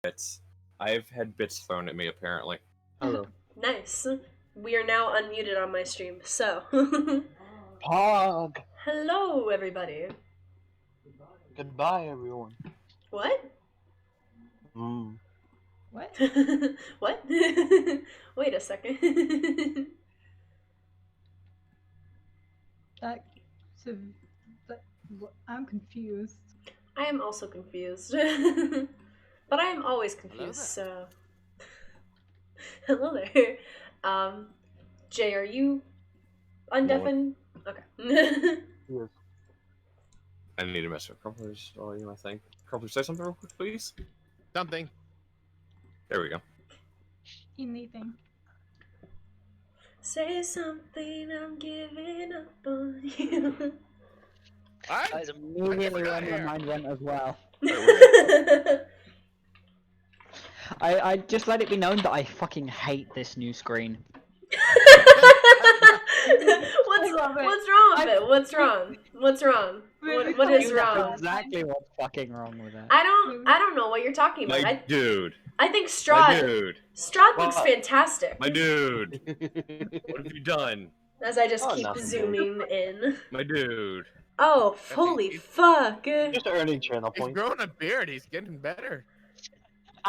bits. I've had bits thrown at me, apparently. Hello. Nice. We are now unmuted on my stream, so. Pog! Hello, everybody. Goodbye, everyone. What? What? What? Wait a second. I'm confused. I am also confused. But I am always confused, so. Hello there. Jay, are you undeafened? Okay. Yes. I need to mess with Crumpler's volume, I think. Crumpler, say something real quick, please. Something. There we go. Anything. Say something, I'm giving up on you. What? Immediately when my mind went as well. What's I just let it be known that I fucking hate this new screen. wrong with it? What's wrong? What's wrong? What is You know wrong? exactly what's fuking wrong with it. I don't know what you're talking about. My dude. I think My Strahd dude. looks fantastic. My dude. What have you done? As I just keep nothing, zooming in. My dude. Oh, holy fuck. Just earning channel He's points. growing a beard. He's getting better.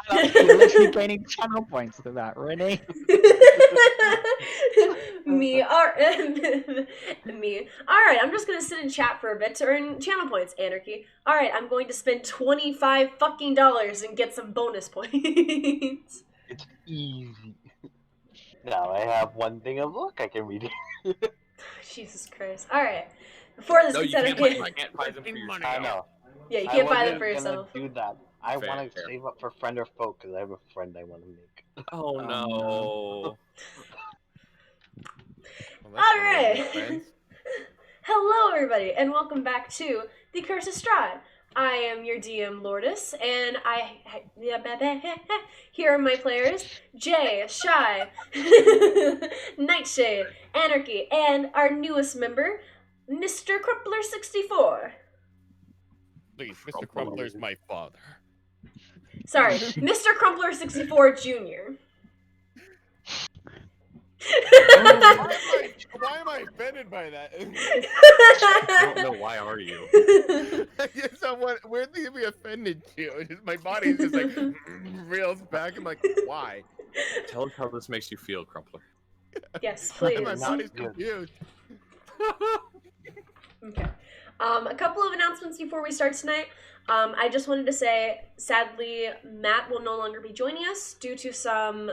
I'm actually literally gaining channel points to that, really? Me. Alright, I'm just gonna sit and chat for a bit to earn channel points, Anarchy. Alright, I'm going to spend $25 fucking and get some bonus points. It's easy. Now I have one thing of luck I can read. Jesus Christ. Alright. Before this No, you gets out of can't, hand. I can't buy them for your Money. I know. Yeah, you can't buy them wasn't for yourself. gonna do that. I Fair, want to fair. save up for friend or foe because I have a friend I want to make. Oh no. Alright. Hello, everybody, and welcome back to The Curse of Strahd. I am your DM, Lourdes, and here are my players, Jay, Shy, Nightshade, Anarchy, and our newest member, Mr. Crumpler64. Please, Mr. Crumpler's my father. Sorry, Mr. Crumpler64 Jr. Why am I offended by that? I don't know, why are you? Where do you be offended to? My body's just like reels back. I'm like, why? Tell us how this makes you feel, Crumpler. Yes, please. My body's confused. Okay. A couple of announcements before we start tonight. I just wanted to say, sadly, Matt will no longer be joining us due to some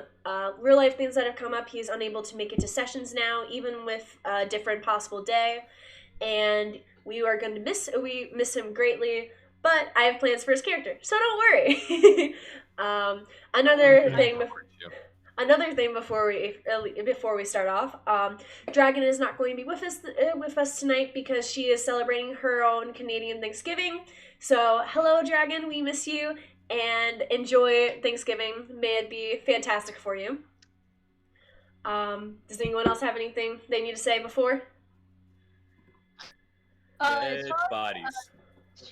real-life things that have come up. He's unable to make it to sessions now, even with a different possible day. And we are going to miss him greatly, but I have plans for his character, so don't worry. Another thing before we start off, Dragon is not going to be with us tonight because she is celebrating her own Canadian Thanksgiving. So hello, Dragon, we miss you, and enjoy Thanksgiving. May it be fantastic for you. Does anyone else have anything they need to say before? Dead bodies.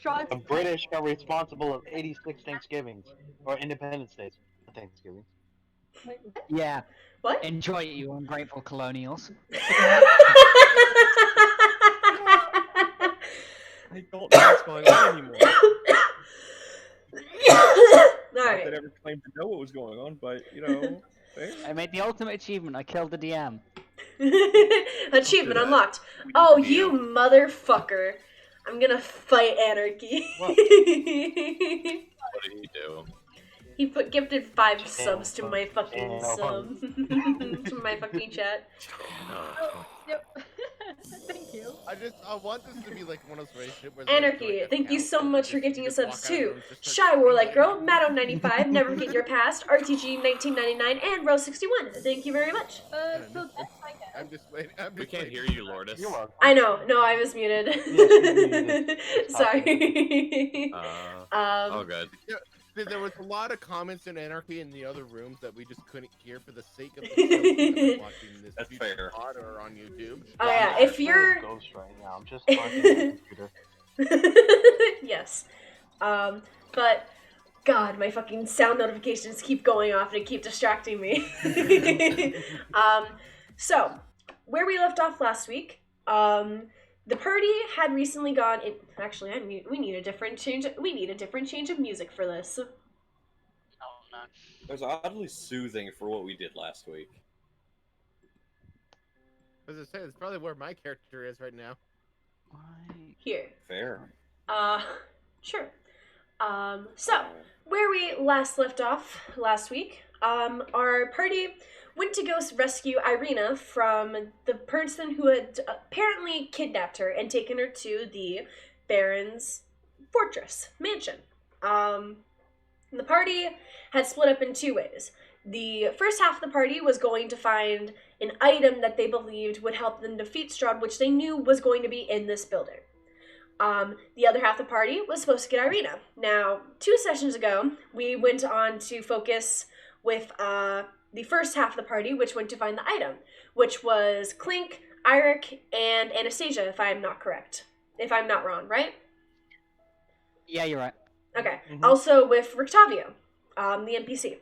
The British are responsible of 86 Thanksgivings or Independence Days. Thanksgiving. Yeah. What? Enjoy it, you ungrateful colonials. I don't know what's going on anymore. Not Alright. that I ever claimed to know what was going on, but, you know, I made the ultimate achievement. I killed the DM. Achievement unlocked. Oh, you motherfucker. I'm gonna fight Anarchy. what did he do? He gifted 5 subs to my fucking to my fucking chat. Yep. Thank you. I want this to be like one of those relationships where Anarchy, thank you so much for gifting us subs too. Shy Warlike Girl, Maddo95, Never Forget Your Past, RTG 1999, and Rose61. Thank you very much. So that's my guess. I'm just waiting. We can't hear you, Lourdes. You're welcome. I know, no, I was muted. muted. Sorry. Oh, good. There was a lot of comments in Anarchy in the other rooms that we just couldn't hear for the sake of the show watching this That's fair. pod or on YouTube. Oh yeah, if you're Ghost right now. I'm just talking to the computer. yes, but God, my fucking sound notifications keep going off and keep distracting me. So, where we left off last week, the party had recently gone. Actually, we need a different change. We need a different change of music for this. Oh no. It was oddly soothing for what we did last week. As I say, it's probably where my character is right now. Why? Here. Fair. Sure. So, where we last left off last week, our party went to go rescue Irina from the person who had apparently kidnapped her and taken her to the Baron's fortress, mansion. The party had split up in two ways. The first half of the party was going to find an item that they believed would help them defeat Strahd, which they knew was going to be in this building. The other half of the party was supposed to get Irina. Now, 2 sessions ago, we went on to focus with the first half of the party, which went to find the item, which was Clink, Eirik, and Anastasia, if I'm not correct. If I'm not wrong, right? Yeah, you're right. Okay. Also with Rictavio, the NPC.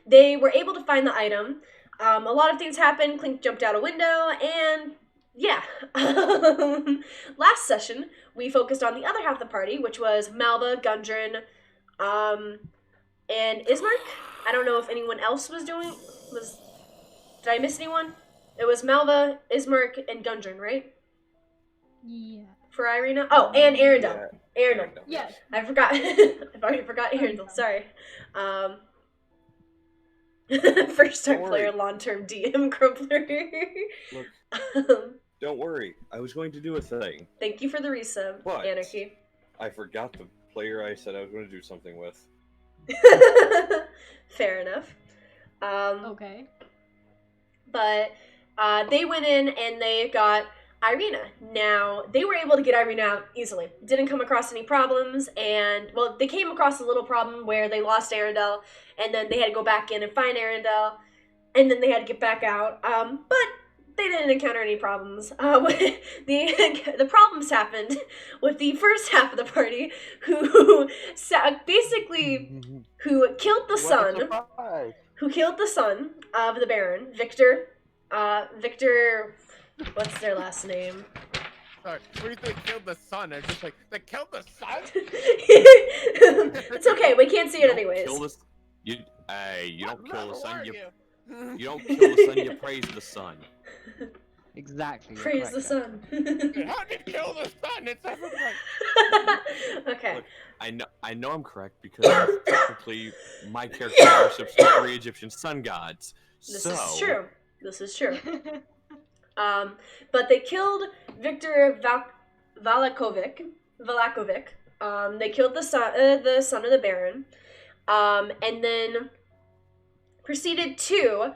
They were able to find the item. A lot of things happened. Clink jumped out a window, and yeah. Last session, we focused on the other half of the party, which was Malva, Gundren, and Ismark. I don't know if anyone else was doing. Did I miss anyone? It was Malva, Ismark, and Gundren, right? Yeah. For Irina. Oh, and Arendelle. Arendelle. Yes. I forgot. I've already forgot Arendelle. Sorry. First time Don't player, worry. long-term DM Crumpler. Look, don't worry. I was going to do a thing. Thank you for the resub, But- Anarchy. I forgot the player I said I was going to do something with. Fair enough. Okay. But they went in and they got Irina. Now, they were able to get Irina out easily. Didn't come across any problems, and, well, they came across a little problem where they lost Arendelle, and then they had to go back in and find Arendelle, and then they had to get back out. But they didn't encounter any problems. The problems happened with the first half of the party, who basically who killed the son. Surprise. Who killed the son of the Baron, Victor. Victor, what's their last name? Sorry, what do you think killed the son? I'm just like, they killed the son? It's okay, we can't see it You don't anyways. kill the- you don't kill the Who son, are you don't kill the son, you praise the son. Exactly. you're Praise the correct there. sun. How did you kill the son? It's everybody. Okay. Look, I know I'm correct because technically my character worships the 3 Egyptian sun gods. This so, is true. This is true. But they killed Victor Valakovic. They killed the son of the Baron, and then proceeded to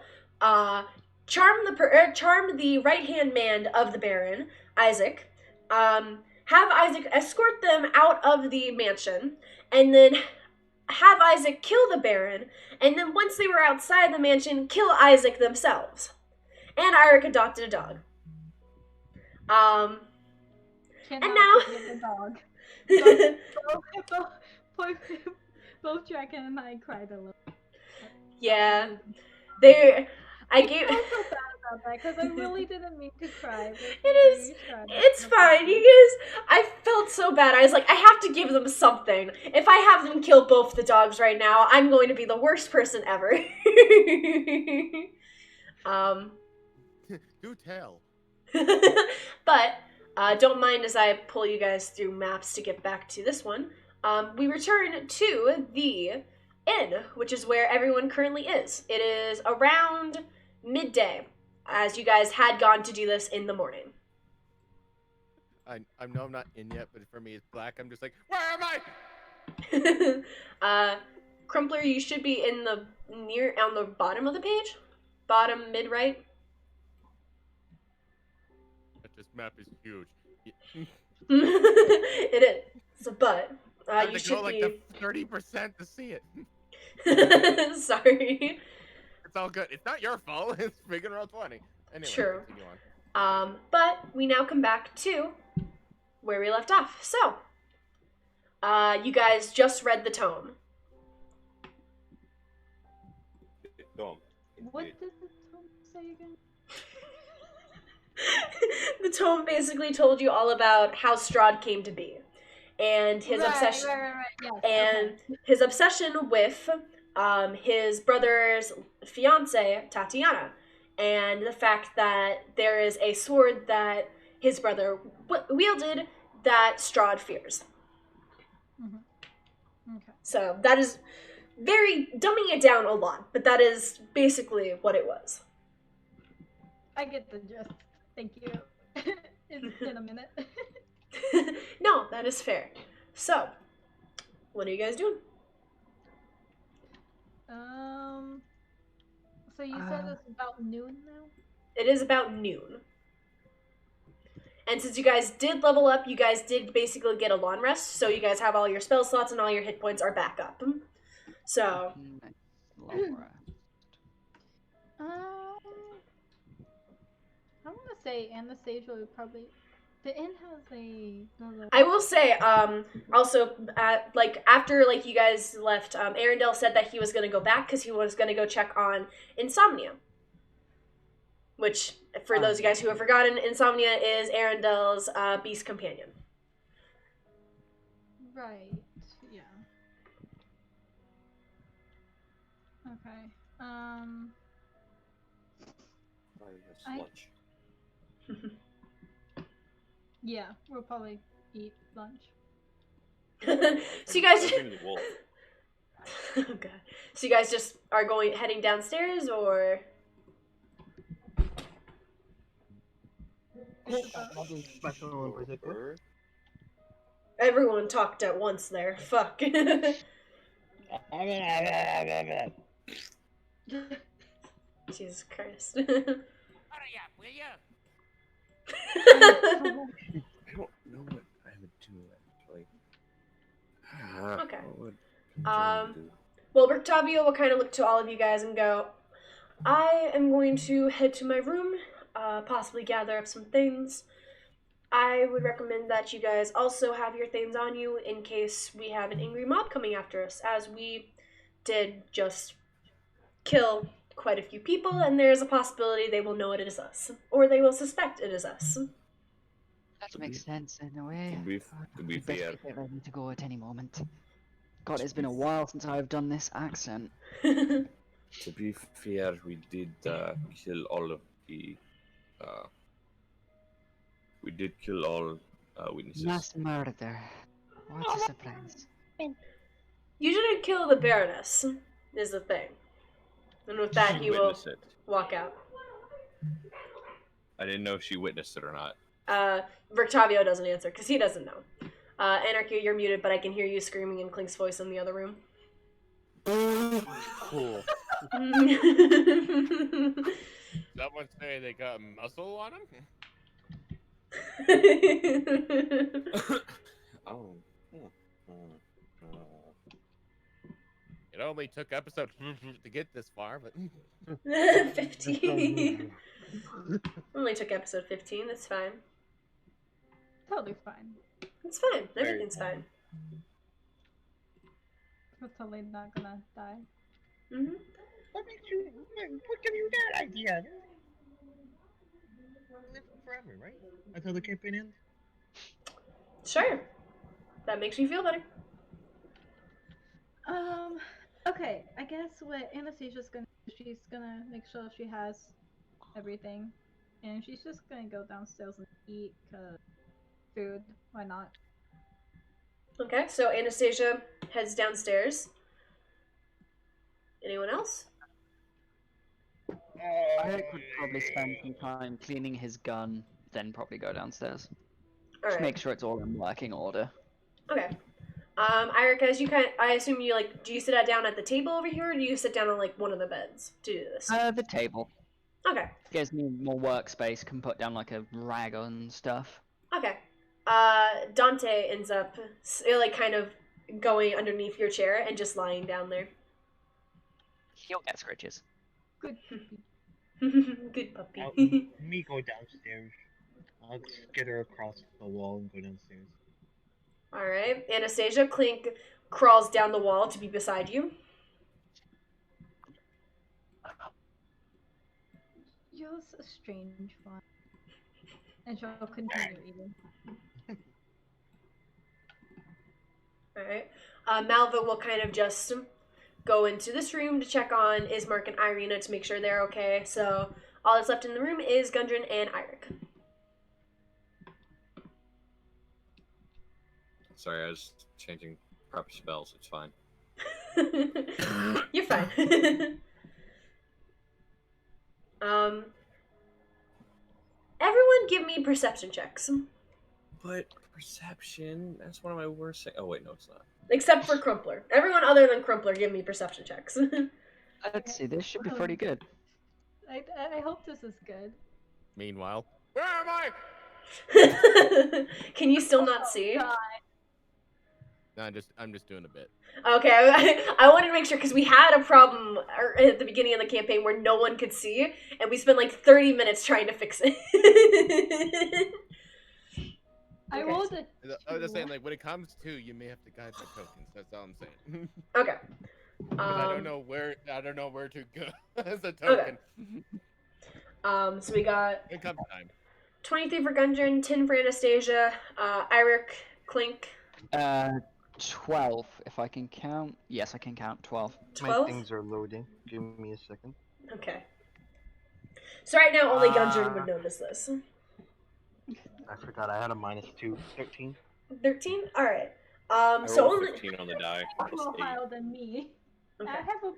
charm the right hand man of the Baron, Isaac. Have Isaac escort them out of the mansion, and then have Isaac kill the Baron, and then once they were outside the mansion, kill Isaac themselves. And Eirik adopted a dog. Cannot And now- forget the dog. Both Draken and I cried a little. Yeah, I gave. I feel so bad about that because I really didn't mean to cry. But It is. It's fine, you guys. I felt so bad. I was like, I have to give them something. If I have them kill both the dogs right now, I'm going to be the worst person ever. Do tell. But don't mind as I pull you guys through maps to get back to this one. We return to the inn, which is where everyone currently is. It is around midday, as you guys had gone to do this in the morning. I know I'm not in yet, but for me it's black. I'm just like, where am I? Crumpler, you should be in the on the bottom of the page, bottom mid right. This map is huge. It is. It's a butt. I have You to go should like be. the 30% to see it. Sorry. It's all good. It's not your fault. It's freaking roll 20. Anyway, True. continue on. But we now come back to where we left off. So, You guys just read the tome. Don't. What did the tome say again? The tome basically told you all about how Strahd came to be, and his obsession, Right. Yes. and Okay. his obsession with his brother's fiance Tatiana, and the fact that there is a sword that his brother wielded that Strahd fears. Okay. So that is very dumbing it down a lot, but that is basically what it was. I get the gist. Thank you. It's been a minute. No, that is fair. So, what are you guys doing? So you said it's about noon now? It is about noon. And since you guys did level up, you guys did basically get a long rest, so you guys have all your spell slots and all your hit points are back up. So, Nice. Long rest. I want to say Anastasia would probably. The inn has a. I will say, also, after you guys left, Arendelle said that he was going to go back because he was going to go check on Insomnia. Which, for those of you guys who have forgotten, Insomnia is Arendelle's beast companion. Right. Yeah. Okay. Lunch. Yeah, we'll probably eat lunch. So you guys Bring the wolf. oh god. So you guys just are heading downstairs, or Nothing special in particular. everyone talked at once there? Fuck. Jesus Christ. Hurry up, will you? I don't know what I would do actually. Okay. What would Jane do? Well, Octavio will kind of look to all of you guys and go, I am going to head to my room, possibly gather up some things. I would recommend that you guys also have your things on you in case we have an angry mob coming after us, as we did just kill quite a few people, and there's a possibility they will know it is us, or they will suspect it is us. That makes sense in a way. To be We'd better fair, get ready to go at any moment. God, it's been a while since I've done this accent. we did kill all of the. We did kill all witnesses. Mass murder. What a surprise. You didn't kill the Baroness, is the thing. And with that, She he will witnessed it. walk out. I didn't know if she witnessed it or not. Virtavio doesn't answer, because he doesn't know. Anarchy, you're muted, but I can hear you screaming in Clink's voice in the other room. Cool. Someone say they got muscle on them? Oh. It only took episode to get this far, but 15. Only took episode 15, that's fine. Totally fine. It's fine, everything's fine. We're totally not gonna die. Mm-hmm. What makes you? What gave you that idea? Live forever, right? Until the campaign ends. Sure. That makes me feel better. Okay, I guess what Anastasia's gonna do, she's gonna make sure she has everything. And she's just gonna go downstairs and eat, cause food, why not? Okay, so Anastasia heads downstairs. Anyone else? Eric would probably spend some time cleaning his gun, then probably go downstairs. Alright. Just make sure it's all in working order. Okay. Irica, as I assume you do you sit down at the table over here, or do you sit down on one of the beds to do this? The table. Okay. Gives me more workspace, can put down a rag on stuff. Okay. Dante ends up kind of going underneath your chair and just lying down there. He'll get scratches. Good. Good puppy. Me go downstairs. I'll skitter across the wall and go downstairs. All right. Anastasia, Clink crawls down the wall to be beside you. You're a strange one. And she'll continue eating. All right. Malva will kind of just go into this room to check on Ismark and Irina to make sure they're okay. So all that's left in the room is Gundren and Eirik. Sorry, I was changing proper spells. It's fine. You're fine. Everyone give me perception checks. But perception, that's one of my worst things. Oh, wait, no, it's not. Except for Crumpler. Everyone other than Crumpler, give me perception checks. Let's see, this should be pretty good. I hope this is good. Meanwhile, where am I? Can you still not see? God. No, I'm just doing a bit. Okay, I wanted to make sure because we had a problem at the beginning of the campaign where no one could see, and we spent like 30 minutes trying to fix it. I Okay. rolled a I was just saying, 2. like, when it comes to, you may have to guide by tokens. That's all I'm saying. Okay. 'Cause I don't know where to go as a token. So we got It comes time. 23 for Gundren, 10 for Anastasia, Eirik, Clink, 12, if I can count. Yes, I can count 12. My 12. things are loading. Give me a second. Okay. So right now only Gundren would notice this. I forgot I had a -2. 13. 13? Alright. I So rolled only 15 on the die. More Plus 8. higher than me. I Okay. have a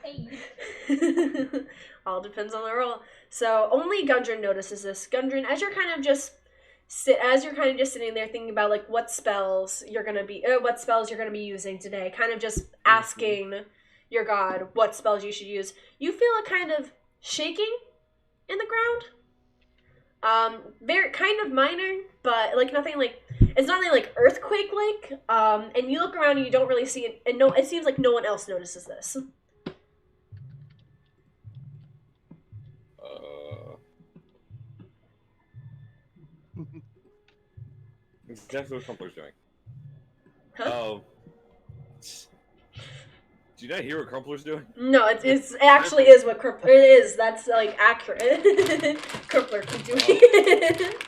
+8. All depends on the roll. So only Gundren notices this. Gundren, as you're kind of just sitting there thinking about like what spells you're gonna be using today, kind of just asking your god what spells you should use, you feel a kind of shaking in the ground. Very kind of minor, but like nothing like it's nothing like earthquake like. And you look around and you don't really see it, and no, it seems like no one else notices this. Exactly what Crumpler's doing. Huh? Oh. Do you not hear what Crumpler's doing? No, it actually is what Crumpler is. That's like accurate. Crumpler can do it.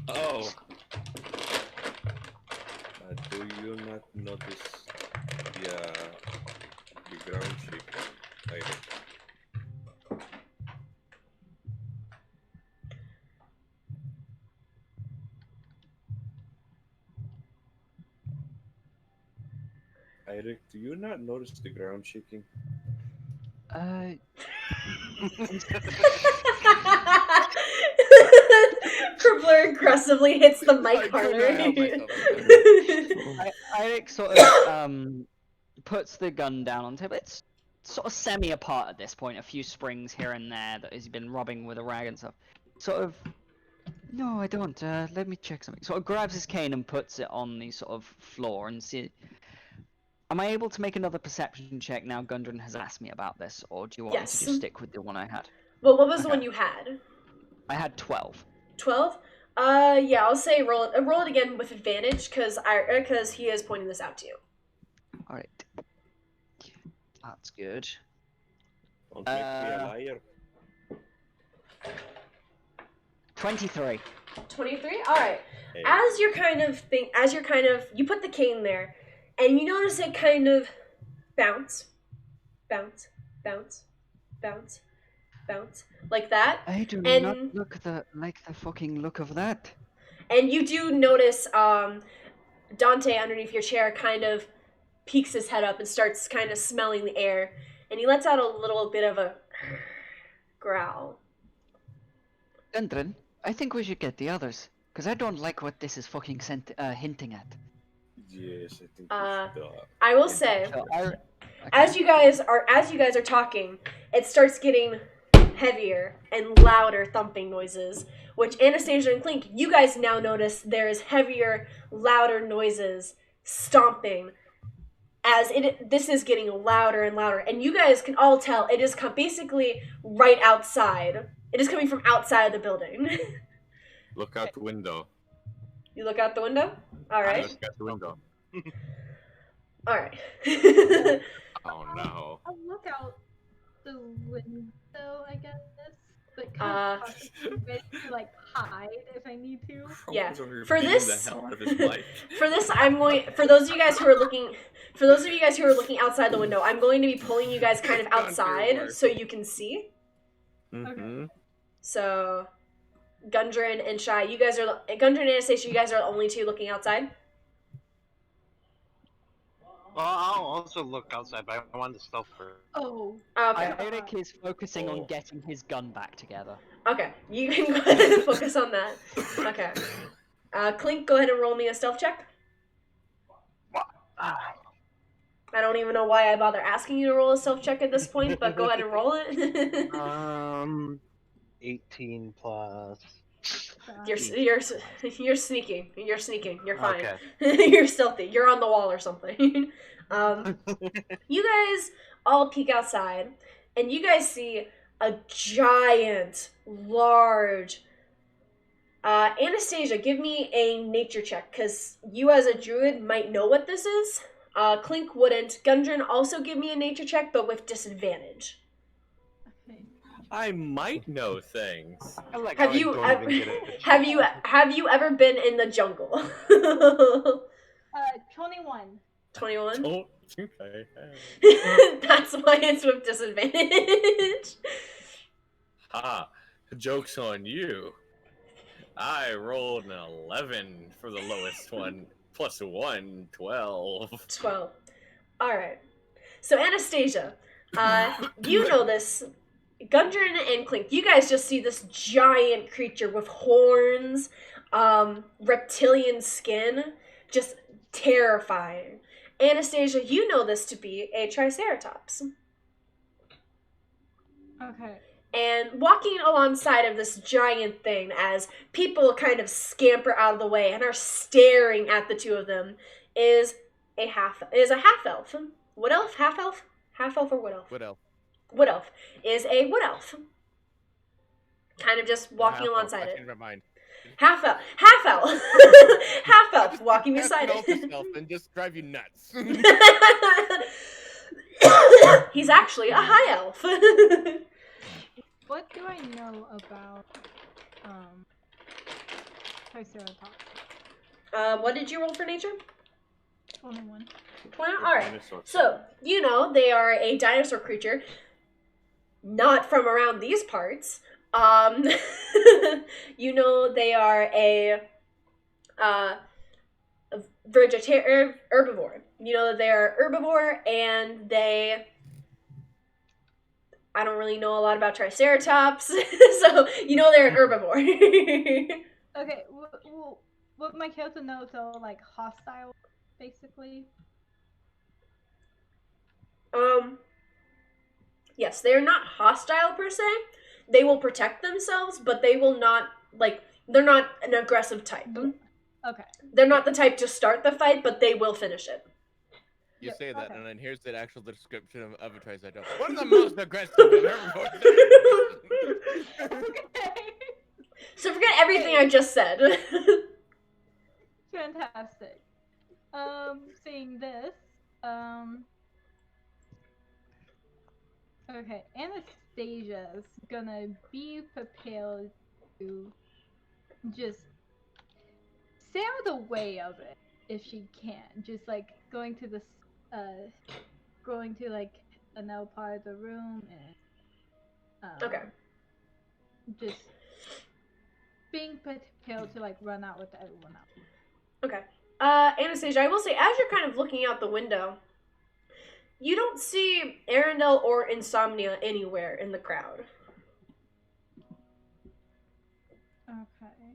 Oh. Do you not notice the ground shaking? Eirik, do you not notice the ground shaking? Crumpler aggressively hits the mic I could harder. not help myself. Eirik sort of puts the gun down on the table. It's sort of semi-apart at this point. A few springs here and there that he's been rubbing with a rag and stuff. Sort of. No, I don't. Let me check something. Sort of grabs his cane and puts it on the sort of floor and see. Am I able to make another perception check now? Gundren has asked me about this, or do you want me Yes. to just stick with the one I had? Well, what was the Okay. one you had? I had 12. 12? Yeah, I'll say roll it again with advantage because he is pointing this out to you. All right. That's good. Don't make me a liar. 23. 23. All right. Hey. As you're kind of you put the cane there, and you notice it kind of bounce, bounce, bounce, bounce, bounce like that. I do And- not like the fucking look of that. And you do notice Dante underneath your chair kind of peeks his head up and starts kind of smelling the air, and he lets out a little bit of a growl. Gundren, I think we should get the others, because I don't like what this is fucking hinting at. Yes, I think we should. I will say, So I, as you guys are talking, it starts getting heavier and louder thumping noises, which Anastasia and Clink, you guys now notice there is heavier, louder noises stomping as this is getting louder and louder, and you guys can all tell it is basically right outside. It is coming from outside the building. Look out the window. You look out the window? All I right. look out the window. All right. Oh no. I'll look out the window, I guess, but Uh, kind of cautiously, ready to like hide if I need to. Yeah, Roman's over here for beating this- the hell out of his mic. For this, I'm going. For those of you guys who are looking outside the window, I'm going to be pulling you guys kind of Gone outside fair so you can see. Mm-hmm. So, Gundren and Shy, Gundren and Anastasia, you guys are the only two looking outside. Well, I'll also look outside, but I want the stealth first. Oh, Okay. Ionic is focusing on Oh. getting his gun back together. Okay. You can go ahead and focus on that. Okay. Clink, go ahead and roll me a stealth check. Ah, I don't even know why I bother asking you to roll a stealth check at this point, but go ahead and roll it. 18 plus. You're sneaking. You're sneaking. You're fine. Okay. You're stealthy. You're on the wall or something. You guys all peek outside, and you guys see a giant, large. Anastasia, give me a nature check, because you as a druid might know what this is. Clink wouldn't. Gundren, also give me a nature check, but with disadvantage. okay. I might know things. I like Have how I you don't even get it. have you ever been in the jungle? 21. 21. Oh, okay. That's why it's with disadvantage. Ha! Joke's on you. I rolled an 11 for the lowest one. Plus 1, 12. 12. Alright. So, Anastasia, you know this. Gundren and Clink, you guys just see this giant creature with horns, reptilian skin, just terrifying. Anastasia, you know this to be a Triceratops. Okay. And walking alongside of this giant thing as people kind of scamper out of the way and are staring at the two of them is a half elf. Wood elf? Half elf? Half elf or wood elf? What else? Wood elf is a wood elf. Kind of just walking Half-elf. alongside I it. changed my mind. Half elf. Half elf walking beside Half elf it. and just drive you nuts. He's actually a high elf. What do I know about Triceratops? What did you roll for nature? 21. 20? Alright. So, you know they are a dinosaur creature, not from around these parts. You know they are a herbivore. You know that they are herbivore, and I don't really know a lot about Triceratops, so you know they're an herbivore. Okay, well, what my character knows are like hostile, basically. Yes, they are not hostile per se. They will protect themselves, but they will not, they're not an aggressive type. Okay. They're not the type to start the fight, but they will finish it. You Yep, say that, okay. and then here's the actual description of a Triceratops. One of the most aggressive I've ever Okay. So forget everything I just said. Fantastic. Seeing this, okay, Anastasia's gonna be prepared to just stay out of the way of it if she can. Just like going to like another part of the room and Okay. just being prepared to like run out with everyone else. Okay. Anastasia, I will say, as you're kind of looking out the window, you don't see Arendelle or Insomnia anywhere in the crowd. Okay.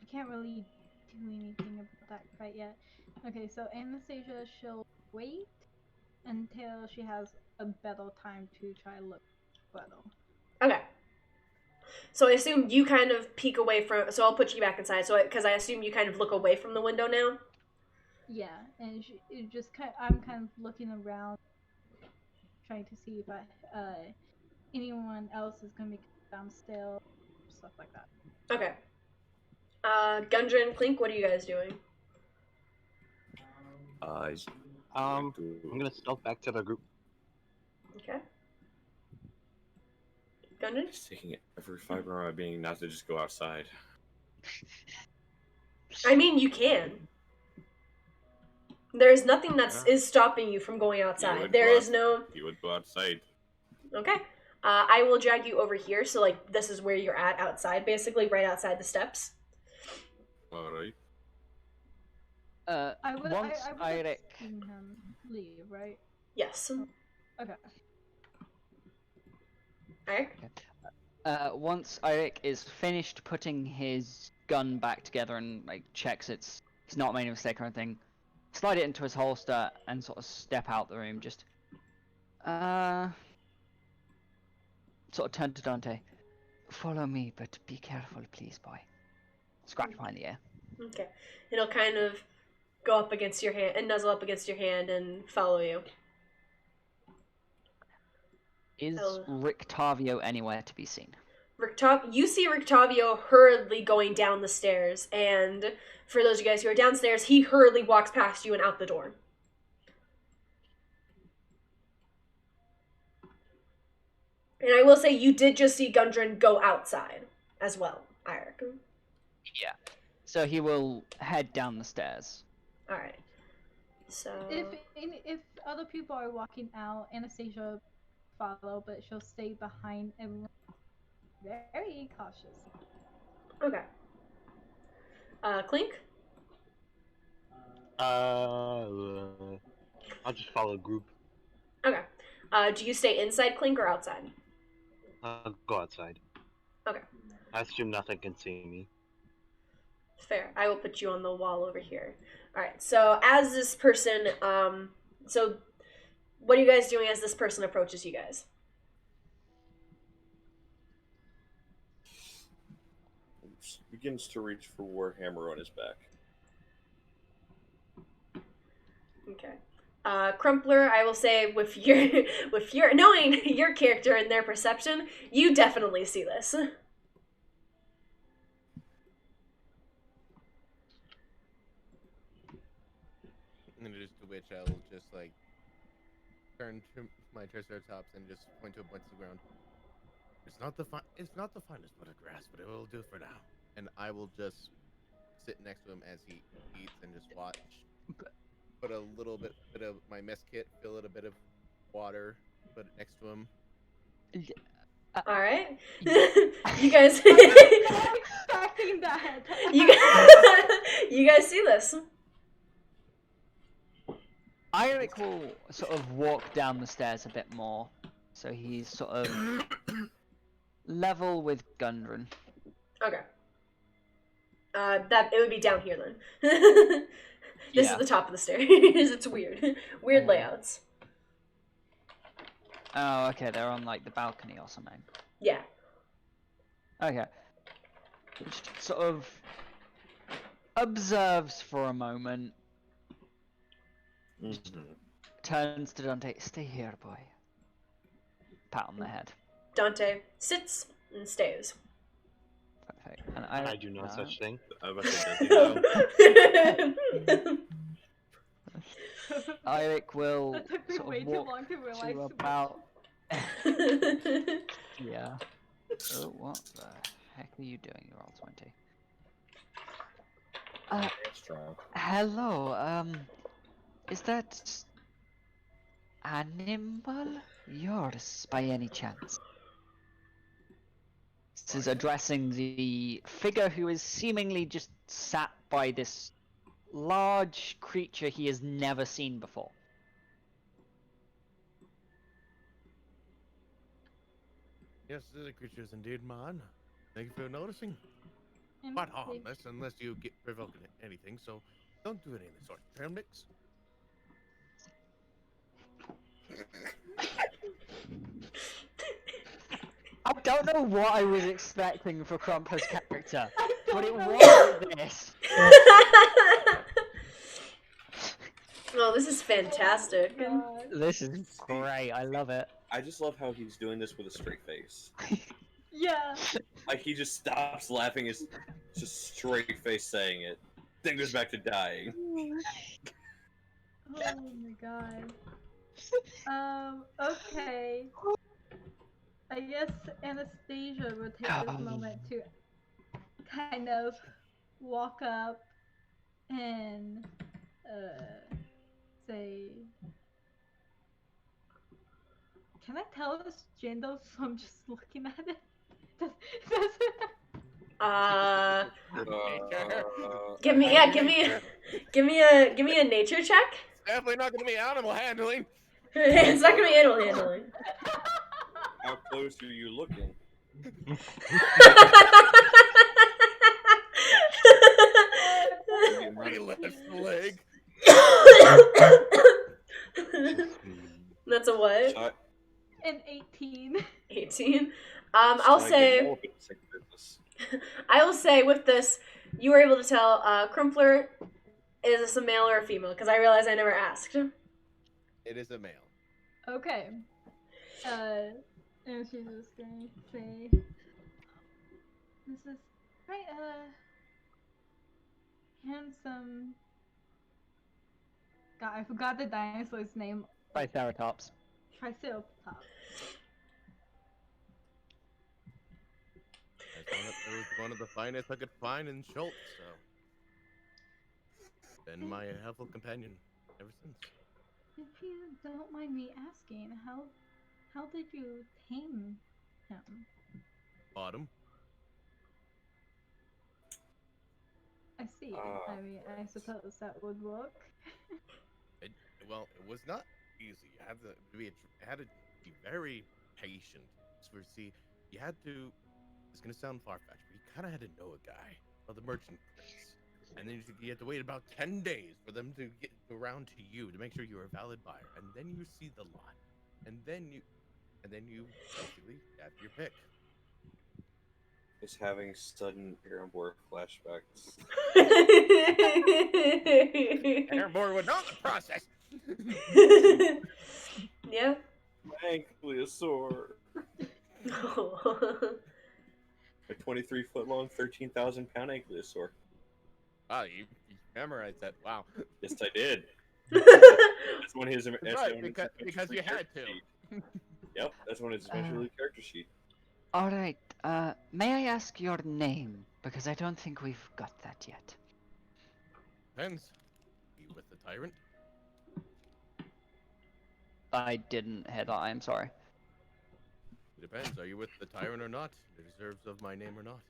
I can't really do anything about that quite yet. Okay, so Anastasia, she'll wait until she has a better time to try look better. Okay. So I assume you kind of peek away from. So I'll put you back inside. So because I assume you kind of look away from the window now. Yeah, and I'm kind of looking around, trying to see if anyone else is gonna be downstairs stuff like that. Okay. Gundren, Clink, what are you guys doing? I'm gonna stealth back to the group. Okay. Gundren? Just taking every fiber of my being not to just go outside. I mean, you can. There's nothing that is stopping you from going outside. There is no... You would go outside. Okay. I will drag you over here, so, like, this is where you're at outside, basically, right outside the steps. Alright. Once I would Eirik... have seen him leave, right? Yes. Okay. Eric? Once Eirik is finished putting his gun back together and like checks he's not made a mistake or anything, slide it into his holster and sort of step out the room. Just sort of turn to Dante. Follow me, but be careful, please, boy. Scratch behind the ear. Okay. It'll kind of go up against your hand and nuzzle up against your hand and follow you. Is Rictavio anywhere to be seen? You see Rictavio hurriedly going down the stairs, and for those of you guys who are downstairs, he hurriedly walks past you and out the door. And I will say, you did just see Gundren go outside as well, Eirik. Yeah. So he will head down the stairs. Alright. So... If other people are walking out, Anastasia follow, but she'll stay behind everyone. Very cautious. Okay. Clink? I'll just follow group. Okay. Do you stay inside, Clink, or outside? I'll go outside. Okay. I assume nothing can see me. Fair. I will put you on the wall over here. Alright, so as this person, so what are you guys doing as this person approaches you guys? Begins to reach for Warhammer on his back. Okay. Crumpler, I will say with your knowing your character and their perception, you definitely see this. And just to which I'll just like turn to my Triceratops and just point to a point to the ground. It's not the finest bit of grass, but it will do for now. And I will just sit next to him as he eats and just watch. Put a little bit of my mess kit, fill it a bit of water, put it next to him. All right, you guys. Expecting that. You guys see this? Eirik will sort of walk down the stairs a bit more, so he's sort of level with Gundren. Okay. That it would be down here then. This is the top of the stairs. It's weird. Weird layouts. Oh, okay, they're on like the balcony or something. Yeah. Okay. Just sort of observes for a moment. Turns to Dante. Stay here, boy. Pat on the head. Dante sits and stays. Perfect. And I do no such thing. I was about to say, Eirik will That took me sort way of too walk long to realize. to about. Yeah. Oh, what the heck are you doing? You're all 20. strong. Hello. Is that animal yours by any chance? This is addressing the figure who is seemingly just sat by this large creature he has never seen before. Yes, the creature is indeed mine. Thank you for noticing. And Quite they- harmless unless you get provoking anything, so don't do any of the sort of trail mix. I don't know what I was expecting for Crumpler's character, but it was this. Oh, this is fantastic. God. This is great. I love it. I just love how he's doing this with a straight face. Yeah. Like he just stops laughing, is just straight face saying it. Then goes back to dying. Oh my god. Okay. I guess Anastasia will take this moment to kind of walk up and say, can I tell it's Jindal so I'm just looking at it? Give me give me a nature check. Definitely not gonna be animal handling. It's not gonna be animal handling. How close are you looking? He lifts the leg. That's a what? Shot, An 18. 18. just I'll trying to get say more basic business. I will say with this, you were able to tell Crumpler, is this a male or a female? Because I realized I never asked. It is a male. Okay. And she's just gonna say, this is quite a handsome. God, I forgot the dinosaur's name. Triceratops. Triceratops. It was one of the finest I could find in Schultz, so been my helpful companion ever since. If you don't mind me asking, how did you tame him? Autumn. I see. I mean, I suppose that would work. Well, it was not easy. You had to be very patient. So, see, you had to. It's gonna sound far fetched, but you kind of had to know a guy, the merchant prince, and then you had to wait about 10 days for them to get around to you to make sure you were a valid buyer, and then you see the lot, and then you basically have your pick. Is having sudden Airborne flashbacks. Airborne would know the process. Yeah. Ankylosaur. A 23-foot long, 13,000-pound ankylosaur. Wow, you memorized that. Wow. Yes, I did. That's one of his. That's right, because you had to. Yep, that's one of his eventually character sheet. Alright, may I ask your name? Because I don't think we've got that yet. Depends. You with the tyrant? I didn't hear that, I'm sorry. It depends. Are you with the tyrant or not? It deserves of my name or not.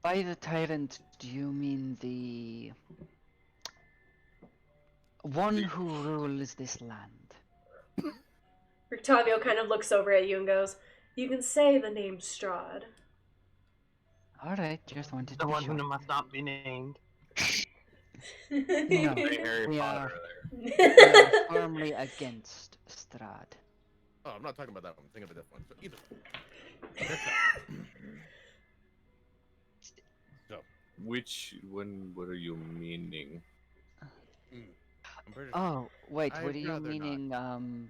By the tyrant, do you mean the one who rules this land? Octavio kind of looks over at you and goes, "You can say the name Strahd." Alright, just wanted The to be one sure. who must not be named. No, Harry we Potter are, there. we are firmly against Strahd. Oh, I'm not talking about that one. I'm thinking of a different one. So either way. So, Which one? What are you meaning? I'm pretty Oh, wait, I'd were you rather not. meaning,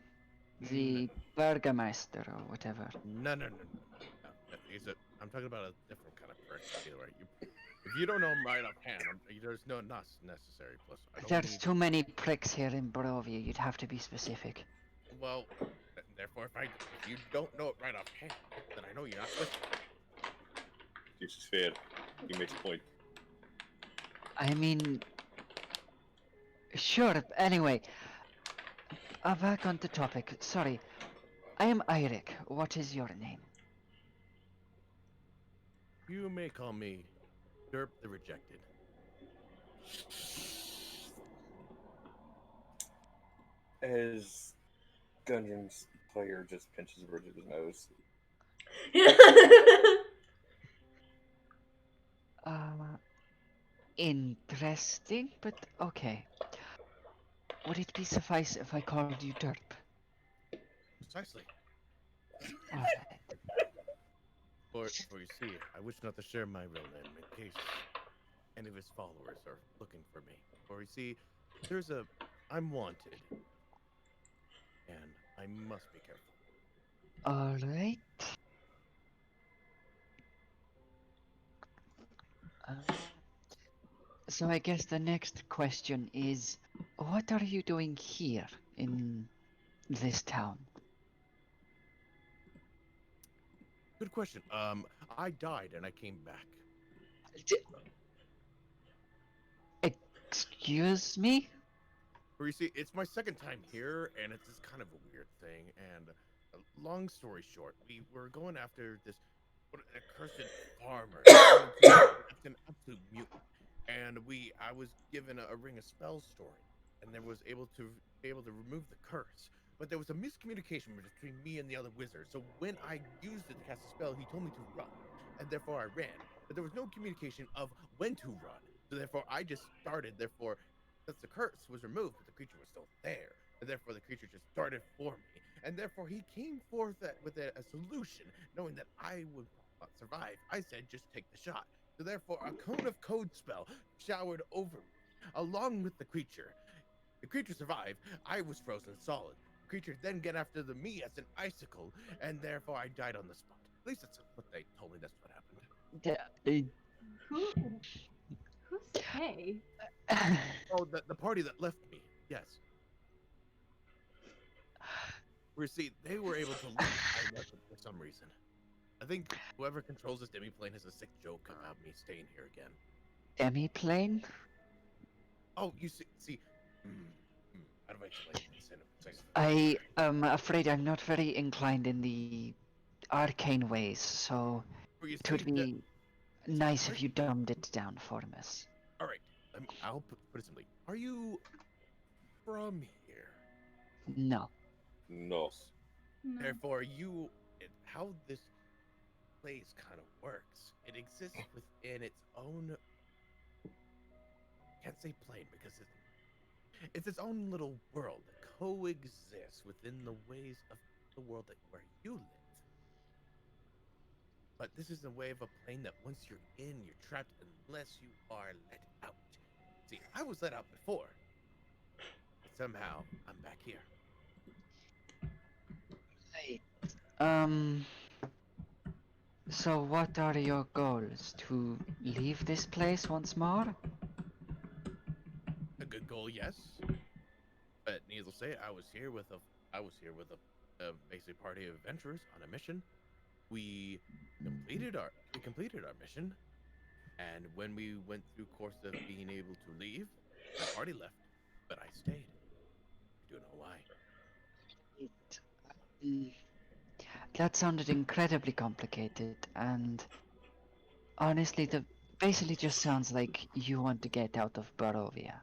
the Burgermeister or whatever? No. I'm talking about a different kind of prick. Either way, if you don't know him right offhand, there's no not necessary. Plus, I don't There's need. too many pricks here in Barovia, you'd have to be specific. Well, therefore, if you don't know it right offhand, then I know you're not with me. Jesus fan. He makes a point. I mean... Sure, anyway. Back on the topic, sorry. I am Eirik, what is your name? You may call me Derp the Rejected. As Gungeon's player just pinches the bridge of his nose. Interesting, but okay. Would it be suffice if I called you Derp? Precisely. Alright. For you see, I wish not to share my real name in case any of his followers are looking for me. For you see, I'm wanted. And I must be careful. Alright. So I guess the next question is, what are you doing here in this town? Good question. I died and I came back. Excuse me? Or you see, it's my second time here, and it's just kind of a weird thing. And long story short, we were going after this what, an accursed farmer. It's an absolute mutant. And I was given a ring of spell story, and there was able to remove the curse. But there was a miscommunication between me and the other wizard. So when I used it to cast a spell, he told me to run, and therefore I ran. But there was no communication of when to run. So therefore I just started. Therefore, since the curse was removed, but the creature was still there, and therefore the creature just started for me. And therefore he came forth with a solution, knowing that I would not survive. I said, just take the shot. So therefore, a cone of code spell showered over me, along with the creature. The creature survived. I was frozen solid. The creature then get after me as an icicle, and therefore I died on the spot. At least that's what they told me. That's what happened. Who? Who's they? Oh, the party that left me. Yes. We see, they were able to leave. I wasn't for some reason. I think whoever controls this demi-plane has a sick joke about me staying here again. Demi-plane? Oh, you see, how do I explain this in a precise I am afraid I'm not very inclined in the arcane ways, so Or you it would see that. be nice if you dumbed it down for us. All right, I'll put it simply. Are you from here? No. No. No. Therefore, how this place kind of works. It exists within its own. Can't say plane because it's its own little world that coexists within the ways of the world where you live. But this is a way of a plane that once you're in, you're trapped unless you are let out. See, I was let out before, but somehow I'm back here. Right. Um. So what are your goals? To leave this place once more? A good goal, yes. But needless to say, I was here with a basically party of adventurers on a mission. We we completed our mission, and when we went through course of being able to leave, my party left, but I stayed. I don't know why. Mm, That sounded incredibly complicated, and honestly, the basically just sounds like you want to get out of Barovia.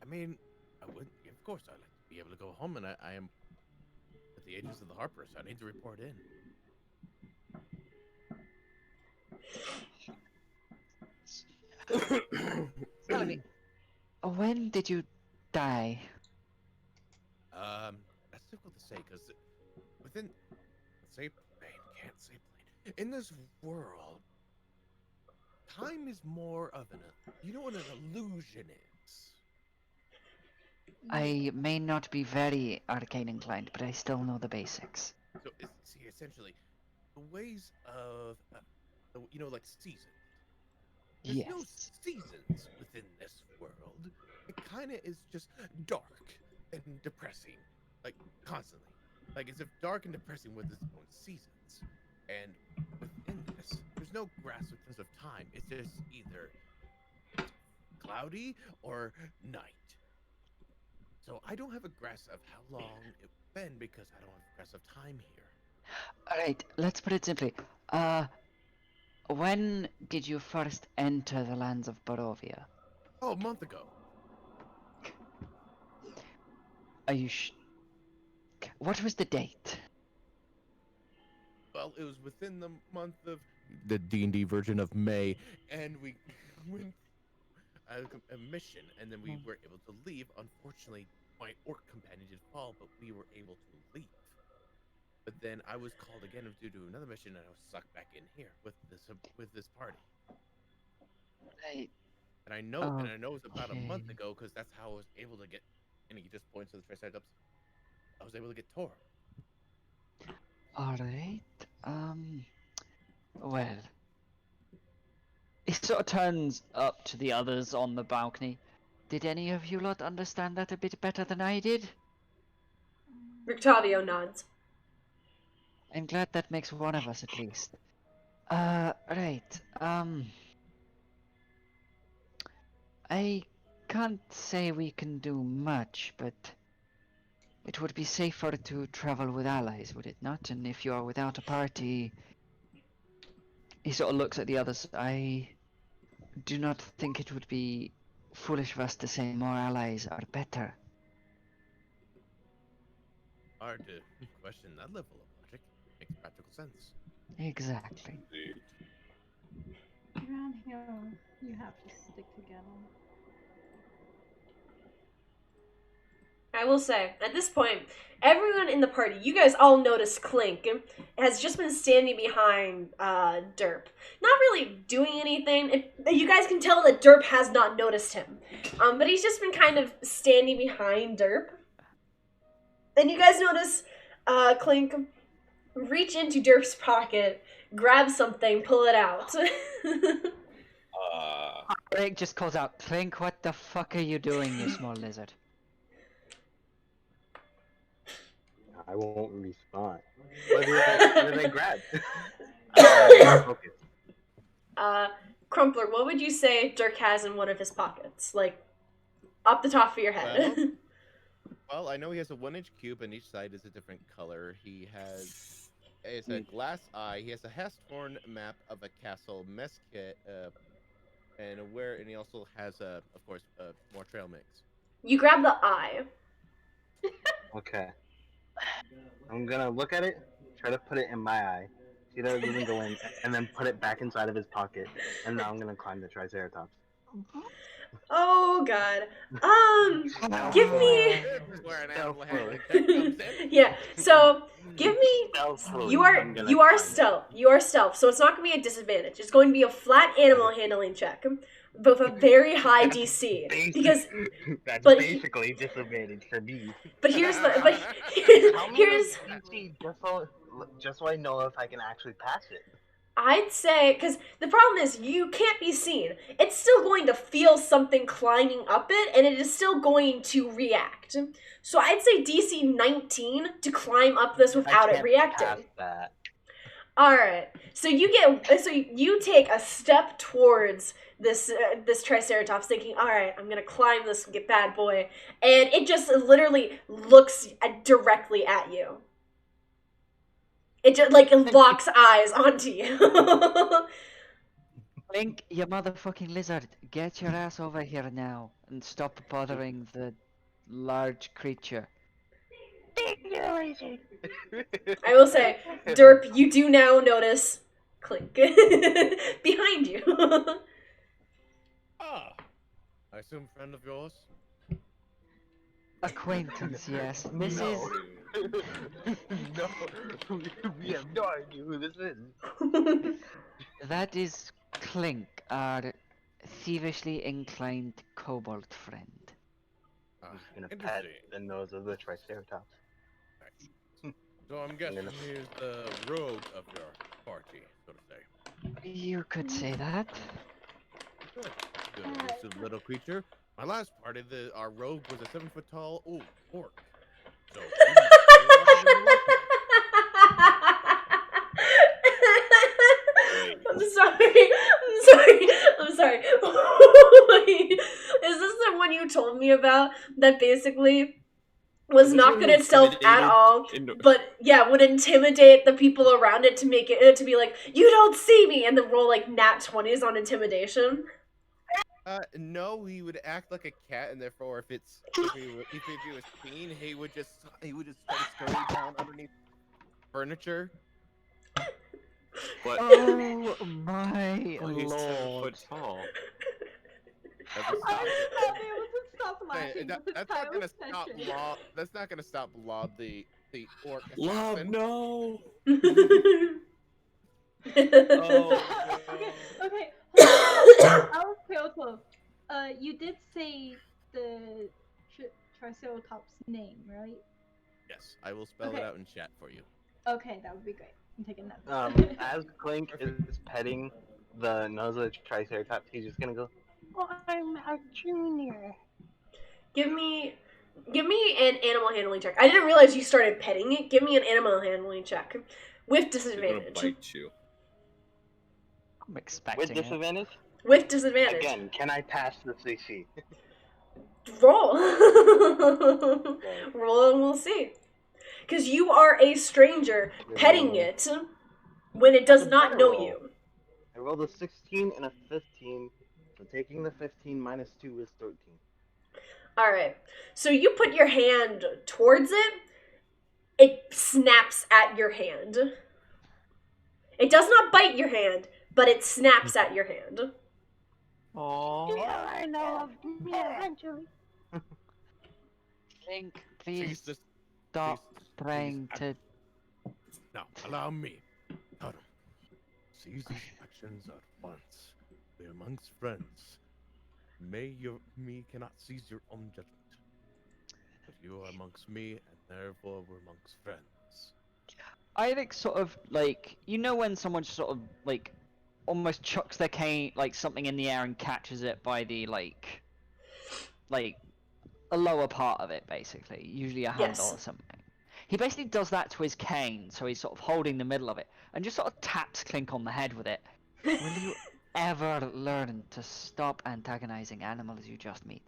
I mean, I would, of course, I'd like to be able to go home, and I am at the ages of the Harper, so I need to report in. Tell me, when did you die? That's difficult to say because within, let's say plane, can't say plane. In this world, time is more of you know what an illusion is? I may not be very arcane inclined, but I still know the basics. So, see, essentially, the ways of, like seasons. There's no Yes. seasons within this world. It kind of is just dark and depressing, like constantly. Like as if dark and depressing with its own seasons. And within this, there's no grasp in terms of time. It's just either cloudy or night. So I don't have a grasp of how long it's been because I don't have a grasp of time here. Alright, let's put it simply. When did you first enter the lands of Barovia? Oh, a month ago. Are you What was the date? Well, it was within the month of the D&D version of May, and we went a mission, and then we were able to leave. Unfortunately, my orc companion did fall, but we were able to leave. But then I was called again due to another mission, and I was sucked back in here with this party. Right. And I know it was about a month ago because that's how I was able to get. And he just points to the Triceratops. I was able to get Tor. Alright. Well. Sort of turns up to the others on the balcony. Did any of you lot understand that a bit better than I did? Rictavio nods. I'm glad that makes one of us at least. Right. I can't say we can do much, but it would be safer to travel with allies, would it not? And if you are without a party... He sort of looks at the others. I do not think it would be foolish of us to say more allies are better. Hard to question that level of logic. Makes practical sense. Exactly. Around here, you have to stick together. I will say, at this point, everyone in the party, you guys all notice Clink has just been standing behind Derp. Not really doing anything. You guys can tell that Derp has not noticed him. But he's just been kind of standing behind Derp. And you guys notice Clink reach into Derp's pocket, grab something, pull it out. Rick just calls out, Clink, what the fuck are you doing, you small lizard? I won't respond. What did I grab? Focus. Crumpler, what would you say Dirk has in one of his pockets? Like, off the top of your head. Well, I know he has a 1-inch cube, and each side is a different color. He has it's a glass eye. He has a hast-torn map of a castle mess kit, and he also has of course, more trail mix. You grab the eye. Okay. I'm gonna look at it, try to put it in my eye, see that it doesn't go in, and then put it back inside of his pocket, and now I'm gonna climb the Triceratops. Oh god. Give me. Yeah. So give me. You are stealth. You are stealth. So it's not going to be a disadvantage. It's going to be a flat animal handling check, with a very high DC. Because that's but basically disadvantage for me. But here's the. But How many here's. DC just so I know if I can actually pass it. I'd say, because the problem is you can't be seen. It's still going to feel something climbing up it, and it is still going to react. So I'd say DC 19 to climb up this without it reacting. Pass that. All right. So you take a step towards this Triceratops, thinking, "All right, I'm gonna climb this bad boy," and it just literally looks directly at you. It just, like, locks eyes onto you. Link, you motherfucking lizard, get your ass over here now and stop bothering the large creature. I will say, Derp, you do now notice Clink behind you. Ah, I assume friend of yours? Acquaintance, yes. This No. is... No, we have no idea who this is. That is Clink, our thievishly inclined kobold friend. I'm just gonna pat the nose of the Triceratops. So I'm guessing he's the rogue of your party, so to say. You could say that. Good. Good elusive little creature. My last party, our rogue was a 7-foot-tall orc. So. I'm sorry. Is this the one you told me about that basically was not good at stealth at all, but yeah, would intimidate the people around it to make it to be like, you don't see me, and then roll like nat 20s on intimidation? No, he would act like a cat, and therefore, if he was seen, he would just try to scurry down underneath furniture. But Oh my he's 10 lord. foot tall. I was not able to stop laughing. That's not gonna stop Lob, the orc Lob, assassin. no. Okay. Out Kyoto, you did say the Triceratops name, right? Yes, I will spell it out in chat for you. Okay, that would be great. I'm taking that. As Clink is petting the nose of the Triceratops, he's just gonna go, "Oh, I'm a junior." Give me an animal handling check. I didn't realize you started petting it. Give me an animal handling check with He's gonna disadvantage. bite you. I'm With expecting it. disadvantage? With disadvantage. Again, can I pass the CC? Roll. Roll and we'll see. Because you are a stranger petting it when it does That's a not better know roll. you. I rolled a 16 and a 15, so taking the 15 minus 2 is 13. Alright. So you put your hand towards it, it snaps at your hand. It does not bite your hand, but it snaps at your hand. Oh, I know me eventually. think, please Jesus. stop Jesus, trying please. to. Now, allow me. Tarum. Seize these actions at once. We're amongst friends. Me cannot seize your own judgment. But you are amongst me, and therefore we're amongst friends. Irex sort of like, you know when someone just sort of like almost chucks their cane like something in the air and catches it by the like a lower part of it, basically, usually a handle Yes. or something. He basically does that to his cane, so he's sort of holding the middle of it and just sort of taps Clink on the head with it. Will you ever learn to stop antagonizing animals you just meet?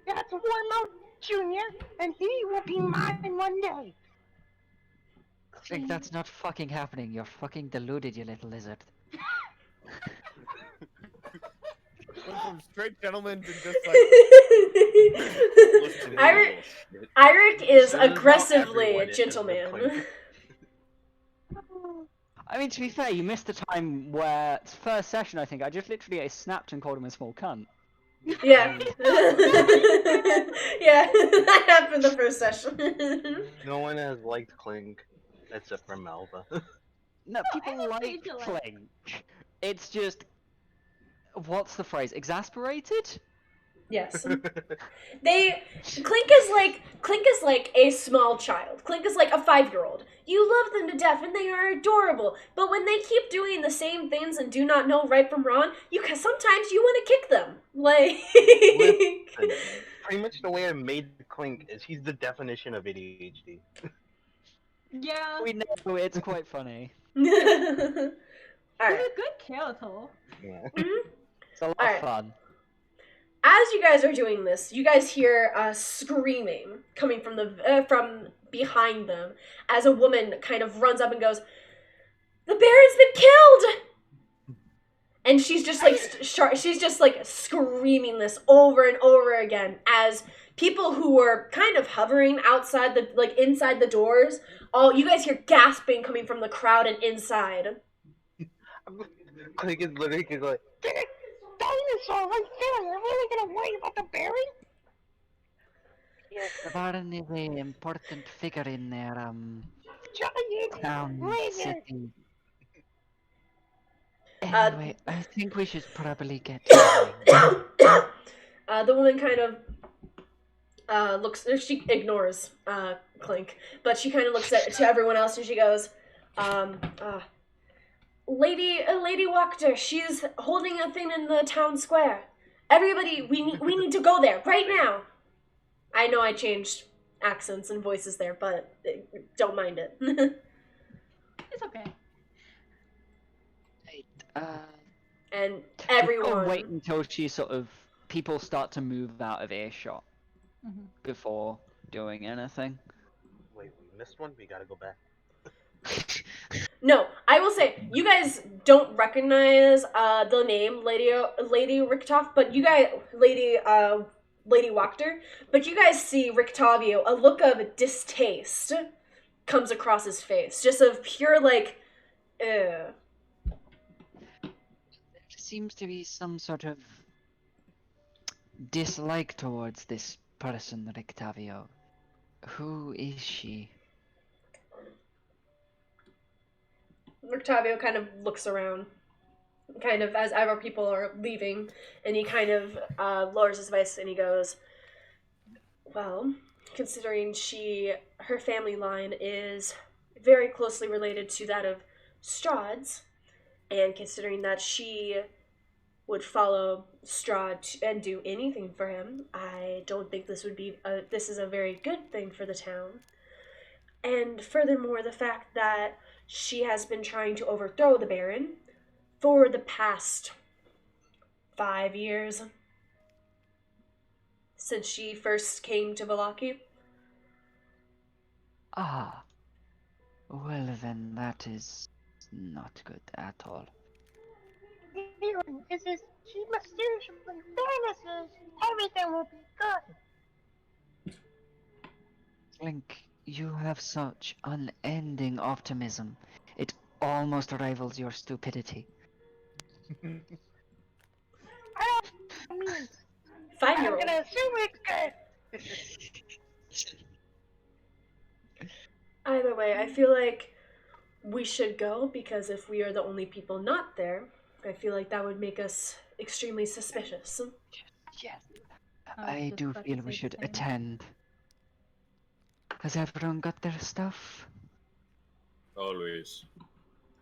That's Wormout Junior, and he will be mine one day. Clink, that's not fucking happening. You're fucking deluded, you little lizard. Went from straight gentleman to just like Listen, you Iric little shit. Iric is This is how aggressively everyone a is gentleman. with Clink. I mean, to be fair, you missed the time where, first session, I think, I just literally snapped and called him a small cunt. Yeah. Yeah, that happened the first session. No one has liked Clink except for Melba. No, people I like hate to like- Clink. It's just, what's the phrase? Exasperated? Yes. Clink is like a small child. Clink is like a 5-year-old. You love them to death and they are adorable. But when they keep doing the same things and do not know right from wrong, sometimes you want to kick them. Like Listen, pretty much the way I made Clink is he's the definition of ADHD. Yeah. We know, it's quite funny. All He's right. a good Kyoto. Yeah. It's a lot Alright. of fun. As you guys are doing this, you guys hear screaming coming from behind them as a woman kind of runs up and goes, "The Baron's been killed!" And she's just like screaming this over and over again as people who were kind of hovering outside inside the doors, all you guys hear gasping coming from the crowd and inside. Clink is literally gonna go like, dinosaur right there! You're really gonna worry about the Baron? Yes, the Baron is an important figure in their Giant town lizard! city. Anyway, I think we should probably get going. The woman kind of she ignores Clink, but she kind of looks to everyone else and she goes, Lady Wachter, she's holding a thing in the town square. Everybody, we need to go there right now. I know I changed accents and voices there, but don't mind it. It's okay. And We'll everyone, wait until people start to move out of earshot Mhm. before doing anything. Wait, we missed one? We gotta go back. no, I will say you guys don't recognize the name Lady Richtoff, but you guys Lady Wachter, but you guys see Rictavio, a look of distaste comes across his face, just of pure like, ugh. There seems to be some sort of dislike towards this person, Rictavio. Who is she? Rictavio kind of looks around, kind of as other people are leaving, and he kind of lowers his voice and he goes, "Well, considering her family line is very closely related to that of Strahd's, And considering that she would follow Strahd and do anything for him, I don't think this is a very good thing for the town. And furthermore, the fact that she has been trying to overthrow the Baron for the past 5 years since she first came to Valaki. Ah, well then that is not good at all. This is she mysteriously vanishes. Everything will be good. Link, you have such unending optimism. It almost rivals your stupidity. I mean, I'm 5-year-old. gonna assume it's good. Either way, I feel like we should go because if we are the only people not there, I feel like that would make us extremely suspicious. Yes. I was I just do about to feel say we the should same. attend. Has everyone got their stuff? Always.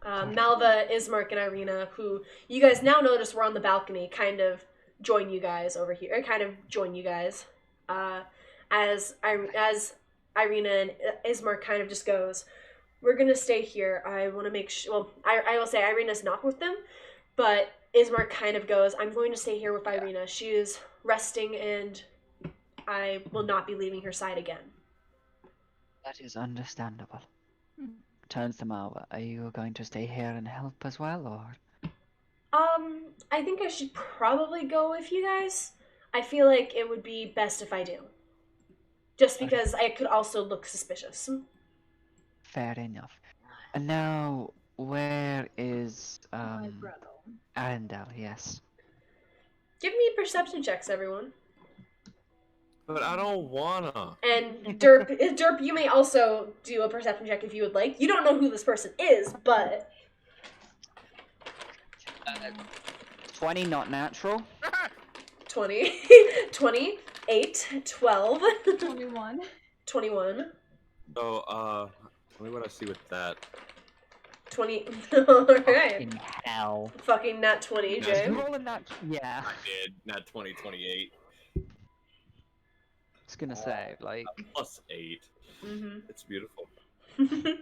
Malva, Ismark, and Irina, who you guys now notice were on the balcony, kind of join you guys over here. Or kind of join you guys. As Irina and Ismark kind of just goes, we're gonna stay here. I want to make sure. Well, I will say Irina's not with them, but Ismark kind of goes, I'm going to stay here with Irina. She is resting, and I will not be leaving her side again. That is understandable. Hmm. Turns to Malva. Are you going to stay here and help as well, or? I think I should probably go with you guys. I feel like it would be best if I do. Just because I could also look suspicious. Fair enough. And now, where is My brother. Arendelle? Yes. Give me perception checks, everyone. But I don't wanna. And Derp, you may also do a perception check if you would like. You don't know who this person is, but 20, not natural. 20, 28, 12, 21. 21, So, let me what I see with that. 20. Alright. Fucking hell. Fucking nat 20, Jay. You're rolling that. Yeah. I did, not 20, 28. I was gonna say, like. Plus 8. Mm-hmm. It's beautiful. Man,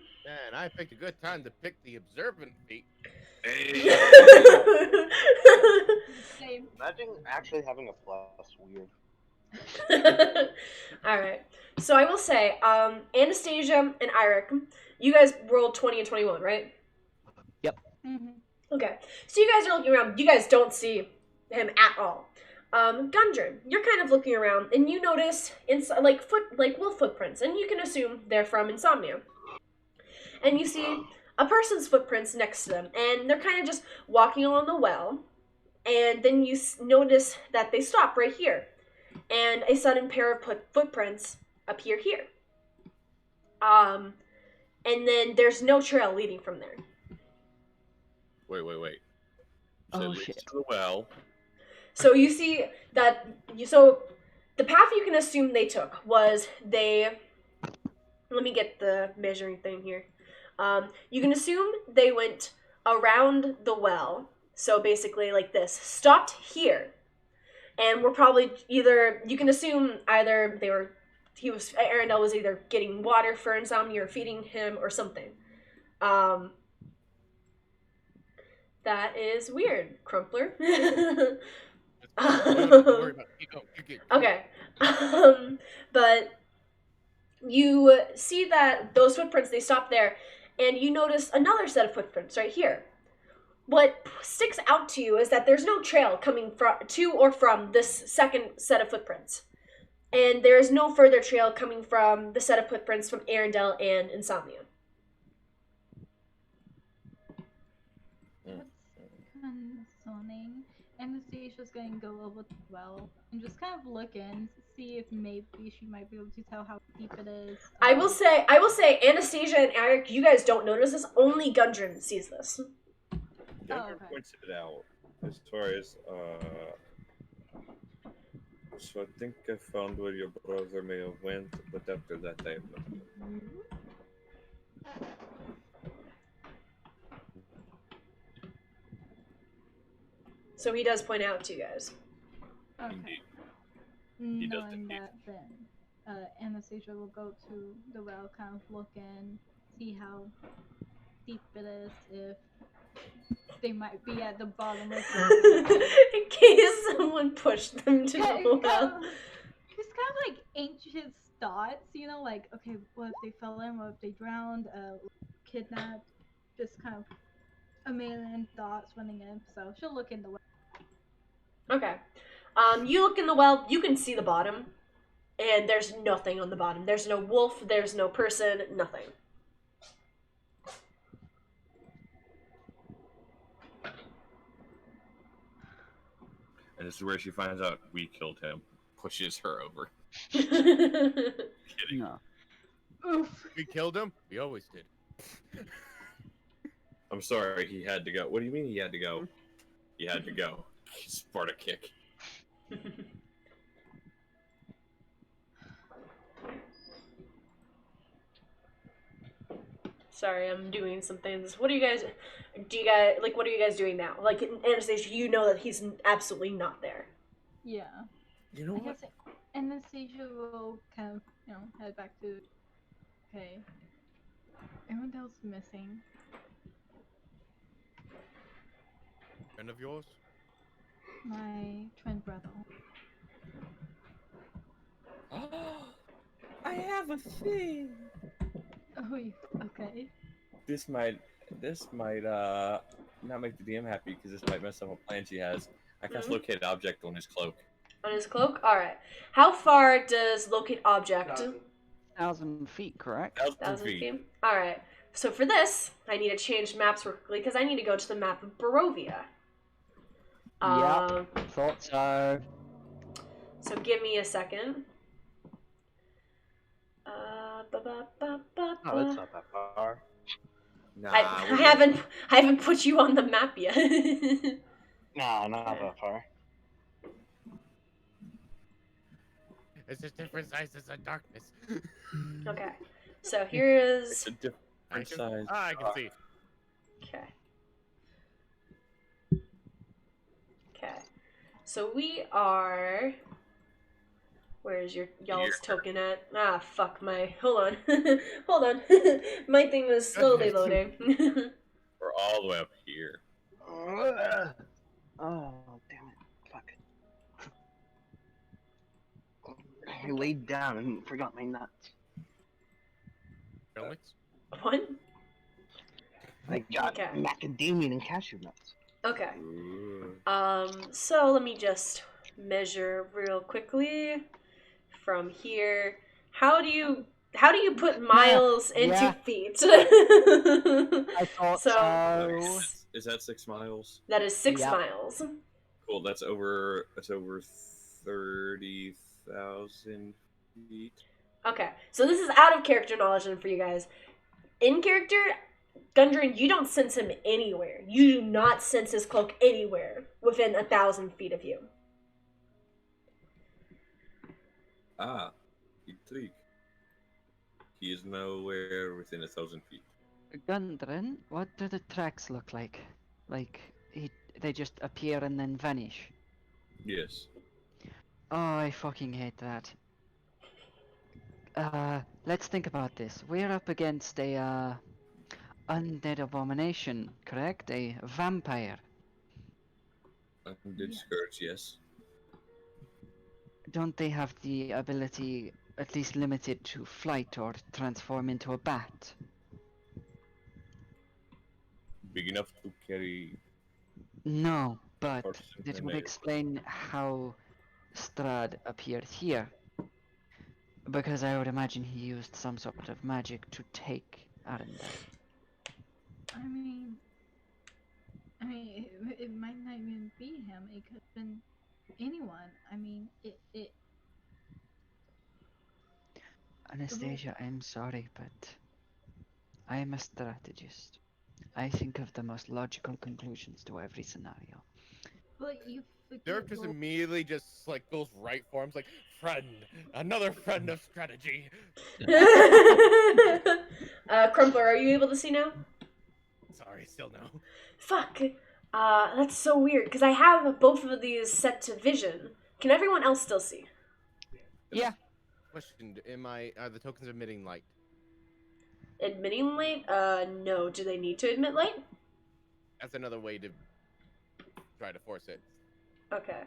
I picked a good time to pick the observant feat. Hey. Same. Imagine actually having a plus weird. Alright. So I will say, Anastasia and Eirik, you guys rolled 20 and 21, right? Mm-hmm. Okay. So you guys are looking around. You guys don't see him at all. Gundren, you're kind of looking around, and you notice wolf footprints, and you can assume they're from Insomnia. And you see a person's footprints next to them, and they're kind of just walking along the well, and then you notice that they stop right here, and a sudden pair of footprints appear here. And then there's no trail leading from there. Wait. You Oh, said leads shit. to the well. So you see that so the path you can assume they took was let me get the measuring thing here. You can assume they went around the well, so basically like this, stopped here, and were probably you can assume either Arendelle was either getting water for Insomnia or feeding him or something. That is weird, Crumpler. Don't worry about it. You go. Okay. But you see that those footprints, they stop there, and you notice another set of footprints right here. What sticks out to you is that there's no trail coming to or from this second set of footprints. And there is no further trail coming from the set of footprints from Arendelle and Insomnia. Concerning. Anastasia's going to go over to the well and just kind of look in, see if maybe she might be able to tell how deep it is. I will say, Anastasia and Eric, you guys don't notice this. Only Gundren sees this. Younger okay. points it out as far as so I think I found where your brother may have went, but after that I have no clue. So he does point out to you guys. Okay. Indeed. He does Knowing indeed. that, then Anastasia will go to the well, kind of look in, see how deep it is, if they might be at the bottom of it. In case someone pushed them to Yeah, the well. It's kind of like anxious thoughts, you know, like, okay, what if they fell in, what if they drowned, kidnapped, just kind of a million thoughts running in, so she'll look in the well. Okay. You look in the well, you can see the bottom, and there's nothing on the bottom. There's no wolf, there's no person, nothing. And this is where she finds out we killed him. Pushes her over. Okay. Kidding. No. Oof. We killed him. We always did. I'm sorry, he had to go. What do you mean he had to go? He had to go. Sparta kick. Sorry, I'm doing some things. What are you guys doing now? Like, Anastasia, you know that he's absolutely not there. Yeah. You know I what? guess Anastasia will kind of, head back to, okay, everyone else missing. Friend of yours? My twin brother. I have a thing. Oh, okay. This might not make the DM happy because this might mess up a plan she has. I cast locate object on his cloak. On his cloak? Alright. How far does locate object? 1,000 feet, correct? 1,000 feet? Alright. So for this, I need to change maps real quickly because I need to go to the map of Barovia. Yep. Thought so. So give me a second. Oh, it's not that far. Nah, I haven't put you on the map yet. No, not that far. It's just different sizes of darkness. Okay. So here is. It's a different I size. can see. Okay. Okay. So we are. Where's y'all's token at? Ah, fuck my. Hold on. Hold on. My thing was slowly loading. We're all the way up here. Oh, damn it. Fuck. I laid down and forgot my nuts. Really? What? I got Okay. macadamia and cashew nuts. Okay. Ooh. So let me just measure real quickly from here. How do you put miles into Yeah. feet? I thought so. Is that 6 miles? That is 6 Yep. miles. Cool. That's over 30,000 feet. Okay, so this is out of character knowledge and for you guys. In character, Gundren, you don't sense him anywhere. You do not sense his cloak anywhere within 1,000 feet of you. Ah, intrigue. He is nowhere within 1,000 feet. Gundren, what do the tracks look like? Like, they just appear and then vanish? Yes. Oh, I fucking hate that. Let's think about this. We're up against a, undead abomination, correct? A vampire. Undead scourge, yes. Don't they have the ability, at least limited to flight or transform into a bat? Big enough to carry. No, but Person this and would a- explain how Strahd appeared here. Because I would imagine he used some sort of magic to take Arendelle. I mean, it might not even be him. It could have been anyone. I mean, it. Anastasia, I'm sorry, but I am a strategist. I think of the most logical conclusions to every scenario. But you forget. Dirk just immediately just like goes right for him. It's like, friend, another friend of strategy. Crumpler, are you able to see now? Sorry, still no. Fuck. That's so weird because I have both of these set to vision. Can everyone else still see? Yeah. Question: are the tokens emitting light? Admitting light? No. Do they need to admit light? That's another way to try to force it. Okay.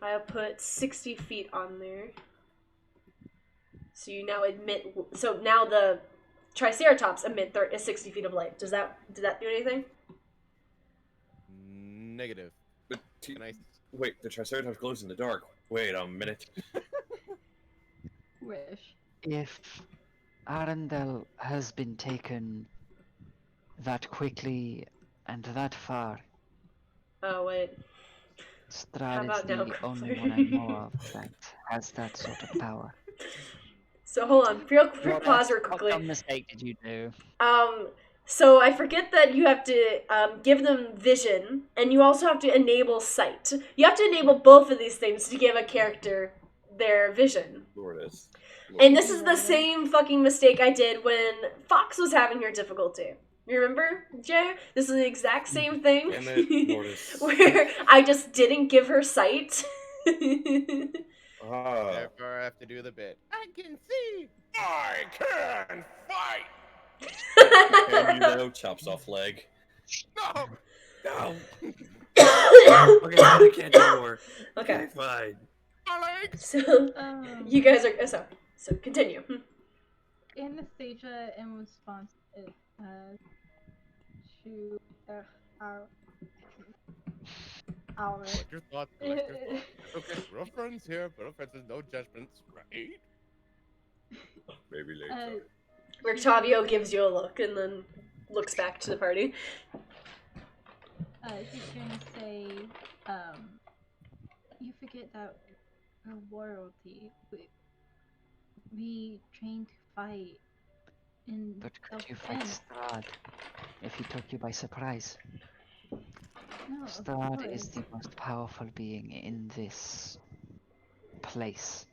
I put 60 feet on there. So you now admit. So now the Triceratops emit 60 feet of light. Did that do anything? Negative. But Can I? wait, the Triceratops glows in the dark. Wait a minute. Wish. If Arundel has been taken that quickly and that far, Oh wait. How Strahd is about now, the only Crippler? one I know of that has that sort of power. So hold on, real quick What pause real what quickly. dumb mistake did you do? So I forget that you have to give them vision, and you also have to enable sight. You have to enable both of these things to give a character their vision. Lourdes. And this is the same fucking mistake I did when Fox was having her difficulty. You remember, Jay? This is the exact same thing. Damn it, Lourdes. Where I just didn't give her sight. Ah. Therefore, I have to do the bit. I can see. I can fight. And you know, chops off leg. No. No. Okay, I can't do more. Okay. Fine. My legs. So you guys are so continue. Anastasia, in response to our Collect your thoughts. Collect your thoughts. Okay, we're all friends here, but offenses, no judgments, right? Maybe later. Rictavio gives you a look and then looks back to the party. she's gonna say, you forget that we're royalty. We train to fight in But could you fight self-defense. Strahd if he took you by surprise? No, of Strahd is course. the most powerful being in this place.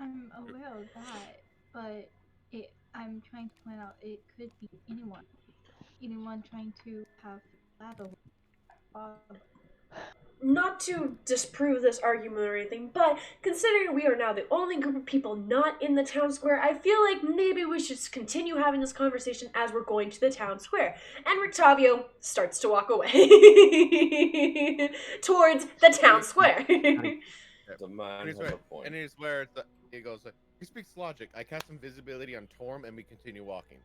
I'm aware of that, but I'm trying to point out it could be anyone. Anyone trying to have battle with Bob. Not to disprove this argument or anything, but considering we are now the only group of people not in the town square, I feel like maybe we should continue having this conversation as we're going to the town square. And Rictavio starts to walk away towards the town square. The man has And a point. here's where he goes, he speaks logic. I cast some visibility on Torm, and we continue walking.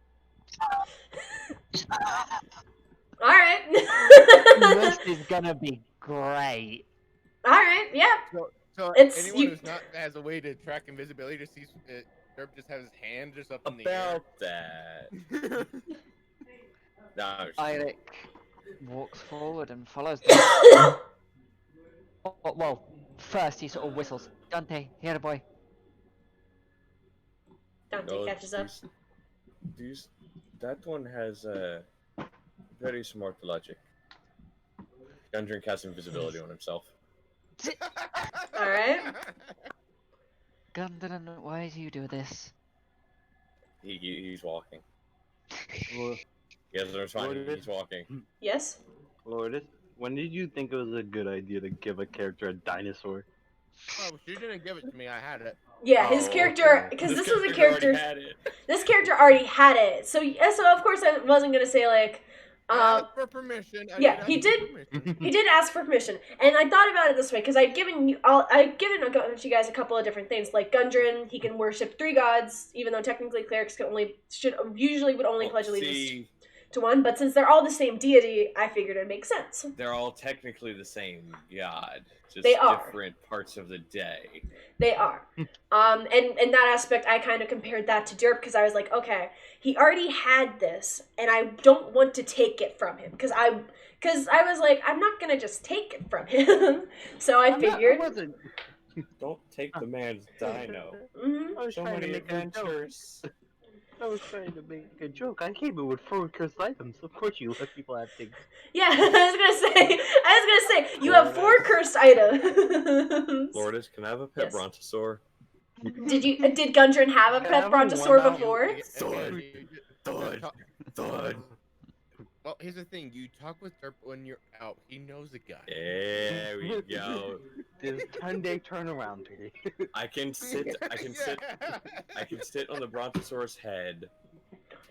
All right. This is gonna be great. All right. Yeah. So It's- anyone you- who's not has a way to track invisibility just sees Derp just has his hand just up in the air. About that. No. Eirik walks forward and follows them. Oh, well, first he sort of whistles. Dante, here, boy. Dante catches up. That one has very smart logic. Gundren casts invisibility on himself. All right. Gundren, why do you do this? He's walking. Well, He hasn't responded. Lourdes? He's walking. Yes. Lourdes, when did you think it was a good idea to give a character a dinosaur? Oh, she didn't give it to me. I had it. Yeah, his Oh, character, okay. because this was a already character. had it. This character already had it, so of course I wasn't gonna say like, I asked for permission. yeah, he did. He did ask for permission, and I thought about it this way because I'd given you you guys a couple of different things. Like Gundren, he can worship 3 gods, even though technically clerics would only pledge allegiance to one. But since they're all the same deity, I figured it'd make sense. They're all technically the same god, just They are. different parts of the day. They are. And in that aspect, I kind of compared that to Derp because I was like, okay, he already had this, and I don't want to take it from him because I was like, I'm not gonna just take it from him. So I figured. Don't take the man's dino. Mhm. I was So trying to many make a joke. adventures. I was trying to make a joke. I came in with 4 cursed items. Of course you let people have things. Yeah, I was gonna say, you have 4 cursed items. Lourdes, can I have a pet Yes. brontosaur? Did Gundren have a Can I pet have brontosaur one now? before? Thud. Thud. Well, here's the thing. You talk with Derp when you're out. He knows a guy. There we go. This 10-day turnaround period. I can sit on the Brontosaurus head,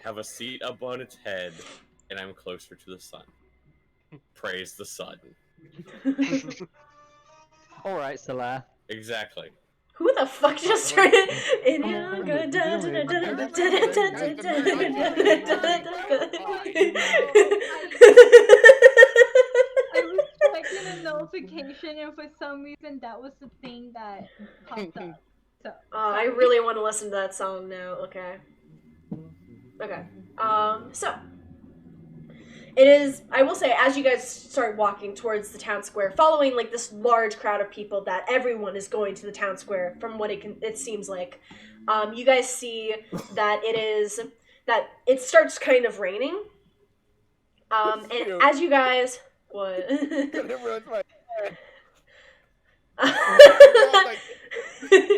have a seat up on its head, and I'm closer to the sun. Praise the sun. Alright, Solar. Exactly. Who the fuck just started? I was checking a notification, and for some reason, that was the thing that popped up. So. I really want to listen to that song now. Okay. Okay. So it is. I will say, as you guys start walking towards the town square, following like this large crowd of people that everyone is going to the town square. From what it seems like, you guys see that it starts kind of raining. And as you guys, what? I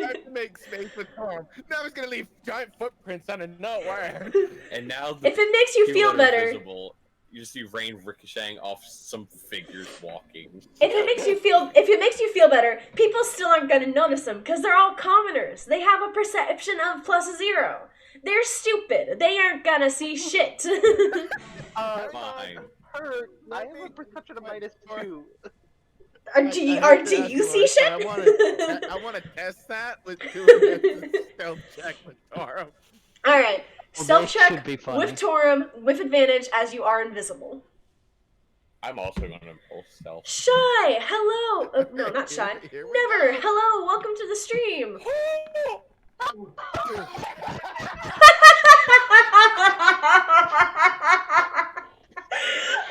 have to make space with Tom. Now he's gonna leave giant footprints out of nowhere. And now, if it makes you feel better, invisible, you just see rain ricocheting off some figures walking. If it makes you feel better, people still aren't gonna notice them because they're all commoners. They have a perception of +0. They're stupid. They aren't gonna see shit. Fine. I have a perception of -2. Do you see shit? I want to test that with doing a stealth check with Toro. All right, stealth check should be funny. with Torum with advantage as you are invisible. I'm also going to pull stealth. Shy, hello. No, not shy. Here we Never. go. Hello, welcome to the stream.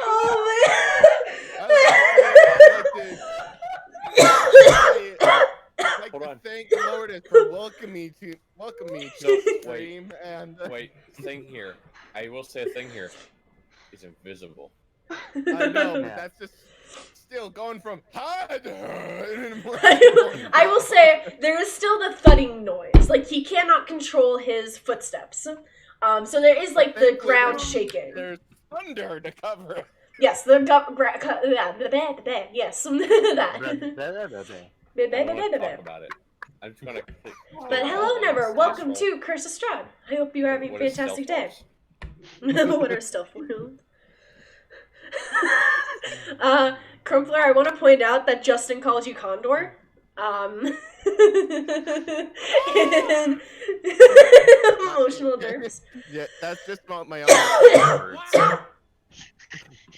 Oh I'd like to thank Lourdes for welcoming me to the stream and Wait, thing here. I will say a thing here. He's invisible. I know, but Yeah. that's just still going from I will say there is still the thudding noise. Like he cannot control his footsteps. So there is like the ground shaking. There's thunder to cover. Yes, the yes, that. I don't want to talk about it. I'm just gonna. But hello, Never. Welcome to Curse of Strahd. I hope you are having a What is fantastic stealth day. balls? What are stealth rules? Crumpler, I want to point out that Justin called you Condor. And emotional derps. Yeah, that's just not my own words.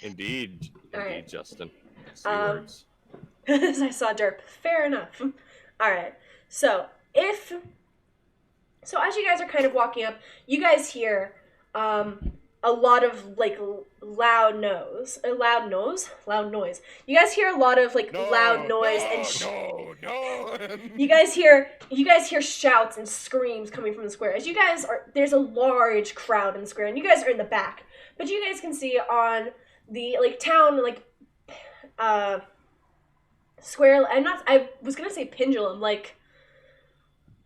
Indeed, Alright. Justin. As I saw derp. Fair enough. Alright. So as you guys are kind of walking up, you guys hear a lot of like loud noise. You guys hear a lot of like loud noise and you guys hear shouts and screams coming from the square. As you guys are, there's a large crowd in the square, and you guys are in the back. But you guys can see on the like town like square. I was gonna say pendulum, like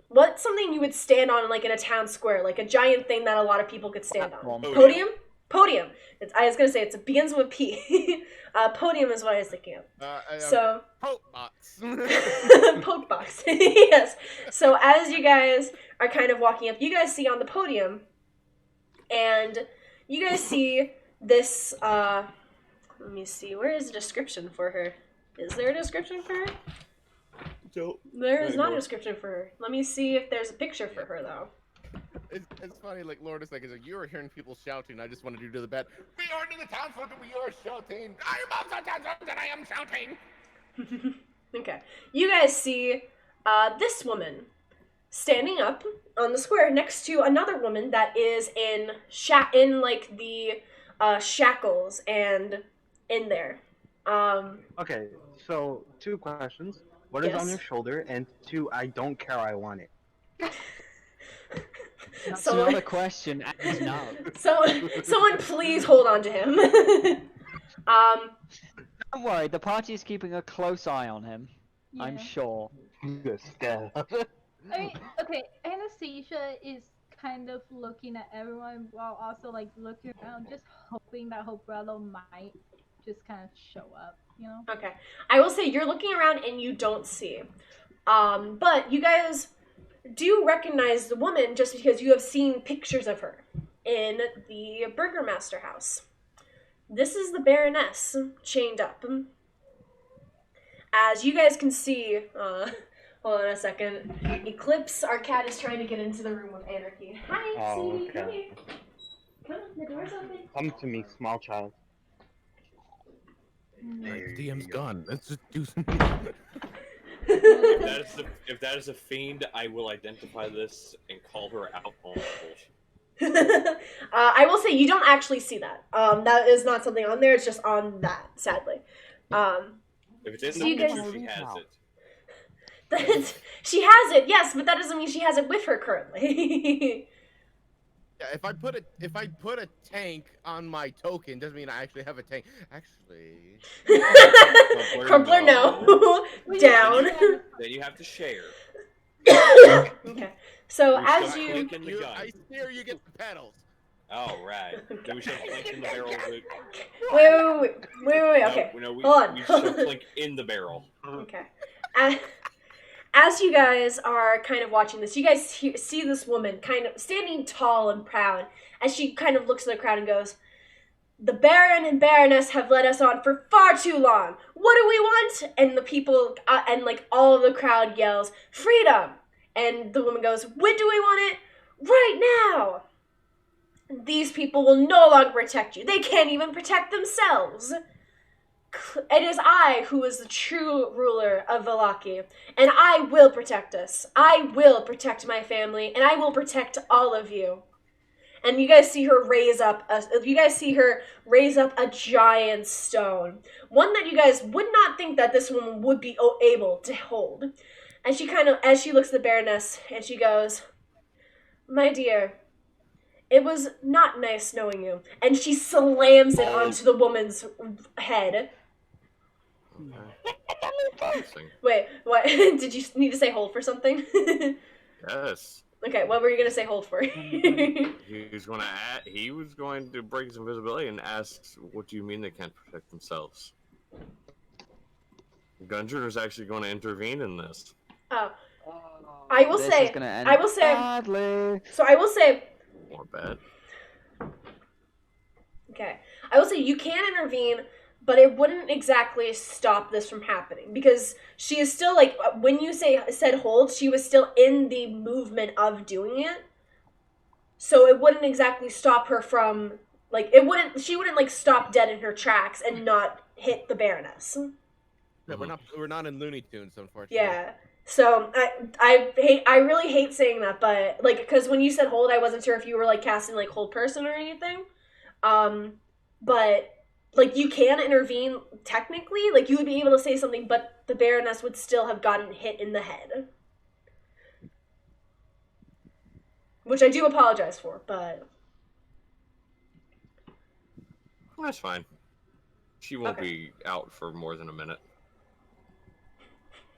what's something you would stand on like in a town square, like a giant thing that a lot of people could stand on. Podium. I was gonna say it begins with P. Podium is what I was thinking of. So Poke box. poke box. Yes. So as you guys are kind of walking up, you guys see on the podium, and you guys see this. Let me see. Where is the description for her? Is there a description for her? Nope. There is not a description for her. Let me see if there's a picture for her though. It's funny, like Lourdes, like, you were hearing people shouting. I just wanted to do the bad. We are in the townsfolk and we are shouting. I am also townsfolk and I am shouting. Okay. You guys see this woman standing up on the square next to another woman that is in like the shackles and in there. Okay, so 2 questions. What is on Yes. your shoulder? And 2, I don't care, I want it. That's So- not a question, and no. Someone please hold on to him. Don't worry, the party is keeping a close eye on him. I'm Yeah. sure. Good stuff. I mean, okay, Anastasia is kind of looking at everyone while also like looking around, just hoping that her brother might just kind of show up, you know? Okay. I will say you're looking around and you don't see. But you guys do recognize the woman just because you have seen pictures of her in the Burgermaster house. This is the Baroness chained up. As you guys can see, hold on a second. Eclipse, our cat is trying to get into the room with Anarchy. Hi, Oh, sweetie, come okay. here. Come on, the door's open. Come to me, small child. Alright, the DM's gone. Let's just do some. If that is a fiend, I will identify this and call her out on bullshit. I will say you don't actually see that. That is not something on there. It's just on that, sadly. If it's in So the you picture, guys- she has it. She has it, yes, but that doesn't mean she has it with her currently. Yeah, if I put a tank on my token, doesn't mean I actually have a tank. Actually, Crumpler, no. Down. Then you have to share. Okay. So We as start you clinking the gun. I steer, you get the pedals. All right. Then we shall clink in the barrel. wait. Okay. No, we Hold on. shall clink in the barrel. Okay. As you guys are kind of watching this, you guys see this woman kind of standing tall and proud as she kind of looks at the crowd and goes, "The Baron and Baroness have led us on for far too long. What do we want?" And the people, and like all of the crowd yells, "Freedom!" And the woman goes, "When do we want it? Right now! These people will no longer protect you. They can't even protect themselves. It is I who is the true ruler of Vallaki, and I will protect us. I will protect my family, and I will protect all of you." And you guys see her raise up a giant stone, one that you guys would not think that this woman would be able to hold. And as she looks at the Baroness, and she goes, "My dear, it was not nice knowing you." And she slams it onto the woman's head. Wait, what? Did you need to say hold for something? Yes. Okay, what were you gonna say hold for? He was going to break his invisibility and ask, "What do you mean they can't protect themselves?" Gundren is actually going to intervene in this. Oh, I will This say. is gonna end I will say. badly. So I will say. More bad. Okay, I will say you can intervene, but it wouldn't exactly stop this from happening because she is still like when you said hold, she was still in the movement of doing it. So it wouldn't exactly stop her from like she wouldn't like stop dead in her tracks and not hit the Baroness. No, we're not in Looney Tunes, unfortunately. Yeah. So I really hate saying that, but like because when you said hold, I wasn't sure if you were like casting like hold person or anything. But like you can intervene technically, like you would be able to say something, but the Baroness would still have gotten hit in the head. Which I do apologize for, but That's fine. She won't Okay. be out for more than a minute.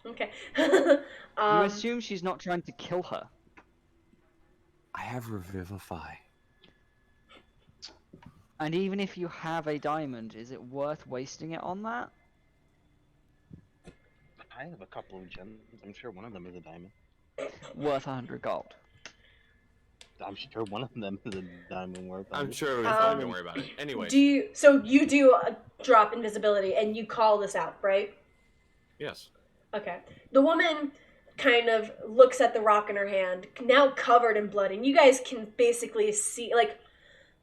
okay. You assume she's not trying to kill her. I have Revivify. And even if you have a diamond, is it worth wasting it on that? I have a couple of gems. I'm sure one of them is a diamond. Worth 100 gold. I'm sure one of them is a diamond worth. I'm sure it'll be fine. Don't worry about it. Anyways. So you do drop invisibility and you call this out, right? Yes. Okay. The woman kind of looks at the rock in her hand, now covered in blood, and you guys can basically see, like,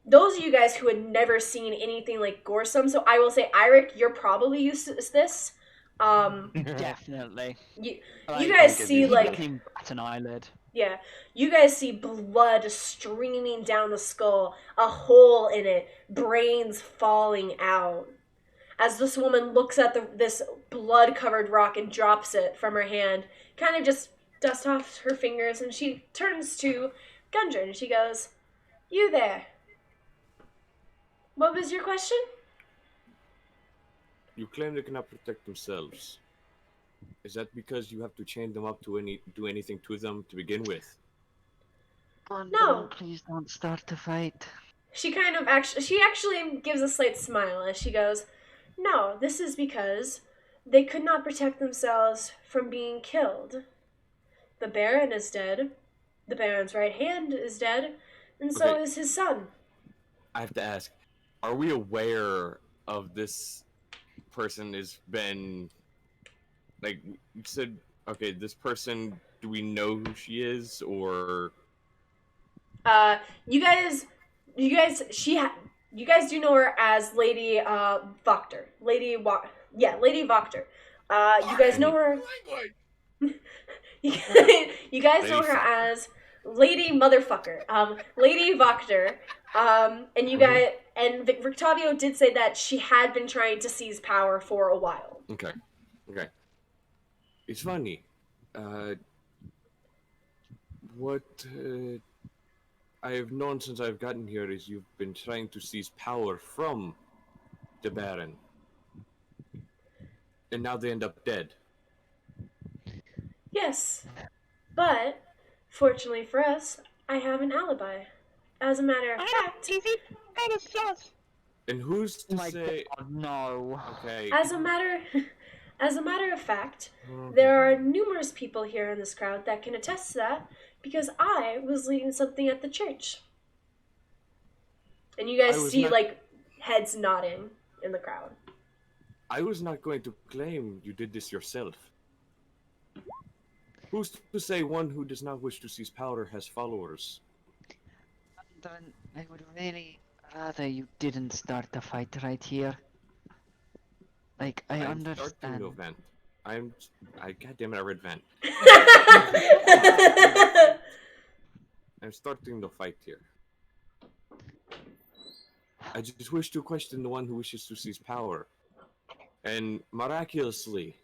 those of you guys who had never seen anything like Gorsum, so I will say, Eirik, you're probably used to this. Definitely. You Like, guys see, you like, can bat an eyelid. yeah, you guys see blood streaming down the skull, a hole in it, brains falling out. As this woman looks at this blood-covered rock and drops it from her hand, kind of just dusts off her fingers, and she turns to Gundren, and she goes, "You there. What was your question?" You claim they cannot protect themselves. Is that because you have to chain them up to do anything to them to begin with? No. Please don't start the fight. She actually gives a slight smile as she goes, "No, this is because they could not protect themselves from being killed. The Baron is dead. The Baron's right hand is dead, and so Okay. is his son." I have to ask, are we aware of this person has been, like, you said, okay, this person, do we know who she is, or... You guys, you guys do know her as Lady Voctor. Lady Voctor. You guys know her. You guys know her as Lady Motherfucker. Lady Voctor. And you guys and Victavio did say that she had been trying to seize power for a while. Okay. It's funny. What I have known since I've gotten here is you've been trying to seize power from the Baron. And now they end up dead. Yes, but fortunately for us, I have an alibi. As a matter of fact, And who's to My say... God, no. Okay. as a matter of fact, there are numerous people here in this crowd that can attest to that because I was leading something at the church. And you guys see like heads nodding in the crowd. I was not going to claim you did this yourself. Who's to say one who does not wish to seize power has followers? Then I would really rather you didn't start the fight right here. Like, I understand. Starting no vent. Goddammit, I read vent. I'm starting the fight here. I just wish to question the one who wishes to seize power. And miraculously,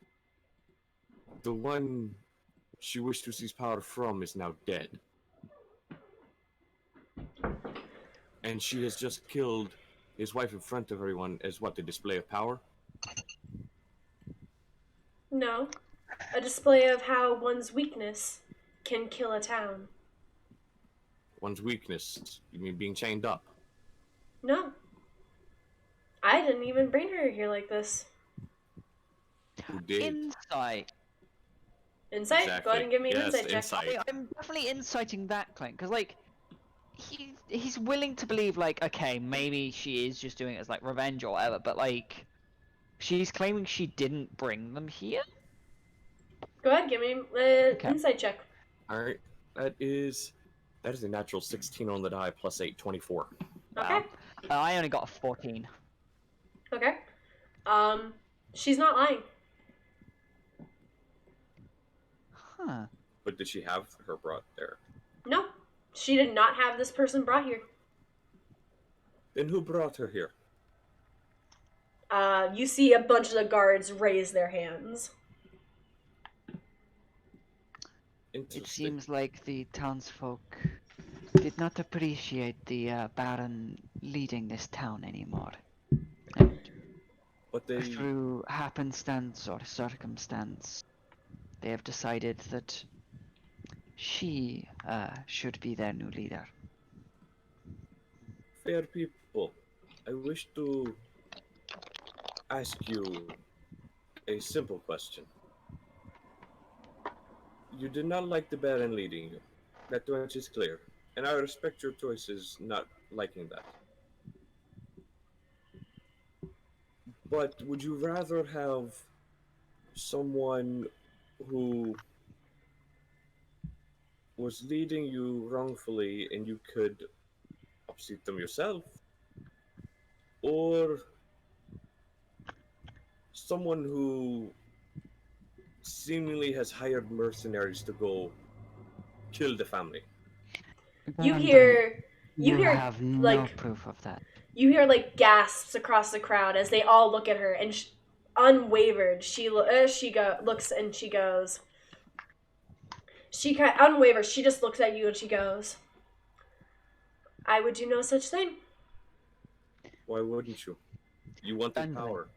the one she wished to seize power from is now dead. And she has just killed his wife in front of everyone as what, a display of power? No, a display of how one's weakness can kill a town. One's weakness? You mean being chained up? No. I didn't even bring her here like this. Who did? Insight. Insight? Exactly. Go ahead and give me an Yes, insight check. insight. I'm definitely inciting that claim, because, like, he's willing to believe, like, okay, maybe she is just doing it as, like, revenge or whatever, but, like, she's claiming she didn't bring them here? Go ahead, give me an insight check. Alright, that is a natural 16 on the die, plus 8, 24. Okay. Wow. I only got a 14. Okay. She's not lying. Huh. But did she have her brought there? No. She did not have this person brought here. Then who brought her here? You see a bunch of the guards raise their hands. It seems like the townsfolk did not appreciate the Baron leading this town anymore. And But they... through happenstance or circumstance, they have decided that she should be their new leader. Fair people, I wish to ask you a simple question. You did not like the Baron leading you. That much is clear. And I respect your choices not liking that. But would you rather have someone who was leading you wrongfully and you could upseat them yourself? Or someone who seemingly has hired mercenaries to go kill the family? You hear have no like proof of that. you hear like gasps across the crowd as they all look at her, and unwavered looks and she goes. She unwavers. She just looks at you and she goes, "I would do no such thing." Why wouldn't you? You wanted power.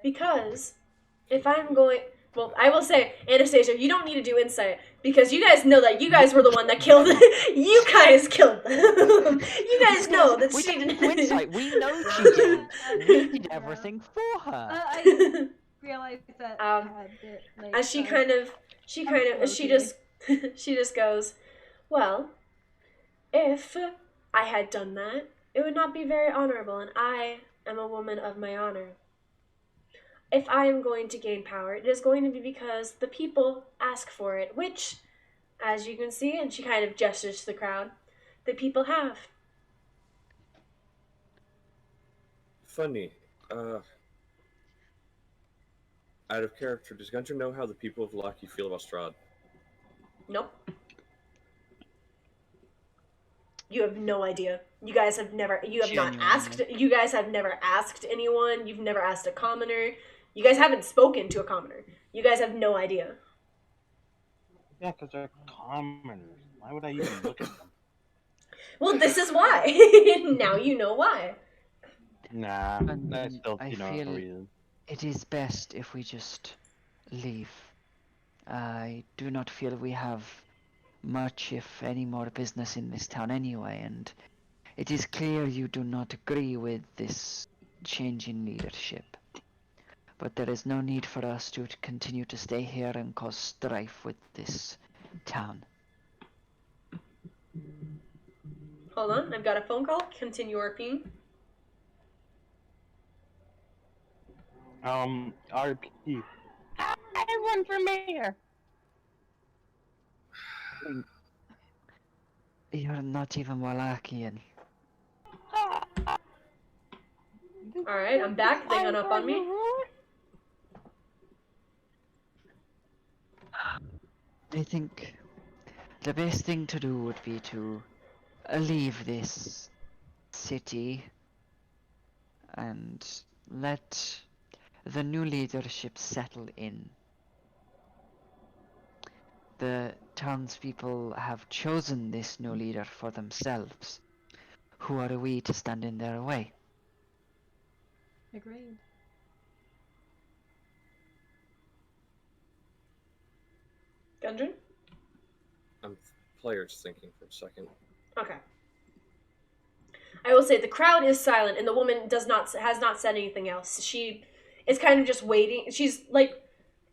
Because if I'm going, Well, I will say, Anastasia, you don't need to do insight because you guys know that you guys were the one that killed. You guys killed them. You guys know that we she didn't didn't. do insight. We know she didn't. We did everything for her. I didn't realize that had it, like, As she just goes, well, if I had done that, it would not be very honorable, and I am a woman of my honor. If I am going to gain power, it is going to be because the people ask for it, which, as you can see, and she kind of gestures to the crowd, the people have. Funny. Out of character, does Gunter know how the people of Lucky feel about Strahd? Nope. You have no idea. You guys have never, you have not asked, you guys have never asked anyone, you've never asked a commoner, you guys haven't spoken to a commoner. You guys have no idea. Yeah, because they're commoners. Why would I even look at them? Well, this is why. Now you know why. Nah, I still see no reason. It is best if we just leave. I do not feel we have much, if any, more business in this town anyway, and it is clear you do not agree with this change in leadership. But there is no need for us to continue to stay here and cause strife with this town. Hold on, I've got a phone call. Continue RP. RP. I run for mayor. You're not even Wallachian. Alright, I'm back. They hung up on me. I think the best thing to do would be to leave this city and let the new leadership settle in. The townspeople have chosen this new leader for themselves. Who are we to stand in their way? Agreed. Gundren? I'm players thinking for a second. Okay. I will say the crowd is silent, and the woman has not said anything else. She is kind of just waiting. She's like,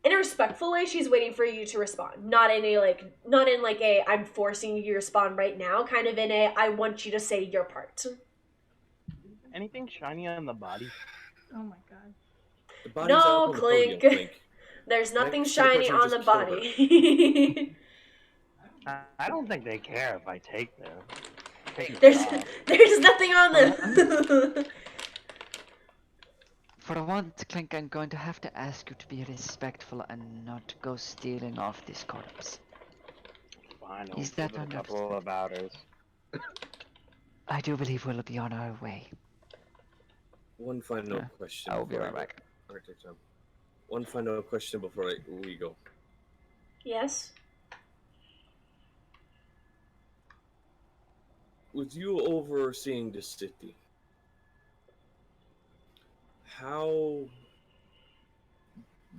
in a respectful way, she's waiting for you to respond. Not in a I'm forcing you to respond right now. Kind of in a I want you to say your part. Anything shiny on the body? Oh my god. The body's No, up on the podium, Clink. There's nothing Next to the shiny person who on the just killed body. I don't think they care if I take them. There's nothing on them. For once, Clink, I'm going to have to ask you to be respectful and not go stealing off this corpse. Fine, Is that a couple of hours. I do believe we'll be on our way. One final question. I'll be before right back. Alright, take time. One final question before we go. Yes. With you overseeing the city, how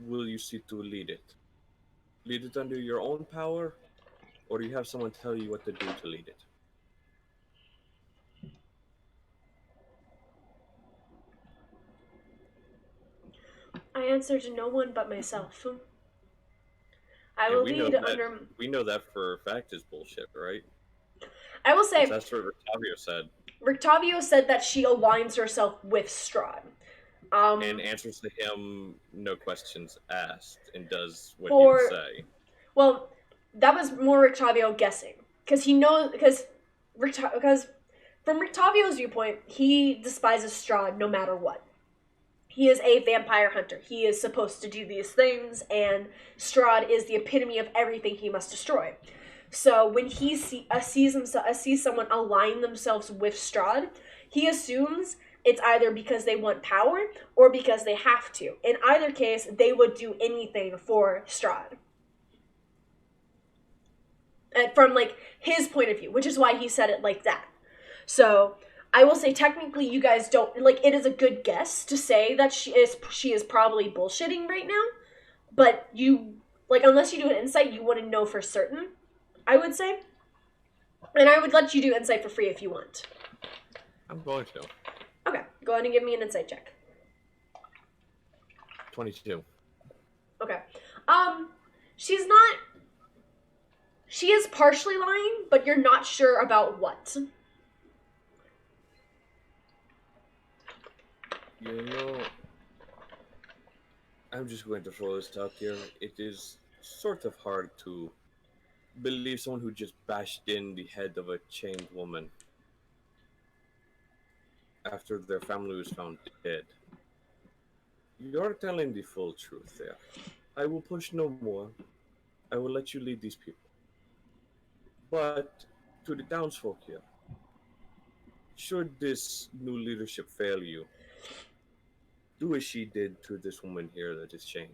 will you see to lead it? Lead it under your own power, or do you have someone tell you what to do to lead it? I answer to no one but myself. I will lead under. We know that for a fact is bullshit, right? I will say. That's what Rictavio said. Rictavio said that she aligns herself with Strahd. And answers to him, no questions asked, and does what he would say. Well, that was more Rictavio guessing, because he knows because from Rictavio's viewpoint, he despises Strahd no matter what. He is a vampire hunter. He is supposed to do these things, and Strahd is the epitome of everything he must destroy. So when he sees someone align themselves with Strahd, he assumes it's either because they want power or because they have to. In either case, they would do anything for Strahd. And from like his point of view, which is why he said it like that. So I will say technically you guys don't, like, it is a good guess to say that she is probably bullshitting right now, but you like unless you do an insight, you wouldn't know for certain. I would say, and I would let you do insight for free if you want. I'm going to. Okay, go ahead and give me an insight check. 22. Okay. She's not. She is partially lying, but you're not sure about what. You know, I'm just going to throw this out here. It is sort of hard to believe someone who just bashed in the head of a chained woman after their family was found dead. You're telling the full truth there. I will push no more. I will let you lead these people. But to the townsfolk here, should this new leadership fail you, do as she did to this woman here that is chained.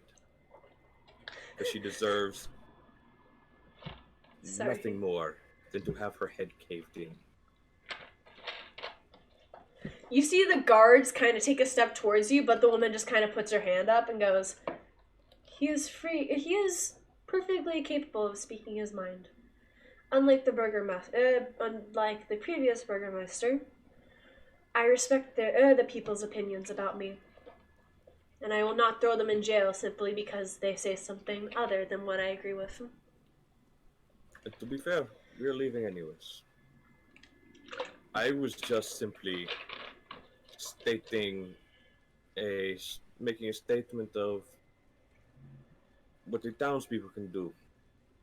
Because she deserves Sorry. nothing more than to have her head caved in. You see the guards kind of take a step towards you, but the woman just kind of puts her hand up and goes, "He is free. He is perfectly capable of speaking his mind. Unlike the previous burgomaster, I respect the people's opinions about me, and I will not throw them in jail simply because they say something other than what I agree with." And to be fair, we're leaving anyways. I was just simply making a statement of what the townspeople can do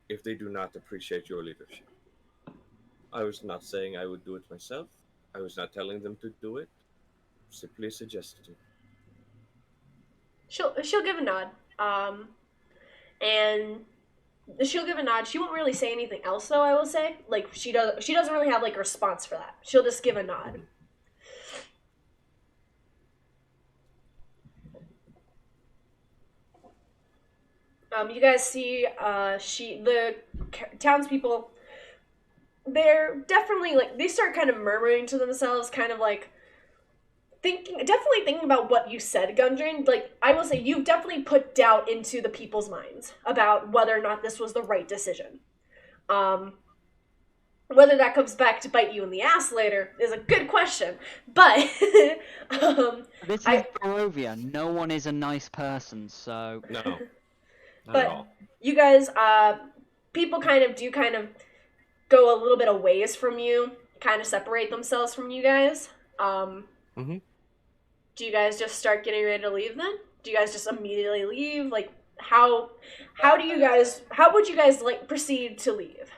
if they do not appreciate your leadership. I was not saying I would do it myself. I was not telling them to do it. Simply a suggestion. She'll give a nod. And she'll give a nod. She won't really say anything else though, I will say. Like she doesn't really have like a response for that. She'll just give a nod. You guys see the townspeople, they're definitely like they start kind of murmuring to themselves, kind of like definitely thinking about what you said, Gundren. Like, I will say, you've definitely put doubt into the people's minds about whether or not this was the right decision. Whether that comes back to bite you in the ass later is a good question. But, This is Barovia. No one is a nice person, so... No. Not but at all. you guys, people kind of go a little bit of ways from you, kind of separate themselves from you guys. Mm-hmm. Do you guys just start getting ready to leave then? Do you guys just immediately leave? Like, how would you guys like proceed to leave?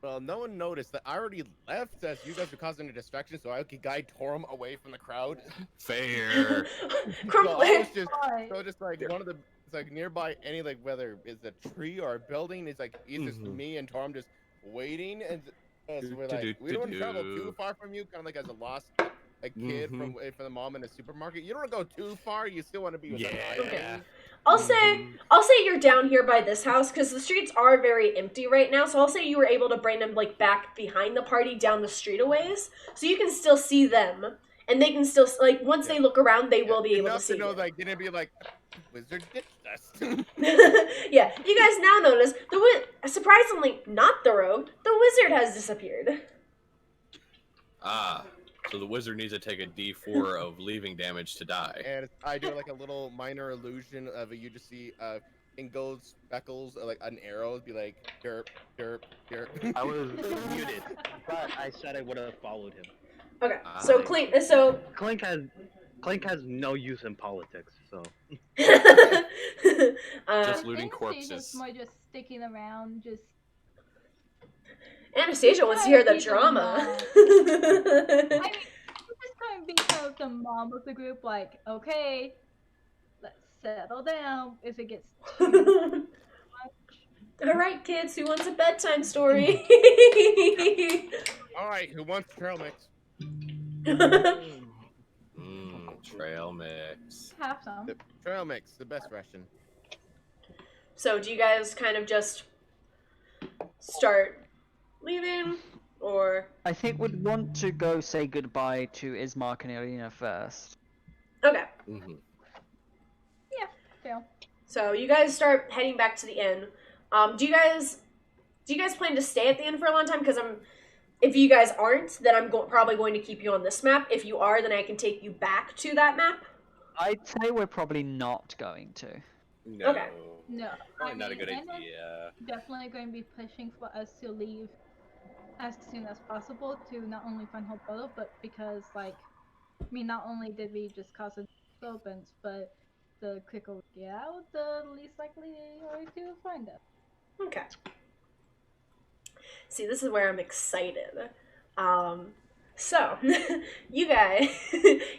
Well, no one noticed that I already left as you guys were causing a distraction, so I could guide Torum away from the crowd. Fair. So just like one of the, it's like nearby any like whether it's a tree or a building, it's like it's just me and Torum just waiting, and as we're like we don't want to travel too far from you, kind of like as a lost like kid from the mom in the supermarket. You don't want to go too far. You still want to be with an eye. Okay. I'll say you're down here by this house because the streets are very empty right now. So I'll say you were able to bring them like back behind the party down the street a ways, so you can still see them, and they can still like once they look around, they will be able to see. Enough to know, like, didn't be like wizard ditched us. Yeah, you guys now notice surprisingly not the road. The wizard has disappeared. Ah. So the wizard needs to take a D4 of leaving damage to die. And I do like a little minor illusion of you just see in gold speckles like an arrow be like derp derp derp. I was muted, but I said I would have followed him. Okay, so Clink has no use in politics, so. Just looting corpses. Anastasia's more just sticking around, just. Anastasia wants to hear the drama. I mean, she's just gonna be kind of the mom of the group, like, okay, let's settle down if it gets too much. Alright, kids, who wants a bedtime story? Alright, who wants trail mix? Trail mix. Have some. The trail mix, the best ration. So, do you guys kind of just start leaving, or? I think we'd want to go say goodbye to Ismark and Irina first. Okay. Mm-hmm. Yeah. So you guys start heading back to the inn. Do you guys plan to stay at the inn for a long time? Because if you guys aren't, then I'm probably going to keep you on this map. If you are, then I can take you back to that map. I'd say we're probably not going to. No. Okay. No, Probably not a mean, good Anna's idea. definitely going to be pushing for us to leave as soon as possible to not only find Hoboto, but because, like, I mean, not only did we just cause a disturbance, but the quicker we get out, the least likely they are to find us. Okay. See, this is where I'm excited. So you guys,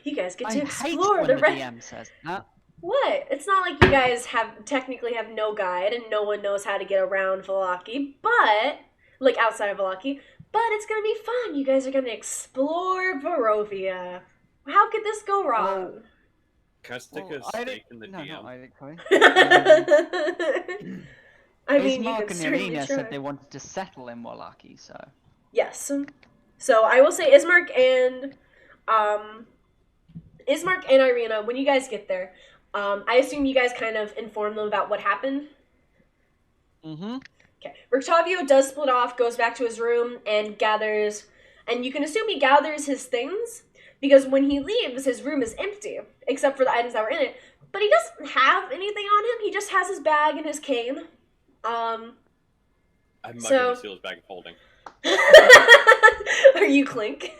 you guys get to I hate explore when the the rest. DM says that. What? It's not like you guys technically have no guide and no one knows how to get around Velaki, but like outside of Velaki. But it's gonna be fun. You guys are gonna explore Barovia. How could this go wrong? Can I stick Well, a stake in the no, DM? not I, sorry. I mean, you Ismark could and certainly Irina try. said they wanted to settle in Wallaki, so. Yes. So I will say Ismark and Irina, when you guys get there, I assume you guys kind of inform them about what happened. Mm-hmm. Okay. Rictavio does split off, goes back to his room, and gathers, and you can assume he gathers his things, because when he leaves, his room is empty, except for the items that were in it. But he doesn't have anything on him, he just has his bag and his cane. I'm not So- going to steal his bag of holding. Are you Clink?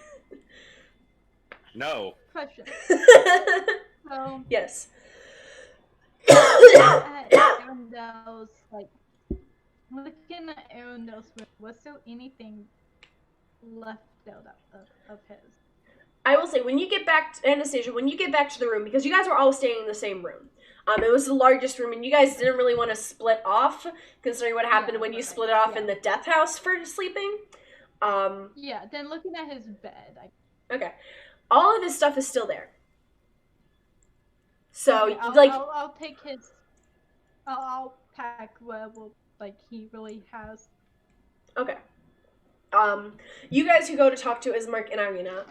No. Question. So, Yes. at Arendel's, like, looking at Arendel's room, was there anything left out of his? I will say, when you get back to Anastasia, when you get back to the room, because you guys were all staying in the same room, it was the largest room, and you guys didn't really want to split off, considering what happened Yeah, when you right, split off yeah. in the death house for sleeping. Yeah, then looking at his bed, Okay. All of his stuff is still there. So, okay, like, I'll take his. I'll pack whatever like he really has. okay. You guys who go to talk to Ismark and Irina,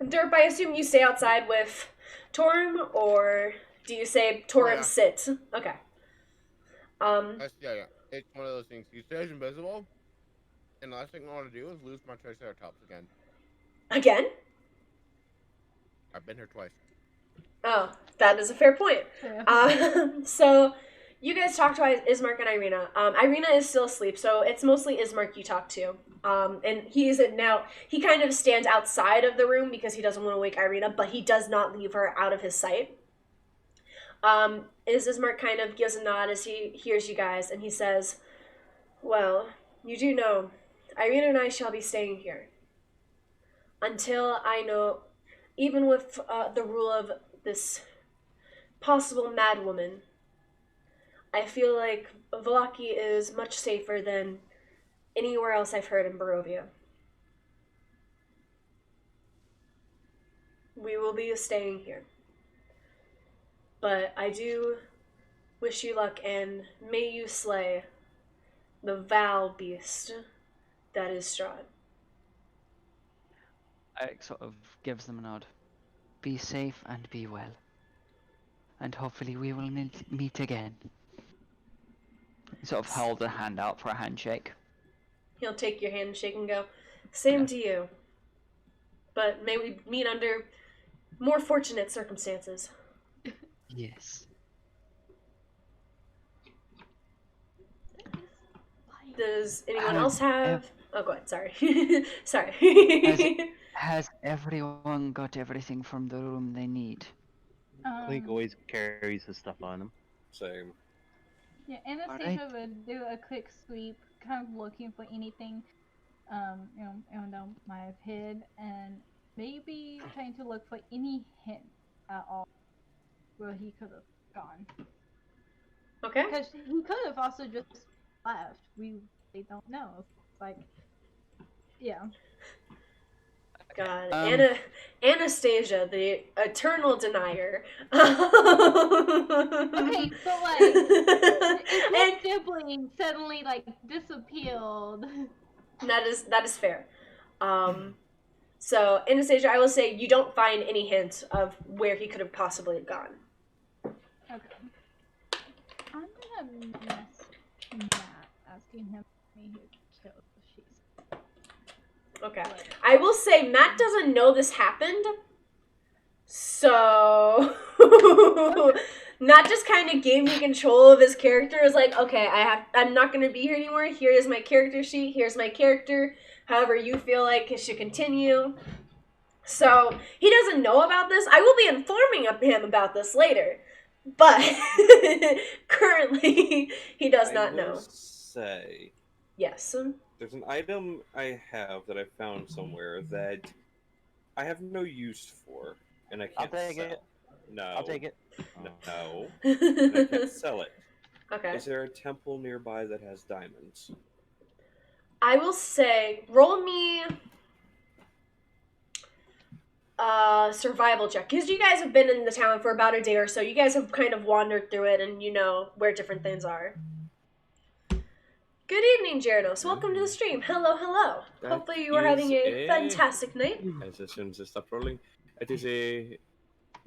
Derp, I assume you stay outside with Torm, or do you say Torm yeah. sit? Okay. Yeah. It's one of those things. He stays invisible, and the last thing I want to do is lose my Triceratops again. Again? I've been here twice. Oh, that is a fair point. Yeah. So, you guys talk to Ismark and Irina. Irina is still asleep, so it's mostly Ismark you talk to. And he kind of stands outside of the room because he doesn't want to wake Irina, but he does not leave her out of his sight. Ismark kind of gives a nod as he hears you guys, and he says, well, you do know, Irina and I shall be staying here. Until I know, even with the rule of this possible mad woman, I feel like Velaki is much safer than anywhere else I've heard in Barovia. We will be staying here. But I do wish you luck, and may you slay the vile beast that is Strahd. Eric sort of gives them a nod. Be safe and be well. And hopefully we will meet again. He sort of holds a hand out for a handshake. He'll take your hand and shake and go, same Yeah. to you. But may we meet under more fortunate circumstances. Yes. Does anyone Has else have... Oh, go ahead, sorry. Sorry. Has everyone got everything from the room they need? Clink always carries his stuff on him. Same. Yeah, Anastasia would do a quick sweep, kind of looking for anything, Arendelle might have hid, and maybe trying to look for any hint at all where he could have gone. Okay. Because he could have also just left. They don't know. It's like, yeah. God. Um, Anastasia, the eternal denier. Okay, so like, if And his sibling suddenly like disappeared. that is fair. So Anastasia, I will say you don't find any hint of where he could have possibly gone. Okay. gonna message Matt asking him who killed she's. Okay. I will say Matt doesn't know this happened. So Matt just kind of gave me control of his character. It was like, okay, I'm not gonna be here anymore. Here is my character sheet. Here's my character. However you feel like it should continue. So he doesn't know about this. I will be informing him about this later. But currently he does not know. Say, Yes. there's an item I have that I found somewhere that I have no use for, and I can't I'll take sell. it. No. I'll take it. No. And I can't sell it. Okay. Is there a temple nearby that has diamonds? I will say, roll me survival check, because you guys have been in the town for about a day or so. You guys have kind of wandered through it, and you know where different things are. Good evening, Gyarados. Welcome to the stream. Hello, hello. That Hopefully you are having a is fantastic night. As soon as it stopped rolling, it is a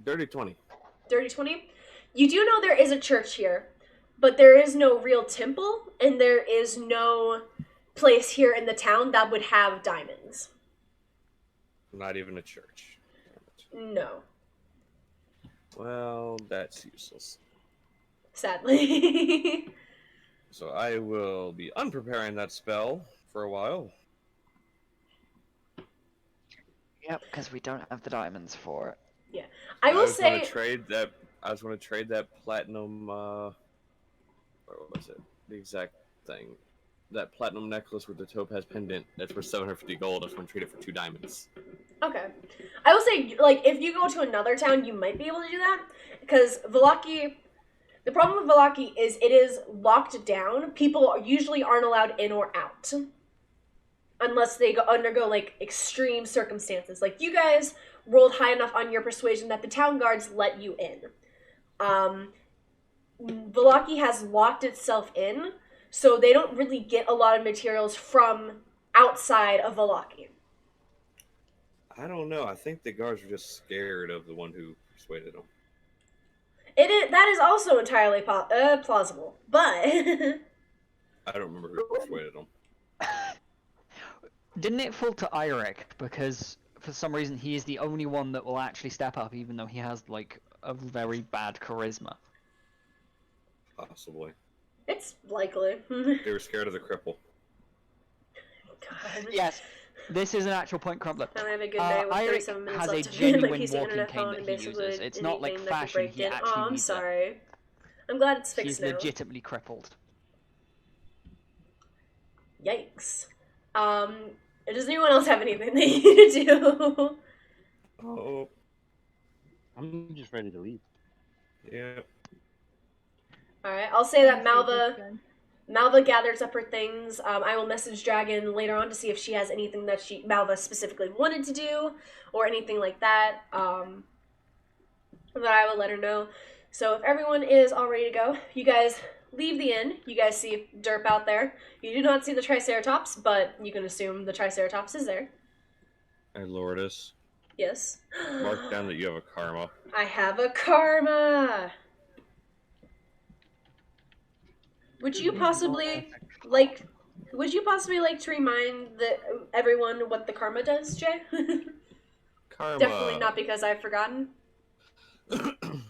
dirty 20. Dirty 20. You do know there is a church here, but there is no real temple, and there is no place here in the town that would have diamonds. Not even a church. No. Well, that's useless. Sadly. So I will be unpreparing that spell for a while. Yep, because we don't have the diamonds for it. I will was say... Gonna trade that, I was going to trade that platinum, what was it? The exact thing. That platinum necklace with the topaz pendant, that's worth 750 gold. I was going to trade it for 2 diamonds. Okay. I will say, like, if you go to another town, you might be able to do that. Because Vallaki... The problem with Vallaki is it is locked down. People usually aren't allowed in or out. Unless they undergo, like, extreme circumstances. Like, you guys rolled high enough on your persuasion that the town guards let you in. Vallaki has locked itself in, so they don't really get a lot of materials from outside of Vallaki. I don't know. I think the guards were just scared of the one who persuaded them. That is also entirely plausible, but... I don't remember who persuaded them. Didn't it fall to Eirik because for some reason he is the only one that will actually step up, even though he has like a very bad charisma? Possibly. It's likely. They were scared of the cripple. God. Yes, this is an actual point, Crumpler. And I have a good day with Eirik 37 minutes has a left to genuine like, use the walking internet cane phone that and he basically uses. It's not like anything that could fashion, break he it. actually Oh, I'm needs it. sorry. I'm glad it's He's fixed now. legitimately crippled. Yikes. Does anyone else have anything they need to do? Oh, I'm just ready to leave. yeah. Alright, I'll say that Honestly, it's Malva gathers up her things. I will message Dragon later on to see if she has anything that Malva specifically wanted to do, or anything like that. That I will let her know. So if everyone is all ready to go, you guys leave the inn. You guys see Derp out there. You do not see the Triceratops, but you can assume the Triceratops is there. Hey, Lourdes. Yes. Mark down that you have a karma. I have a karma. Would you possibly like to remind everyone what the karma does, Jay? Karma. Definitely not because I've forgotten.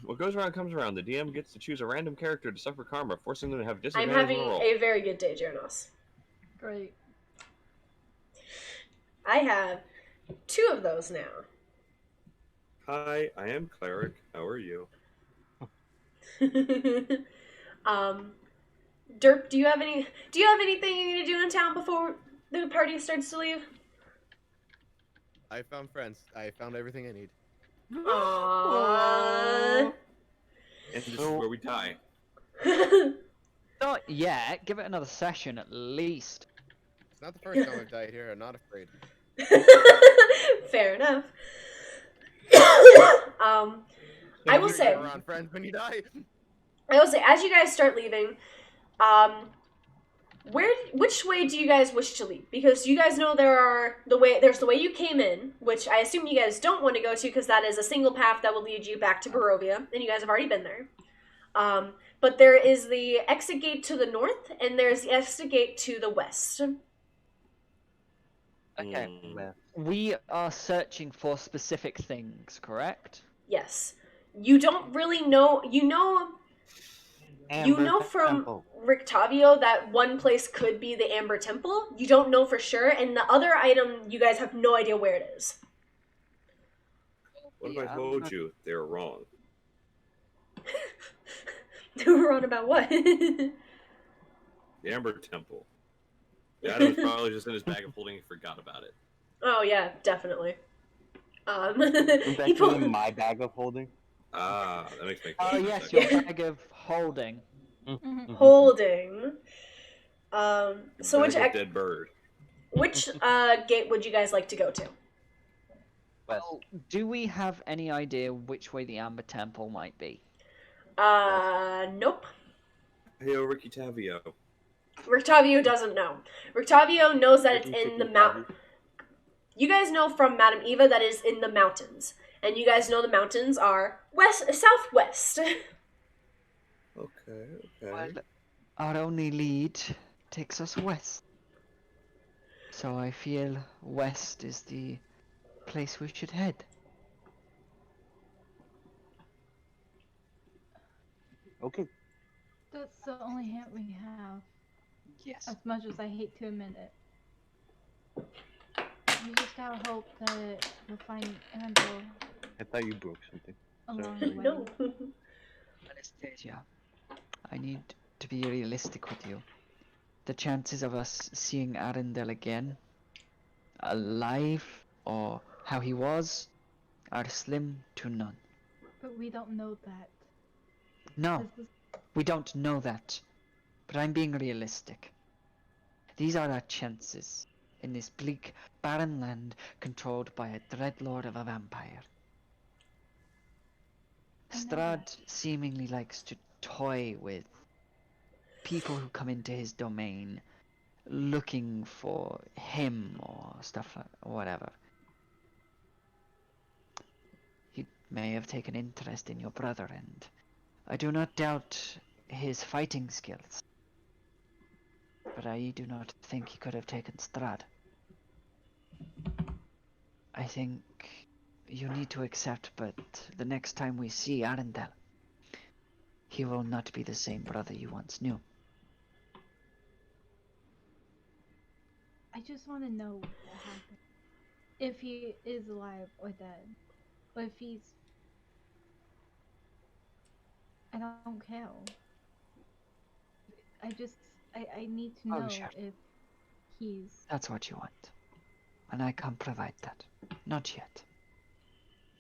What goes around comes around. The DM gets to choose a random character to suffer karma, forcing them to have I'm disadvantage having on a roll. a very good day, Jeranos. Great. I have 2 of those now. Hi, I am Cleric. How are you? Derp, do you have anything you need to do in town before the party starts to leave? I found friends. I found everything I need. Aww. And this is where we die. Not yet. Give it another session at least. It's not the first time I've died here. I'm not afraid. Fair enough. I will You're say, around friends when you die. as you guys start leaving, which way do you guys wish to leave? Because you guys know there's the way you came in, which I assume you guys don't want to go to because that is a single path that will lead you back to Barovia, and you guys have already been there. But there is the exit gate to the north, and there's the exit gate to the west. Okay. Well, We are searching for specific things, correct? Yes. You don't really know. You know Amber from Temple. Rictavio that one place could be the Amber Temple. You don't know for sure, and the other item, you guys have no idea where it is. What if I Yeah, told you they were wrong? They were on about what? The Amber Temple. The item was probably just in his bag of holding. He forgot about it. Oh yeah, definitely. It's He pulled. actually my bag of holding. Ah, that makes me. Oh yes, your bag of holding. Mhm. Holding. So Bag of dead bird. which gate would you guys like to go to? Well, do we have any idea which way the Amber Temple might be? Nope. Hey, Ricky Tavio. Rictavio doesn't know. Rictavio knows that it's Ricky in the Ticky mount. Tavi. You guys know from Madame Eva that is in the mountains, and you guys know the mountains are southwest. Okay. Well, our only lead takes us west. So I feel west is the place we should head. Okay. That's the only hint we have. Yes. As much as I hate to admit it. We just gotta hope that we'll find Andrew I thought you broke something. along the way. No. Anastasia, I need to be realistic with you. The chances of us seeing Arundel again, alive or how he was, are slim to none. But we don't know that. No, This is we don't know that. But I'm being realistic. These are our chances in this bleak, barren land controlled by a dreadlord of a vampire. I know Strahd seemingly likes to toy with people who come into his domain looking for him or stuff or whatever. He may have taken interest in your brother, and I do not doubt his fighting skills. But I do not think he could have taken Strahd. I think you need to accept, but the next time we see Arundel, he will not be the same brother you once knew. I just want to know what happened. If he is alive or dead. Or if he's... I don't care. I need to Oh, know sure. if he's... That's what you want. And I can't provide that. Not yet.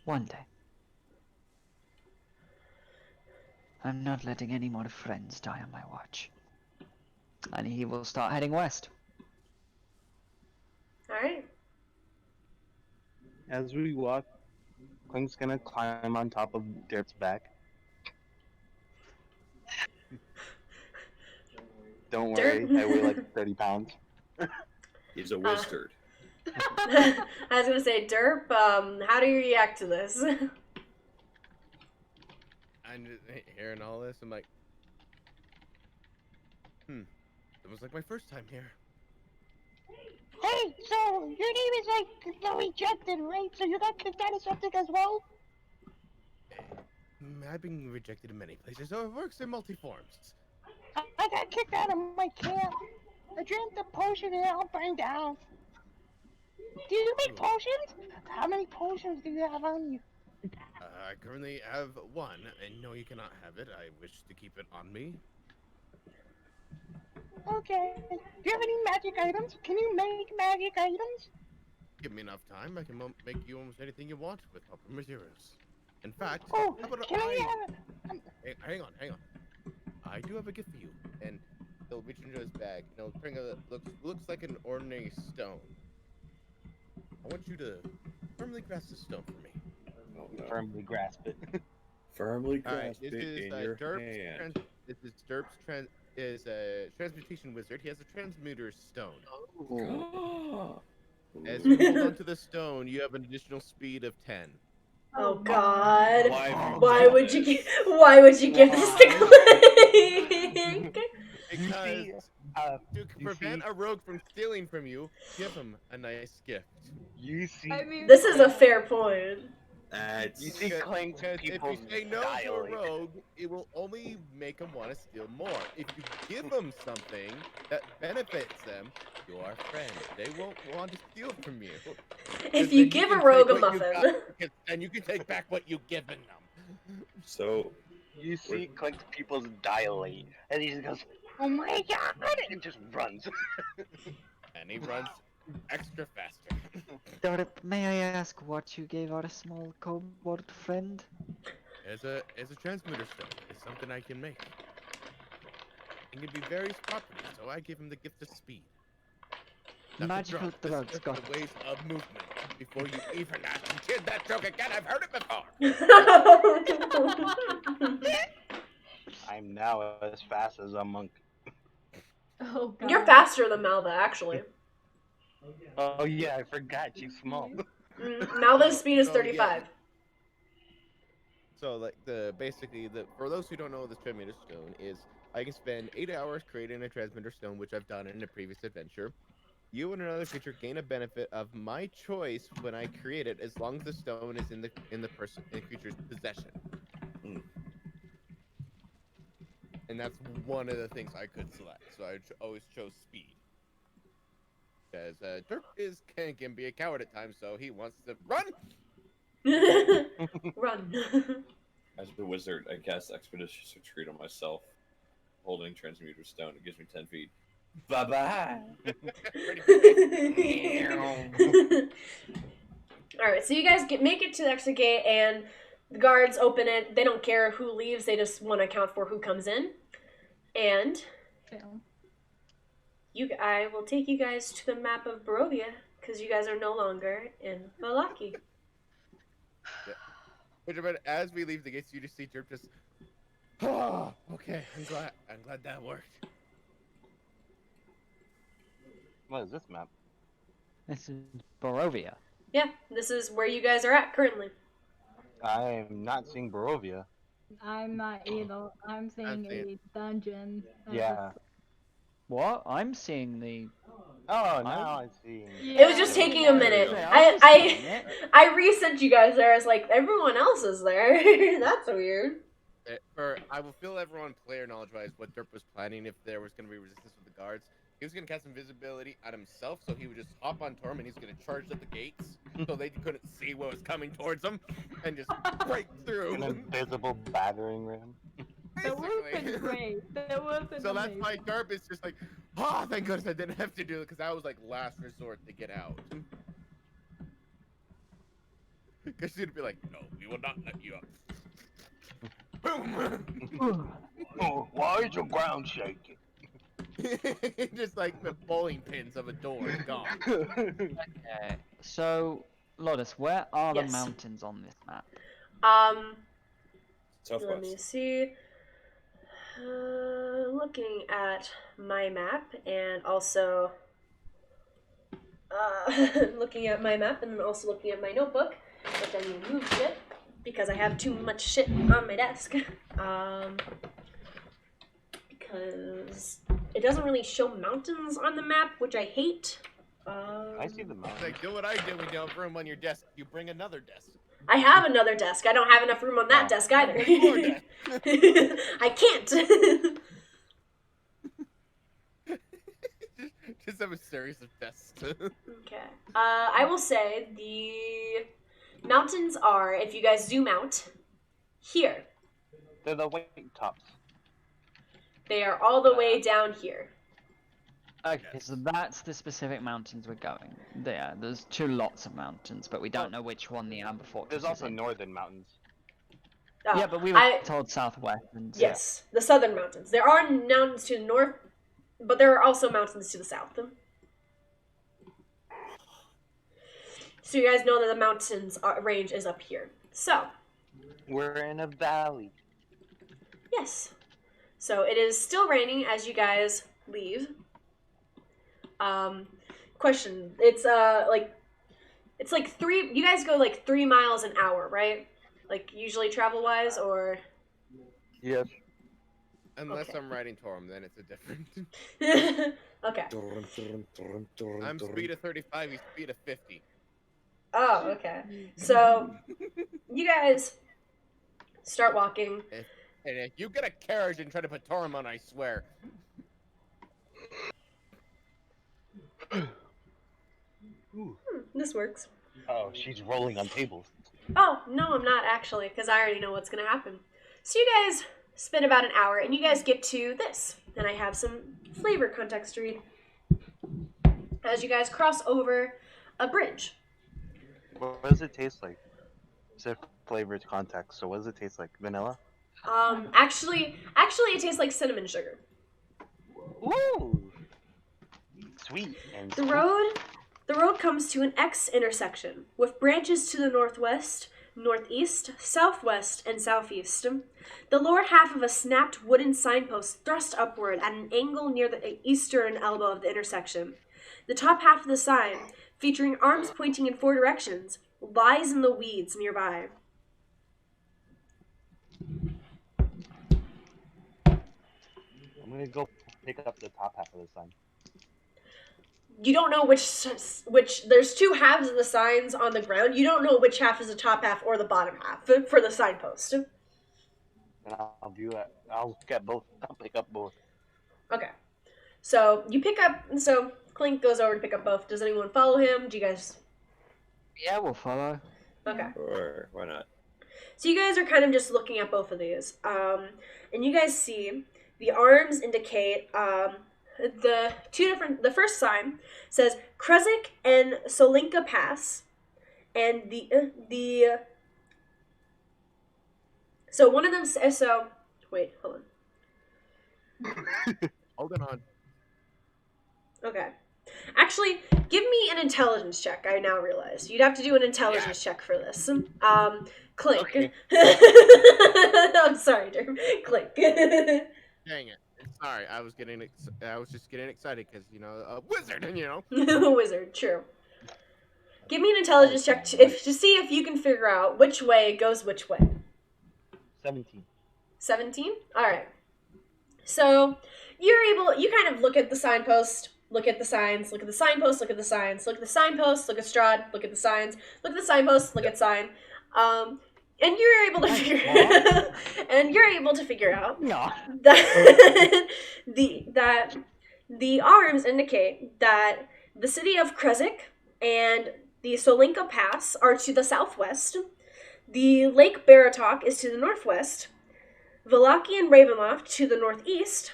One day. I'm not letting any more friends die on my watch. And he will start heading west. Alright. As we walk, Clink's gonna climb on top of Derp's back. Don't worry, Derp. I weigh like 30 pounds. He's a wizard. I was gonna say, Derp, how do you react to this? I'm just hearing all this. I'm like, it was like my first time here. Hey, so your name is like the rejected, right? So you got kicked out of something as well? I've been rejected in many places, so it works in multi-forms. I got kicked out of my camp. I drank the potion and I'll burn down. Do you make potions? How many potions do you have on you? I currently have one, and no, you cannot have it. I wish to keep it on me. Okay. Do you have any magic items? Can you make magic items? Give me enough time, I can make you almost anything you want with proper materials. In fact, Oh, how about can I have... Hang on. I do have a gift for you. And he'll reach into his bag, and he'll bring a looks like an ordinary stone. I want you to firmly grasp the stone for me. Oh, no. Firmly grasp it. Firmly All right, grasp this it is in your hand. This is Derp's is a transmutation wizard. He has a transmuter stone. Oh. As you hold onto the stone, you have an additional speed of 10. Oh God! Why would you give? Why would you give this to Clank? Because to you prevent see- a rogue from stealing from you, give him a nice gift. You see, I mean, This is a fair point. That's you see Because Clank's if you people say no to a dilate. rogue, it will only make him want to steal more. If you give them something that benefits them, you are friends. They won't want to steal from you. If you give a rogue a muffin, And you can take back what you've given them. so. You see Clank's people dilate, and he just goes, "Oh my god!" and just runs. And he runs extra faster. Dorip, may I ask what you gave our small kobold friend? As a transmitter stone, it's something I can make. It can be various properties, so I give him the gift of speed. Not the Magical drug, this drugs, is got the ways of movement. Before you even ask to kid that joke again, I've heard it before. I'm now as fast as a monk. oh god. You're faster than Malva, actually. Oh yeah, I forgot you small. Malva's speed is So, 35. So like basically for those who don't know what this transmitter stone is, I can spend 8 hours creating a transmitter stone, which I've done in a previous adventure. You and another creature gain a benefit of my choice when I create it, as long as the stone is in the creature's possession. Mm. And that's one of the things I could select. So I always chose speed. Because Dirk can be a coward at times, so he wants to run. Run. As a wizard, I cast Expeditious Retreat on myself, holding Transmuter Stone. It gives me 10 feet. Bye bye. Alright, so you guys make it to the exit gate, and the guards open it. They don't care who leaves, they just want to account for who comes in. And Damn. I will take you guys to the map of Barovia, because you guys are no longer in Valaki. But as we leave the gates, you just see Dirk just. Oh, okay. I'm glad that worked. What is this map? This is Barovia. Yeah, this is where you guys are at currently. I am not seeing Barovia. I'm not either. I'm seeing seeing- a dungeon. Yeah. What? I'm seeing the. Oh, now I see. It was just taking a minute. Yeah, was seeing it. I resent you guys there. I was like, everyone else is there. That's weird. I will fill everyone player knowledge-wise what Dirk was planning if there was going to be resistance with the guards. He was going to cast invisibility on himself, so he would just hop on Torm and he's going to charge at the gates so they couldn't see what was coming towards them and just break through. An invisible battering ram. That would have been great. That would have been So that's amazing. why Garp is just like, oh, thank goodness I didn't have to do it, because that was like last resort to get out. Because she'd be like, no, we will not let you up. Boom! Oh, why is the ground shaking? Just like the bowling pins of a door gone. Okay. So, Lotus, where are Yes. the mountains on this map? Let me Southwest. see. Looking at my map and also looking at my map and also looking at my notebook, which I need to move shit because I have too much shit on my desk. Because it doesn't really show mountains on the map, which I hate. I see the mountain. Like, do what I do when you don't have room on your desk. You bring another desk. I have another desk. I don't have enough room on that Oh. desk either. Bring more desk. I can't. Just have a series of desks. Okay. I will say the mountains are, if you guys zoom out, here. They're the weight tops. They are all the way down here. Okay, so that's the specific mountains we're going. There's two lots of mountains, but we don't know which one the Amber Fortress There's also is in. northern mountains. Oh, Yeah, but we were I- told southwest. And Yes, the southern mountains. There are mountains to the north, but there are also mountains to the south. So you guys know that the mountains range is up here. So, We're in a valley. yes. So it is still raining as you guys leave. Question. It's It's like you guys go like 3 miles an hour, right? Like usually travel wise, or Yes. Unless Okay. I'm riding Torm, then it's a different. Okay. I'm speed of 35, he's speed of 50. Oh, okay. So you guys start walking. If you get a carriage and try to put Torm on, I swear. Ooh. This works. Oh, she's rolling on tables. Oh, no, I'm not actually, because I already know what's going to happen. So you guys spend about an hour, and you guys get to this. And I have some flavor context to read. As you guys cross over a bridge. What does it taste like? It's a flavored context. So what does it taste like? Vanilla? Actually, it tastes like cinnamon sugar. Ooh. Sweet and The road comes to an X intersection with branches to the northwest, northeast, southwest, and southeast. The lower half of a snapped wooden signpost thrust upward at an angle near the eastern elbow of the intersection. The top half of the sign, featuring arms pointing in 4 directions, lies in the weeds nearby. I'm gonna go pick up the top half of the sign. You don't know which there's 2 halves of the signs on the ground. You don't know which half is the top half or the bottom half for the signpost. And I'll do that. I'll get both. I'll pick up both. Okay. So Clink goes over to pick up both. Does anyone follow him? Do you guys? Yeah, we'll follow. Okay. Or why not? So you guys are kind of just looking at both of these, and you guys see the arms indicate the first sign says Kresik and Solinka Pass, and so one of them says, so wait, hold on. Hold on. Okay. Actually, give me an intelligence check. I now realize you'd have to do an intelligence check for this. Clink. Okay. I'm sorry, Derm. Clink. Dang it. Sorry, I was just getting excited because, a wizard, Wizard, true. Give me an intelligence check to see if you can figure out which way goes which way. 17. 17? Alright. So, you kind of look at the signpost, look at the signs, look at the signpost, look at the signs, look at the signpost, look at Strahd, look at the signs, look at the signpost, look at sign. And you're able to figure out that the arms indicate that the city of Kresik and the Solinka Pass are to the southwest, the Lake Baratok is to the northwest, Valaki and Ravenloft to the northeast,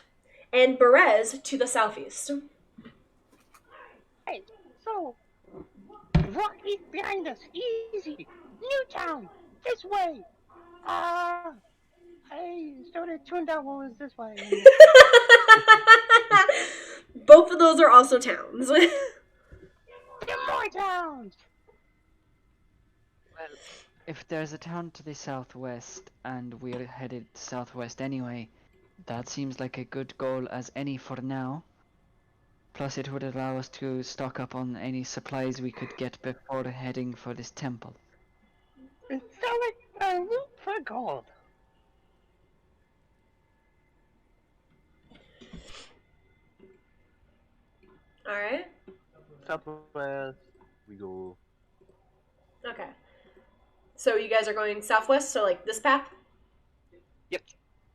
and Berez to the southeast. Hey, so what is behind us? Easy. Newtown. This way. I sort of tuned out what was this way. Both of those are also towns. There are more towns. Well, if there's a town to the southwest and we're headed southwest anyway, that seems like a good goal as any for now. Plus, it would allow us to stock up on any supplies we could get before heading for this temple. It sounds like a loot for gold. Alright. Southwest. We go. Okay. So you guys are going southwest, so like this path? Yep.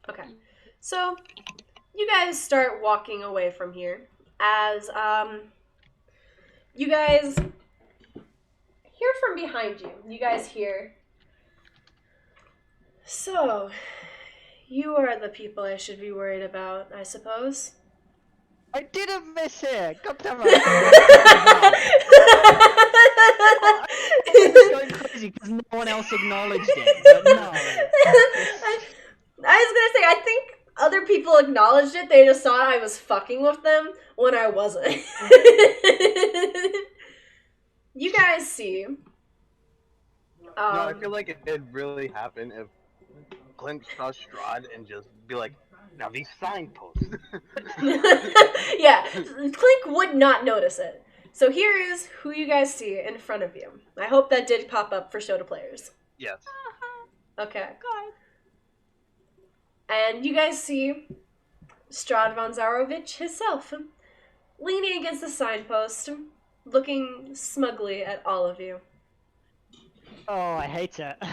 Okay. So you guys start walking away from here as you guys hear from behind you. You guys hear, so you are the people I should be worried about, I suppose. I didn't miss it! God damn it! I was going crazy because no one else acknowledged it, but no. I was gonna say, I think other people acknowledged it, they just thought I was fucking with them when I wasn't. You guys see. No, I feel like it'd really happen if Clint saw Strahd and just be like, now these signposts. Yeah, Clink would not notice it. So here is who you guys see in front of you. I hope that did pop up for show to players. Yes. Okay. God. And you guys see Strahd von Zarovich himself, leaning against the signpost, looking smugly at all of you. Oh, I hate it. I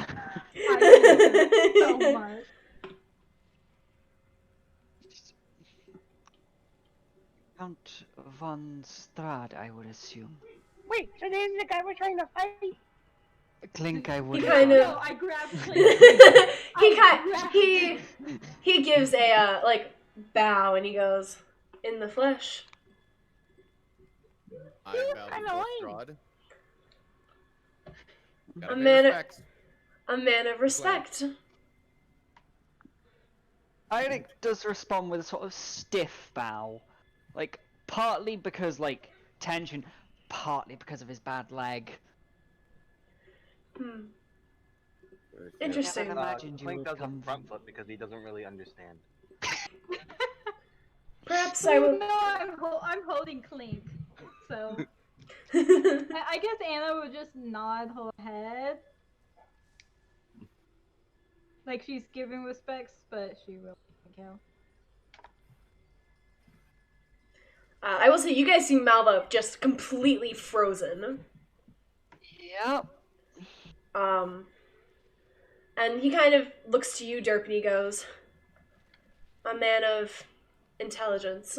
hate it so much. Count von Strahd, I would assume. Wait, so this is the guy we're trying to fight? Clink, I would. He kind of. No, I grabbed Clink. he gives a bow and he goes, "In the flesh." I You bow kinda before lame. Strahd. A Gotta pay man- respects. A man of respect. Eirik does respond with a sort of stiff bow. Like, partly because, like, tension, partly because of his bad leg. Hmm. Very good. Interesting. Never imagined you Clink would does a come front from- flip because he doesn't really understand. Perhaps I will. No, I'm holding Clink. So I guess Anna would just nod her head. Like she's giving respects, but she will kill. I will say, you guys see Malva just completely frozen. Yep. And he kind of looks to you, Derp, and he goes, "A man of intelligence.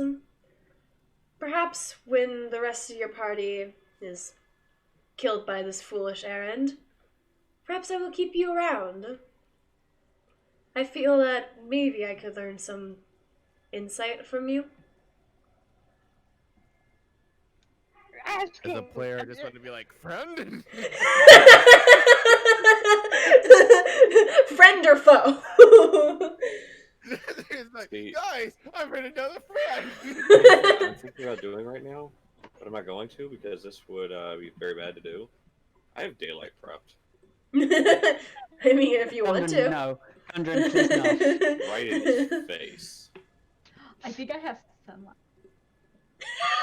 Perhaps when the rest of your party is killed by this foolish errand, perhaps I will keep you around. I feel that maybe I could learn some insight from you." As a player, I just want to be like, friend? Friend or foe? It's like, See- guys, I've made another friend. What I'm thinking about doing right now, but I'm not going to because this would be very bad to do. I have daylight prepped. I mean, if you want Gundren, to. no. Gundren, please no. Right in his face. I think I have sunlight.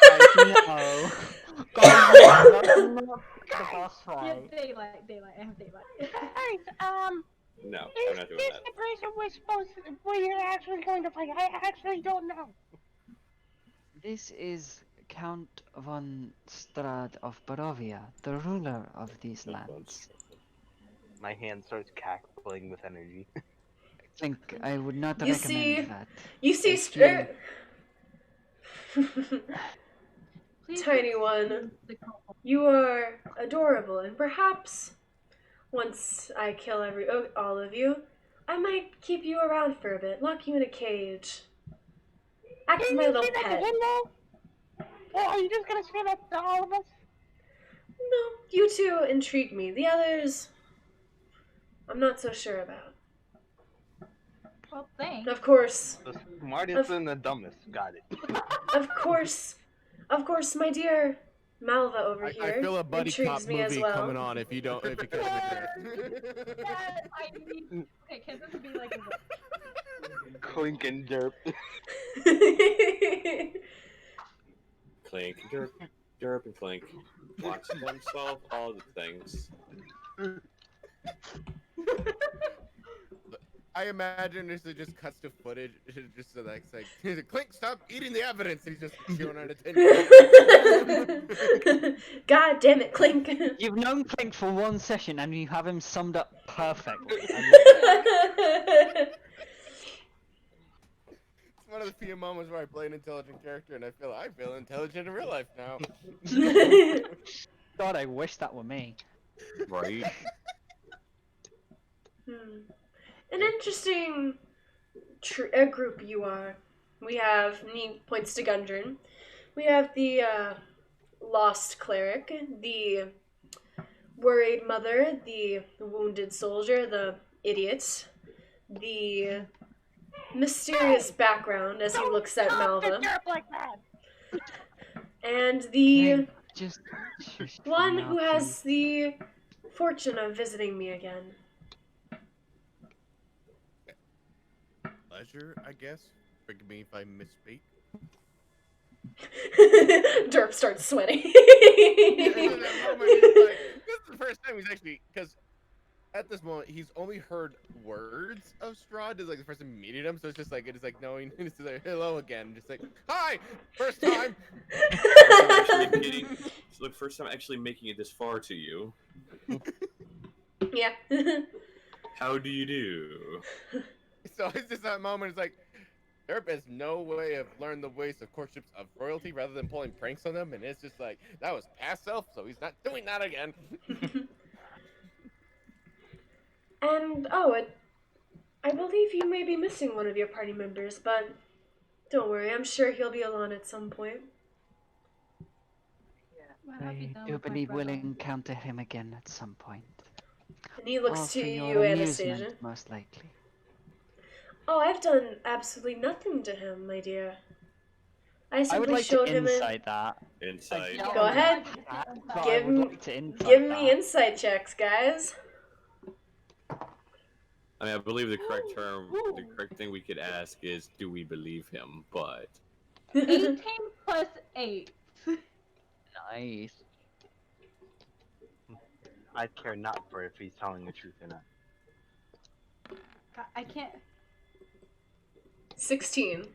Guys, no. Guys, no, that's not the boss Yeah, fight. daylight. I have daylight. Guys, No, I'm is not doing this that. the person we're supposed to, we're actually going to fight? I actually don't know. This is Count von Strahd of Barovia, the ruler of these lands. My hand starts cackling with energy. Clink, I would not You recommend see- that. You see, Excuse- Please Tiny excuse one. the couple. you are adorable, and perhaps once I kill all of you, I might keep you around for a bit, lock you in a cage, act as Can my you little say that to pet. him though? Or are you just gonna say that to all of us? No, you two intrigue me. The others, I'm not so sure about. Well, thanks. Of course, The smartest and the dumbest got it. of course, my dear Malva over I here feel a buddy intrigues cop me as movie well. coming on if you don't, if you can't admit that. That I need. Okay, can this be like a Clink and derp. Clink, derp, derp, and clink. Watch them solve all the things. I imagine this just cuts to footage, just so that's like, Clink, stop eating the evidence, and he's just chewing on a tin. God damn it, Clink. You've known Clink for one session and you have him summed up perfectly. It's one of the few moments where I play an intelligent character, and I feel intelligent in real life now. God, I wish that were me. Right? An interesting group you are. We have, and he points to Gundren, we have the lost cleric, the worried mother, the wounded soldier, the idiot, the mysterious background as he looks at Talk to Malva, derp like that. and the Clink, just shush for one now, who has please. the fortune of visiting me again. Pleasure, I guess. Forgive me if I misspeak. Derp starts sweating. And in that moment, he's like, this is the first time he's actually, because at this moment, he's only heard words of Strahd. Is like the first time meeting him, so it's just like, knowing, it's like, hello again. Just like, hi! First time! It's the first time actually making it this far to you. Yeah. How do you do? So it's just that moment, it's like, Derp has no way of learning the ways of courtships of royalty rather than pulling pranks on them, and it's just like, that was past self, so he's not doing that again. And, I believe you may be missing one of your party members, but don't worry, I'm sure he'll be along at some point. What have you I done do with my believe we'll brother? encounter him again at some point. And he looks All to for your you, amusement, Anastasia. most likely. Oh, I've done absolutely nothing to him, my dear. I I simply would like to showed him in. insight that. Insight. Go ahead. But Give I would me- like to insight Give me that. insight checks, guys. I mean, I believe the correct thing we could ask is, do we believe him? But 18 plus 8. Nice. I care not for if he's telling the truth or not. God, I can't. 16.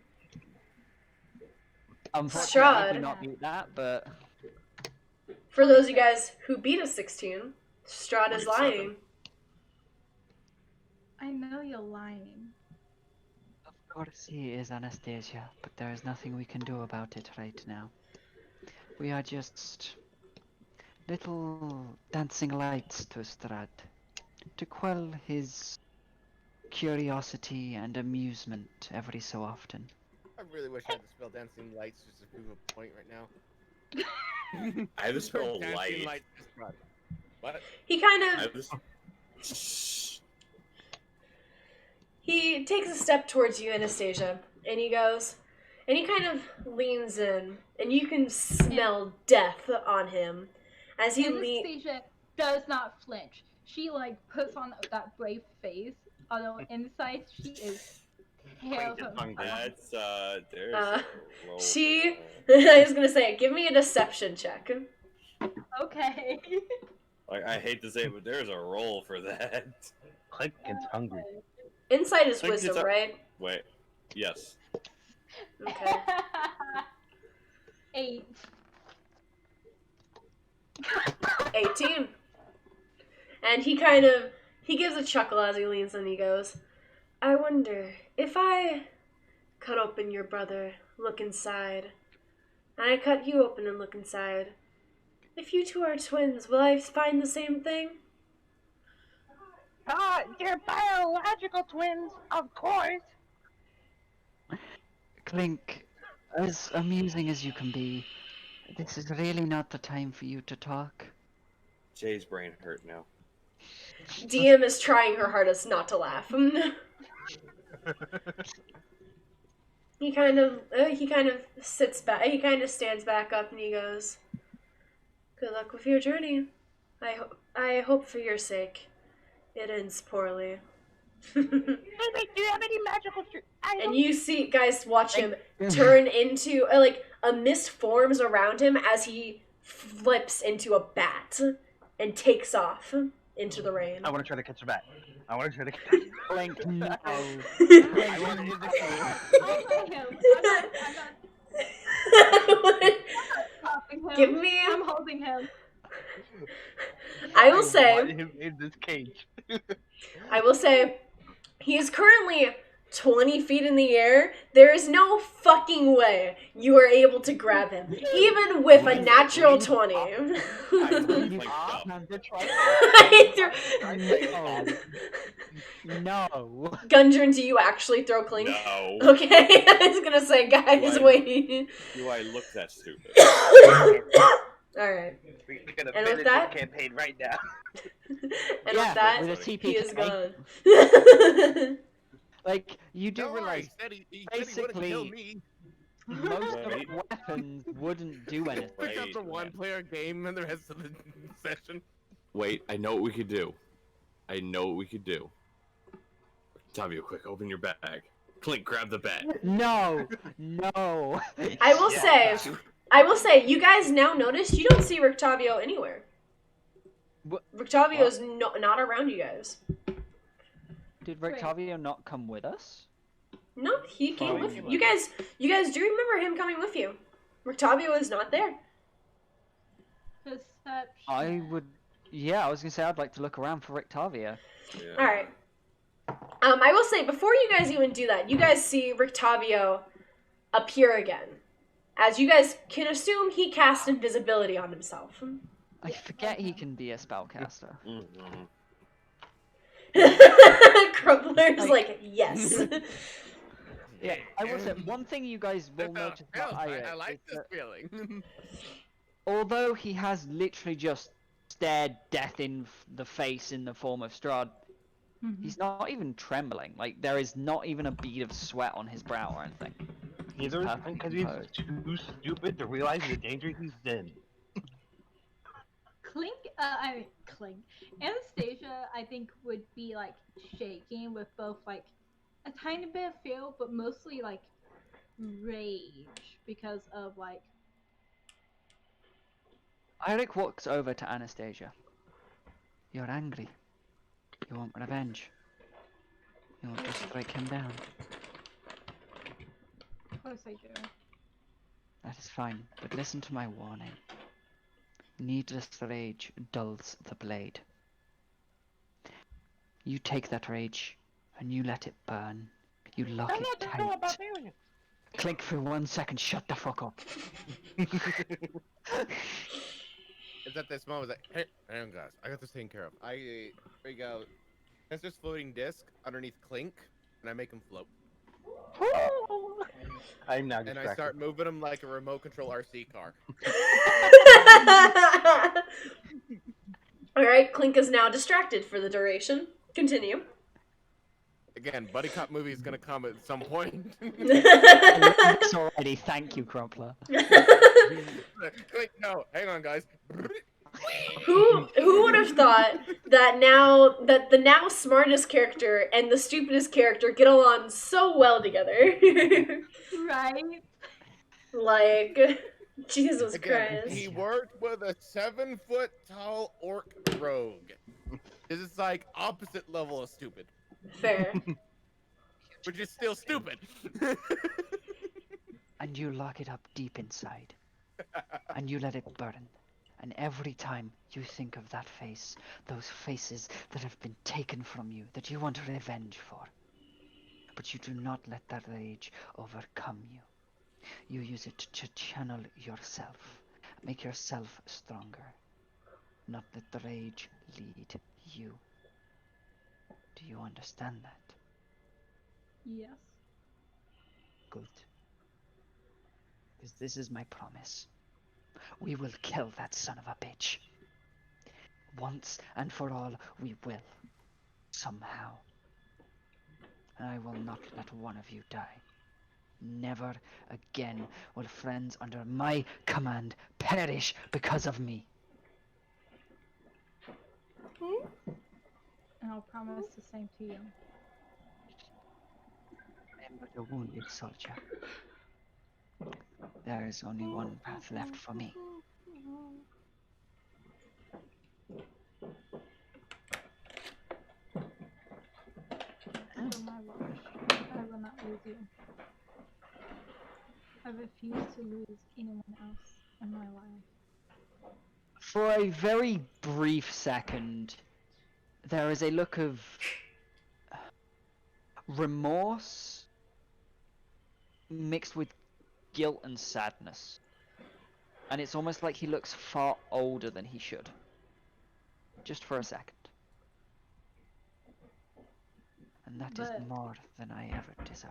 Unfortunately, I Strahd. do not beat that, but For those of you guys who beat a 16, Strahd is 27. lying. I know you're lying. of course he is, Anastasia. But there is nothing we can do about it right now. We are just little dancing lights to Strahd, to quell his curiosity and amusement every so often. I really wish I had the spell Dancing Lights just to prove a point right now. I have the spell Dancing light. Lights is Strahd. What? He kind I of have this. he takes a step towards you, Anastasia, and he goes, and he kind of leans in, and you can smell death on him as he leans. Anastasia does not flinch. She like puts on that brave face, although inside she is terrified. That's there's Uh, a roll she- for that. I was gonna say, give me a deception check. Okay. Like, I hate to say it, but there's a roll for that. Clink gets hungry. Insight is Think it's wisdom, a- right? Wait, yes. Okay. 8. 18. And he gives a chuckle as he leans and he goes, I wonder if I cut open your brother, look inside, and I cut you open and look inside. If you two are twins, will I find the same thing? They're biological twins, of course. Clink, as amusing as you can be, this is really not the time for you to talk. Jay's brain hurt now. DM is trying her hardest not to laugh. He kind of sits back. He kind of stands back up and he goes, "Good luck with your journey. I hope for your sake, it ends poorly." Hey, wait, do you have any magical items? And you see, guys, watch him turn into like a mist forms around him as he flips into a bat and takes off into the rain. I want to try to catch her back. I want to try to catch her. Clink, no. I want to I'll play him. I'm not stopping him. Give me. I'm holding him. I will say. want him in this cage. I will say, he is currently 20 feet in the air. There is no fucking way you are able to grab him, even with a natural 20. No. Gundren, do you actually throw Clink? No. Okay, I was gonna say, guys, Right. wait. Do I look that stupid? Alright. We're gonna And with finish that- this campaign right now. And Yeah, with that, with a TP he is to gone. Like, you do Don't worry, realize he said he wouldn't kill basically- me. most of Right. the weapons wouldn't do anything. Pick up Wait, the man. one-player game and the rest of the session. Wait, I know what we could do. Tavia, quick, open your bag. Clint, grab the bat. No, no. I will say, you guys now notice you don't see Rictavio anywhere. What? Rictavio is not around you guys. Did Rictavio not come with us? No, he came Fine. with you. You guys do remember him coming with you. Rictavio is not there. Perception. I would. Yeah, I was gonna say I'd like to look around for Rictavio. Yeah. All right. I will say, before you guys even do that, you guys see Rictavio appear again. As you guys can assume, he cast invisibility on himself. I forget he can be a spellcaster. Mhm. Crumbler's like, yes. Yeah, I will say one thing you guys will notice about I Io like is this that feeling. although he has literally just stared death in the face in the form of Strahd, he's not even trembling. Like, there is not even a bead of sweat on his brow or anything. Either perfectly because he's composed. too stupid to realize the danger he's in. Clink. Anastasia, I think, would be like shaking with both like a tiny bit of fear, but mostly like rage because of like. Eric walks over to Anastasia. You're angry. You want revenge. You want to strike him down. Of course I do. That is fine, but listen to my warning. Needless rage dulls the blade. You take that rage, and you let it burn. You lock I'm it not tight. know about aliens. Click for 1 second, shut the fuck up. It's at this moment, like, hey, hang on, guys, I got this taken care of. I figure out, there's this floating disc underneath Clink, and I make him float. I'm now And distracted. I start moving him like a remote control RC car. Alright, Clink is now distracted for the duration. Continue. Again, buddy cop movie is gonna come at some point. It's already, thank you, Crumpler. Clink, no, hang on, guys. Who would have thought that the now smartest character and the stupidest character get along so well together? Right? Like, Jesus Again, Christ. he worked with a 7-foot-tall orc rogue. This is like opposite level of stupid, Fair. which is still stupid. And you lock it up deep inside. And you let it burn. And every time you think of that face, those faces that have been taken from you, that you want revenge for. But you do not let that rage overcome you. You use it to channel yourself, make yourself stronger. Not let the rage lead you. Do you understand that? Yes. Good. Because this is my promise. We will kill that son of a bitch. Once and for all, we will. Somehow. And I will not let one of you die. Never again will friends under my command perish because of me. And I'll promise the same to you. Remember the wounded soldier. There is only one path left for me. For my watch, I will not lose you. I refuse to lose anyone else in my life. For a very brief second, there is a look of remorse mixed with guilt and sadness. And it's almost like he looks far older than he should. Just for a second. And that is But- more than I ever deserve.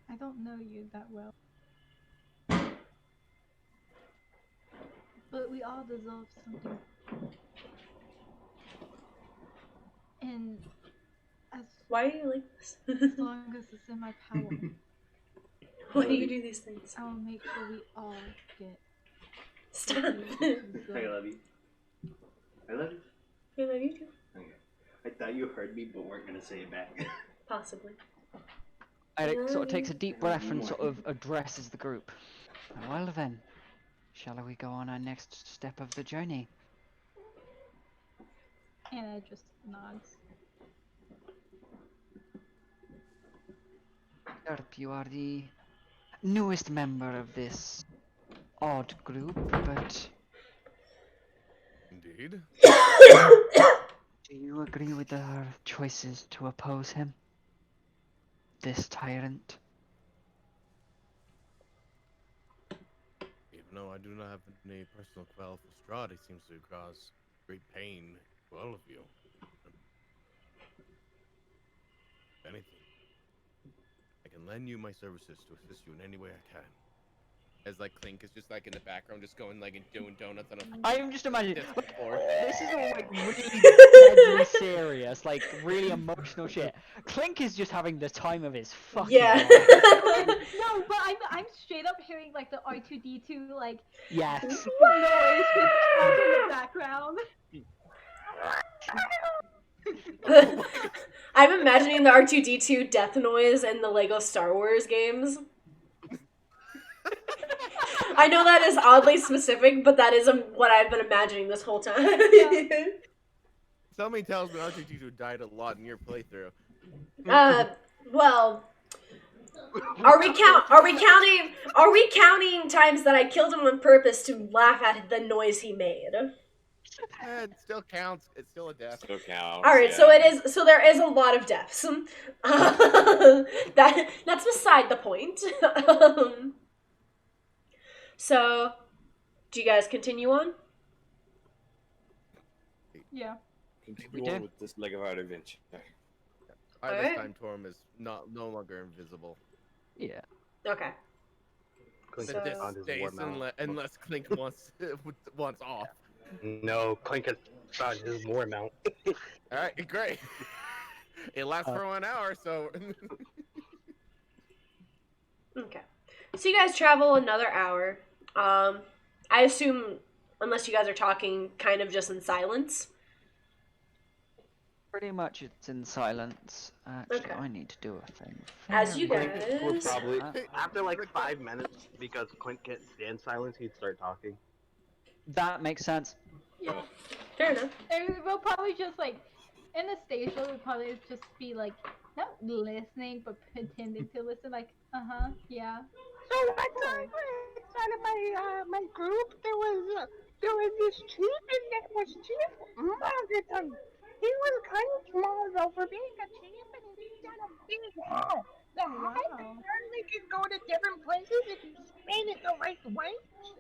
I don't know you that well. But we all deserve something. And as Why are you like this? long as it's in my power, Why do you do these things? I will make sure we all get Stop. what we I deserve. love you. I love you. I love you too. Okay. I thought you heard me, but weren't gonna say it back. Possibly. Eric sort of takes a deep breath and sort of addresses the group. Well then, shall we go on our next step of the journey? Anna just nods. Derp, you are the newest member of this odd group, but Indeed. do you agree with our choices to oppose him? This tyrant? Even though I do not have any personal quarrel for Strahd, he seems to cause great pain to all of you. If anything, I can lend you my services to assist you in any way I can. As like Clink is just like in the background, just going like and doing donuts on a. I am just imagining. Floor. This is all like really deadly serious, like really emotional shit. Clink is just having the time of his fucking Yeah. life. No, but I'm straight up hearing like the R2D2 like Yes. noise just in the background. I'm imagining the R2D2 death noise in the Lego Star Wars games. I know that is oddly specific, but that is what I've been imagining this whole time. Somebody tells me R2D2 died a lot in your playthrough. Well, are we counting times that I killed him on purpose to laugh at the noise he made? It still counts. It's still a death. Still counts. All right, yeah. so there is a lot of deaths. That's beside the point. So, do you guys continue on? Yeah. Continue on with this leg of our adventure. By Alright. this time, Torm is no longer invisible. Yeah. Okay. Clink So- has This found his stays war mount. unless Clink wants off. No, Clink has found his war mount. All right, great. It lasts for 1 hour, so. Okay. So you guys travel another hour. I assume, unless you guys are talking kind of just in silence. Pretty much it's in silence. Actually, Okay. I need to do a thing. As you Very guys- Would probably quick. after like 5 minutes, because Clink can't stand silence, he'd start talking. That makes sense. Yeah. Fair enough. And we'll probably just like Anastasia would probably just be like not listening but pretending to listen, like, yeah. So one time, inside of my group, there was this chieftain that was Chief Margareton. He was kind of small though for being a chief, and he's got a big hat. The hat apparently can go to different places if you spin it the right way.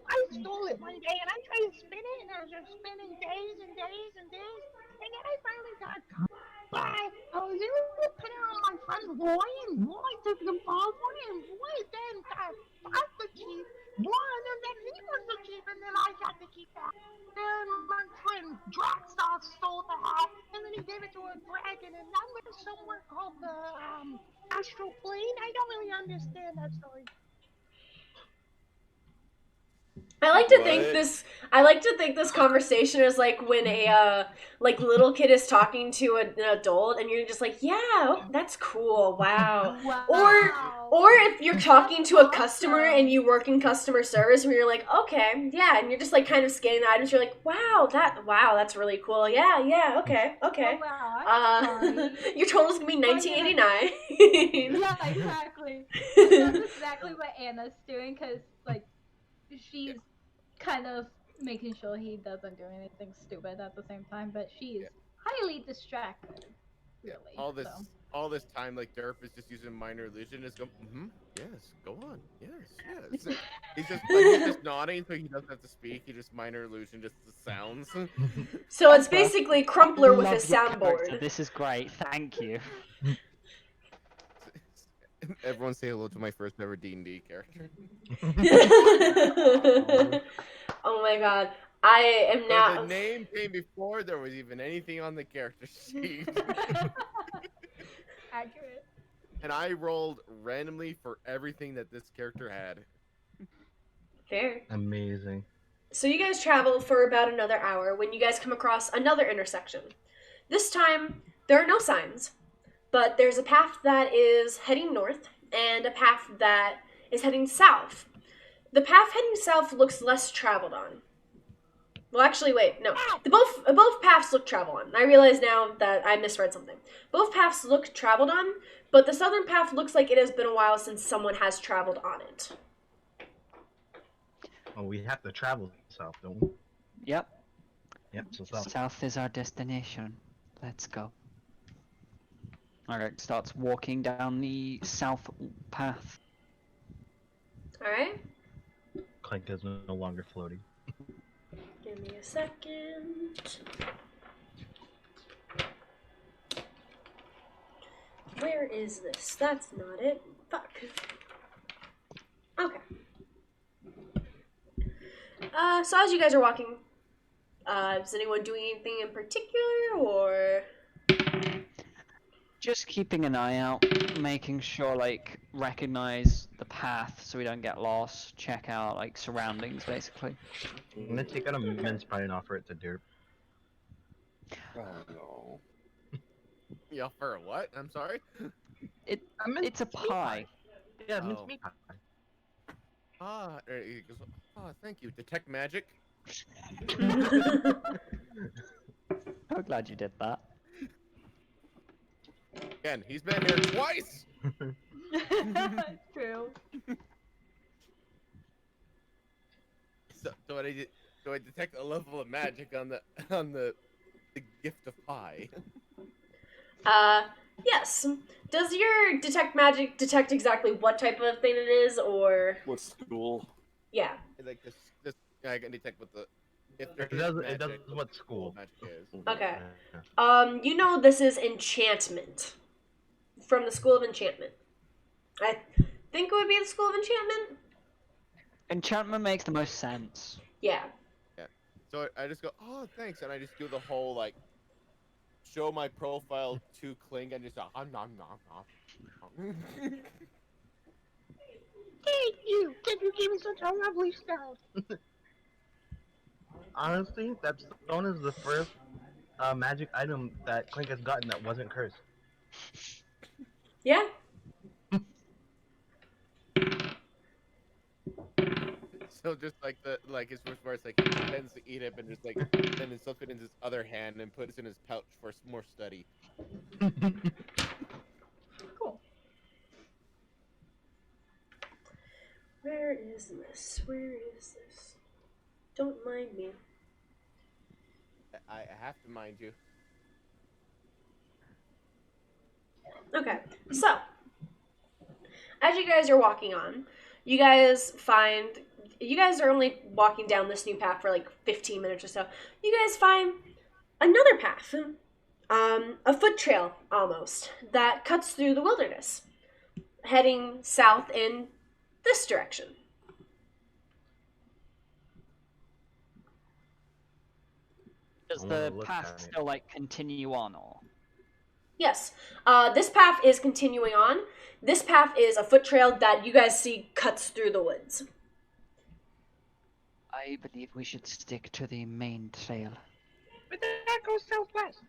I stole it one day and I tried to spin it, and I was just spinning days and days and days, and then I finally got caught. I was able to put it on my friend Roy, and Roy took the ball for me, and Roy then got the chief, won, and then he was the chief, and then I got to keep that. Then my friend Draxoff stole the hat, and then he gave it to a dragon, and now there's somewhere called the Astral Plane. I don't really understand that story. I like to think What? this conversation is like when a like little kid is talking to an adult and you're just like, yeah, oh, that's cool, wow. Or if you're talking to a customer and you work in customer service and you're like, okay, yeah, and you're just like kind of scanning the items, you're like, wow, that's really cool. Yeah, okay. Oh, wow, I'm sorry. Your total's gonna be $19.89. Yeah, exactly. That's exactly what Anna's doing, because like she's kind of making sure he doesn't do anything stupid at the same time, but she's highly distracted. Really. Yeah, all this time, like Derp is just using minor illusion. Just go, yes, go on, yes. He's just nodding, so he doesn't have to speak. He just minor illusion, just the sounds. So it's basically Crumpler with Love his your character. soundboard. This is great. Thank you. Everyone say hello to my first ever D&D character. Oh my god. I am So now. the name came before there was even anything on the character sheet. Accurate. And I rolled randomly for everything that this character had. Fair. Amazing. So you guys travel for about another hour when you guys come across another intersection. This time, There are no signs, but there's a path that is heading north and a path that is heading south. The path heading south looks less traveled on. Well, actually, wait, no. Both paths look traveled on. I realize now that I misread something. Both paths look traveled on, but the southern path looks like it has been a while since someone has traveled on it. Well, we have to travel south, don't we? Yep. Yep, so south. South is our destination. Let's go. Alright, starts walking down the south path. Alright? Clank is no longer floating. Give me a second. Where is this? That's not it. Fuck. Okay. So as you guys are walking, is anyone doing anything in particular, or? Just keeping an eye out, making sure, like, recognize the path so we don't get lost, check out, like, surroundings, basically. I'm gonna take out a mince pie and offer it to Derp. Oh no. You offer what? I'm sorry? It's a pie. Yeah, mince Oh. meat pie. He goes, thank you. Detect magic? I'm glad you did that. Again, he's been here twice! True. So do I detect a level of magic on the gift of pie? Yes. Does your detect magic detect exactly what type of thing it is, or? What school? Yeah. Like this guy can detect what the if there It is does magic, what the school. magic is. Okay. Yeah. You know this is enchantment. From the School of Enchantment. I think it would be the School of Enchantment? Enchantment makes the most sense. Yeah. So I just go, oh thanks, and I just do the whole like show my profile to Kling and just go, nom. Thank you. Thank you gave me such a lovely stone. Honestly, that stone is the first magic item that Clank has gotten that wasn't cursed. Yeah. So just like his first words, like he pretends to eat it and just like then he stuff it in his other hand and puts it in his pouch for more study. Cool. Where is this? Where is this? Don't mind me. I have to mind you. Okay. So, as you guys are walking on, you guys are only walking down this new path for like 15 minutes or so. You guys find another path. A foot trail almost that cuts through the wilderness, heading south in this direction. Does I wanna the look path at it. still, like, continue on, or? Yes. This path is continuing on. This path is a foot trail that you guys see cuts through the woods. I believe we should stick to the main trail. But that goes southwest.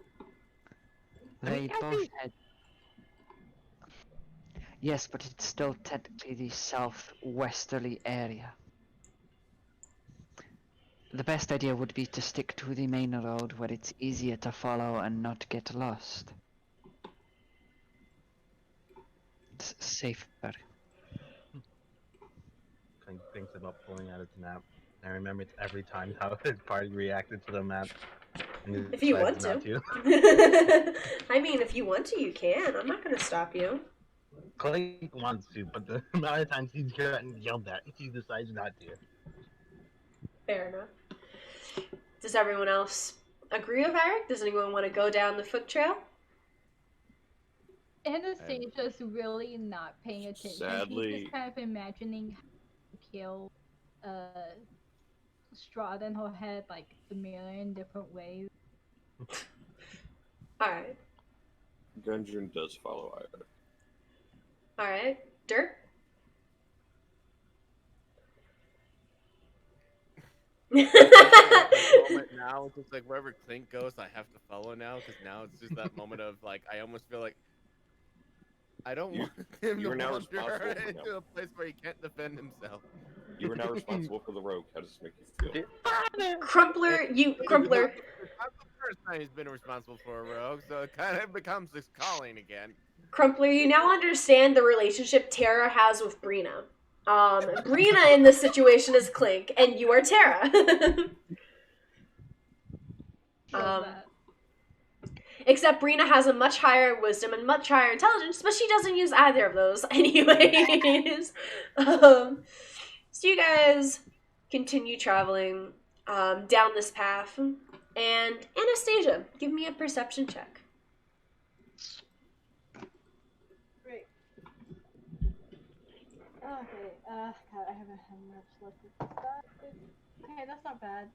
They both southeast. head... Yes, but it's still technically the southwesterly area. The best idea would be to stick to the main road where it's easier to follow and not get lost. It's safer. Clank thinks about pulling out its map. And remembers every time how his party reacted to the map. And he If you want decides to. not I mean, if you want to, you can. I'm not going to stop you. Clank wants to, but the amount of times he's gotten yelled at, he decides not to. Fair enough. Does everyone else agree with Eric? Does anyone want to go down the foot trail? Anastasia's really not paying attention. He's Sadly- just kind of imagining how to kill Strahd in her head like a million different ways. Alright. Gungeon does follow Ira. Alright. Dirt? that moment now. It's just like wherever Clink goes, I have to follow now because now it's just that moment of like I almost feel like I don't want him you to are now wander responsible for him. into a place where he can't defend himself. You are now responsible for the rogue. How does this make you feel? Crumpler, Crumpler. It's not the first time he's been responsible for a rogue, so it kind of becomes his calling again. Crumpler, you now understand the relationship Tara has with Brina. Brina in this situation is Clink, and you are Tara. Except Brina has a much higher wisdom and much higher intelligence, but she doesn't use either of those anyways. So you guys continue traveling down this path. And Anastasia, give me a perception check. Great. Okay, God, I haven't had much luck with that. Okay, that's not bad.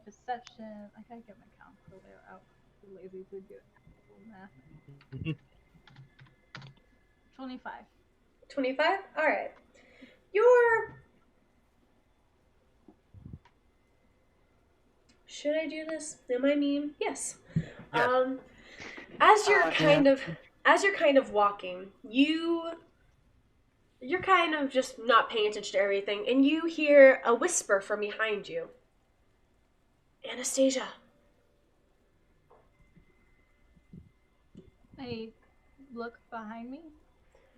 Perception, I gotta get my calculator out. I'm lazy to do actual math. 25. 25? Alright. You're... Should I do this? Am I mean? Yes. Yes. As you're kind of walking, you're kind of just not paying attention to everything, and you hear a whisper from behind you. Anastasia. I look behind me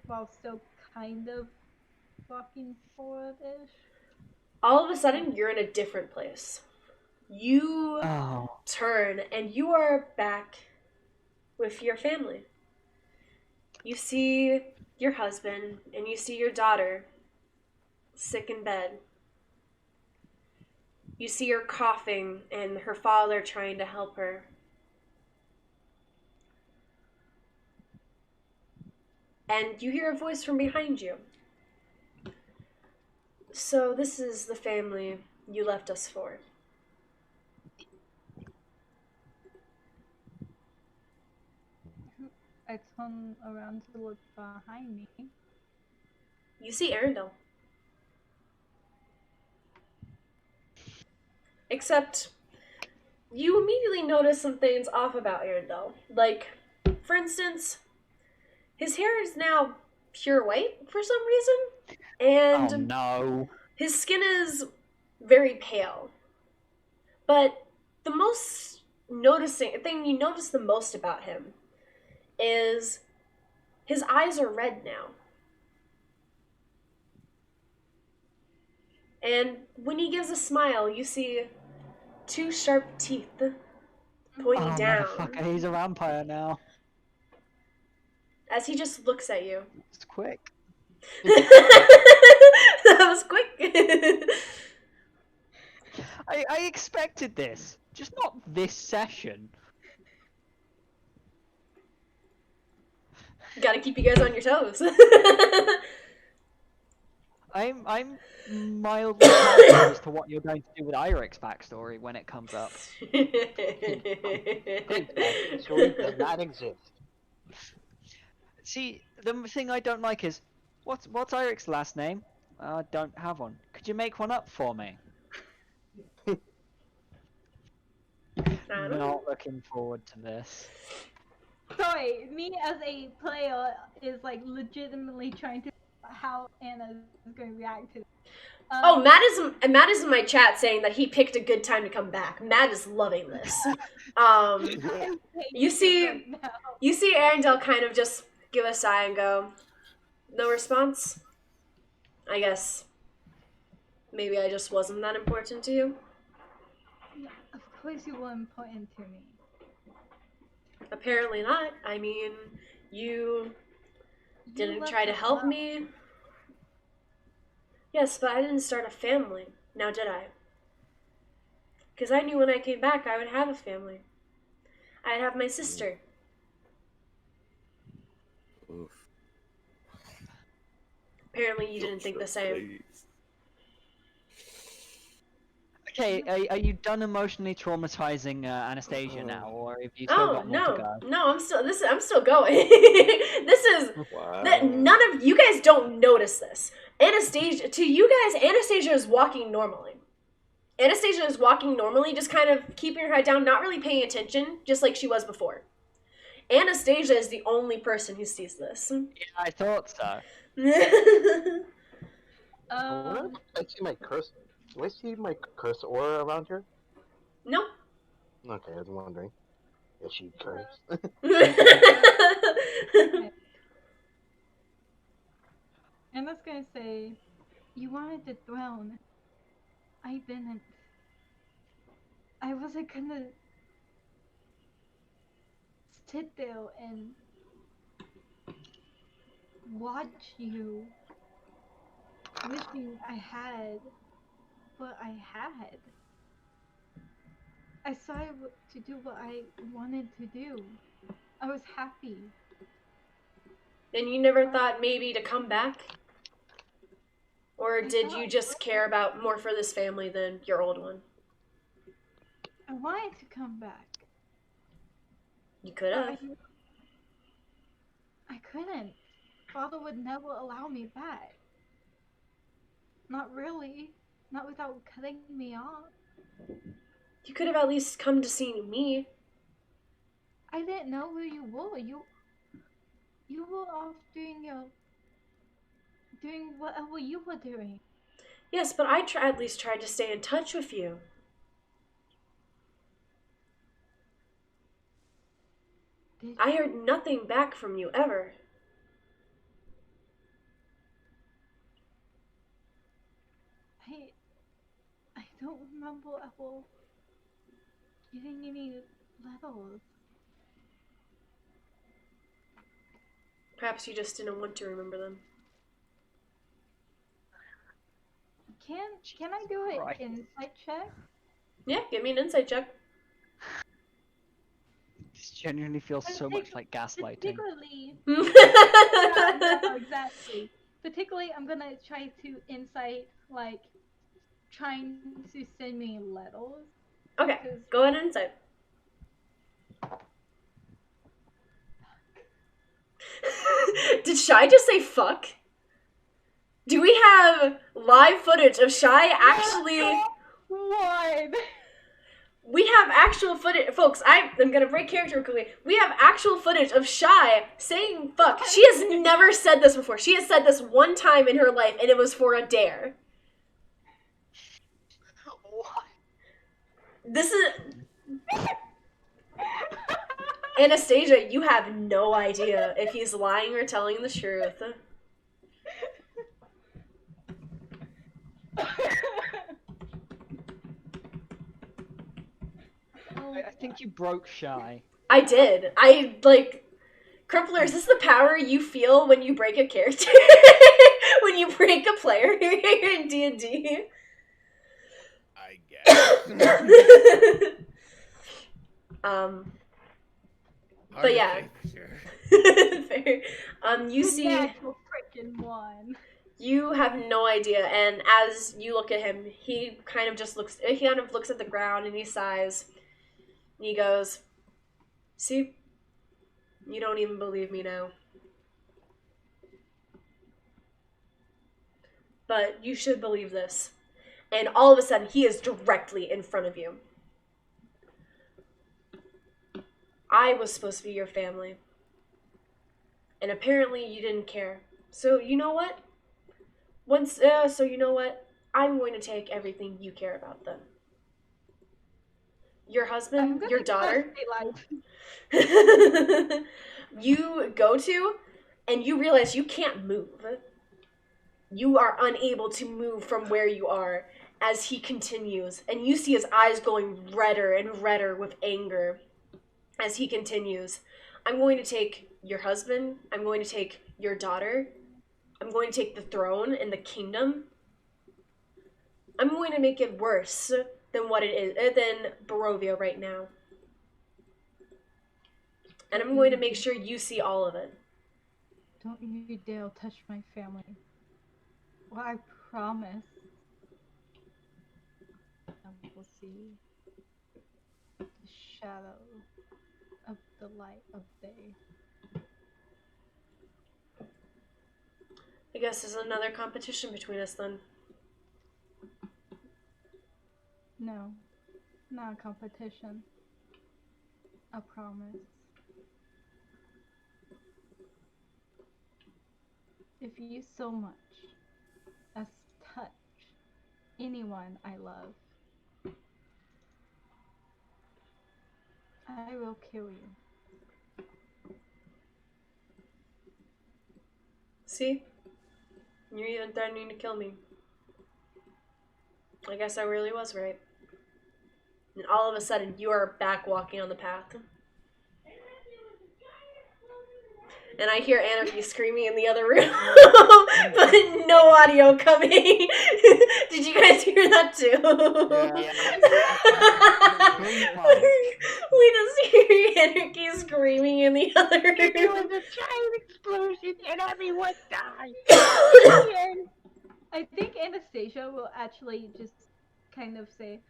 while still kind of walking forward-ish. All of a sudden, you're in a different place. You turn, and you are back with your family. You see your husband, and you see your daughter sick in bed. You see her coughing, and her father trying to help her. And you hear a voice from behind you. So this is the family you left us for. I turn around to look behind me. You see Arundel. Except, you immediately notice some things off about Arundel. Like, for instance, his hair is now pure white for some reason. And his skin is very pale. But the most thing you notice the most about him is his eyes are red now. And when he gives a smile, you see 2 sharp teeth pointing down. Motherfucker, he's a vampire now. As he just looks at you. It's quick. That was quick. I expected this, just not this session. Gotta keep you guys on your toes. I'm mildly confused as to what you're going to do with Irik's backstory when it comes up. His backstory does not exist. See, the thing I don't like is, what's Irik's last name? I don't have one. Could you make one up for me? Not looking forward to this. Sorry, me as a player is like legitimately trying to how Anna is going to react to this. Matt is in my chat saying that he picked a good time to come back. Matt is loving this. You see Arundel kind of just give a sigh and go, no response? I guess maybe I just wasn't that important to you. Of course you were important to me. Apparently not. I mean, you didn't try to help me. Yes, but I didn't start a family. Now did I? Because I knew when I came back I would have a family. I'd have my sister. Oof. Apparently you didn't think the same. Okay, are you done emotionally traumatizing Anastasia now, or have you still got more to go? No, I'm still going. This is none of you guys don't notice this. Anastasia is walking normally, Anastasia is walking normally, just kind of keeping her head down, not really paying attention, just like she was before. Anastasia is the only person who sees this. Yeah, I thought so. I see my curse. Do I see my curse aura around her? No. Okay, I was wondering. Is she cursed? Emma's gonna say, "You wanted the throne. I didn't. I wasn't gonna sit there and watch you wishing I had what I had. I decided to do what I wanted to do. I was happy." And you never thought maybe to come back? Or did you just care about more for this family than your old one? I wanted to come back. You could have. I couldn't. Father would never allow me back. Not really. Not without cutting me off. You could have at least come to see me. I didn't know who you were. You were off doing whatever you were doing. Yes, but I at least tried to stay in touch with you. I heard nothing back from you ever. I don't remember ever getting any letters. Perhaps you just didn't want to remember them. Can I do an insight check? Yeah, give me an insight check. This genuinely feels so much like gaslighting. Particularly. Yeah, exactly. Particularly, I'm gonna try to insight, like, trying to send me letters. Okay, go ahead and insight. Did Shy just say fuck? Do we have live footage of Shy actually... One! We have actual footage... Folks, I'm gonna break character quickly. We have actual footage of Shy saying fuck. She has never said this before. She has said this one time in her life, and it was for a dare. What? This is... Anastasia, you have no idea if he's lying or telling the truth. I think you broke Shy. I did. Crumpler, is this the power you feel when you break a character? When you break a player in D&D? I guess. But yeah. Fair. You see... Natural freaking one. You have no idea, and as you look at him, he kind of looks at the ground and he sighs. And he goes, "See? You don't even believe me now. But you should believe this." And all of a sudden, he is directly in front of you. "I was supposed to be your family. And apparently you didn't care. So you know what? I'm going to take everything you care about then. Your husband, your daughter, you go to, and you realize you can't move. You are unable to move from where you are as he continues, and you see his eyes going redder and redder with anger as he continues. I'm going to take your husband, I'm going to take your daughter, I'm going to take the throne and the kingdom. I'm going to make it worse than what it is, than Barovia right now. And I'm going to make sure you see all of it. Don't you dare touch my family. Well, I promise. And we'll see the shadow of the light of day. I guess there's another competition between us then. No, not a competition. A promise. If you so much as touch anyone I love, I will kill you. See? You're even threatening to kill me. I guess I really was right. And all of a sudden, you are back walking on the path. And I hear Anarchy screaming in the other room, but no audio coming. Did you guys hear that too? We just hear Anarchy screaming in the other room. There was a giant explosion and everyone died. I think Anastasia will actually just kind of say,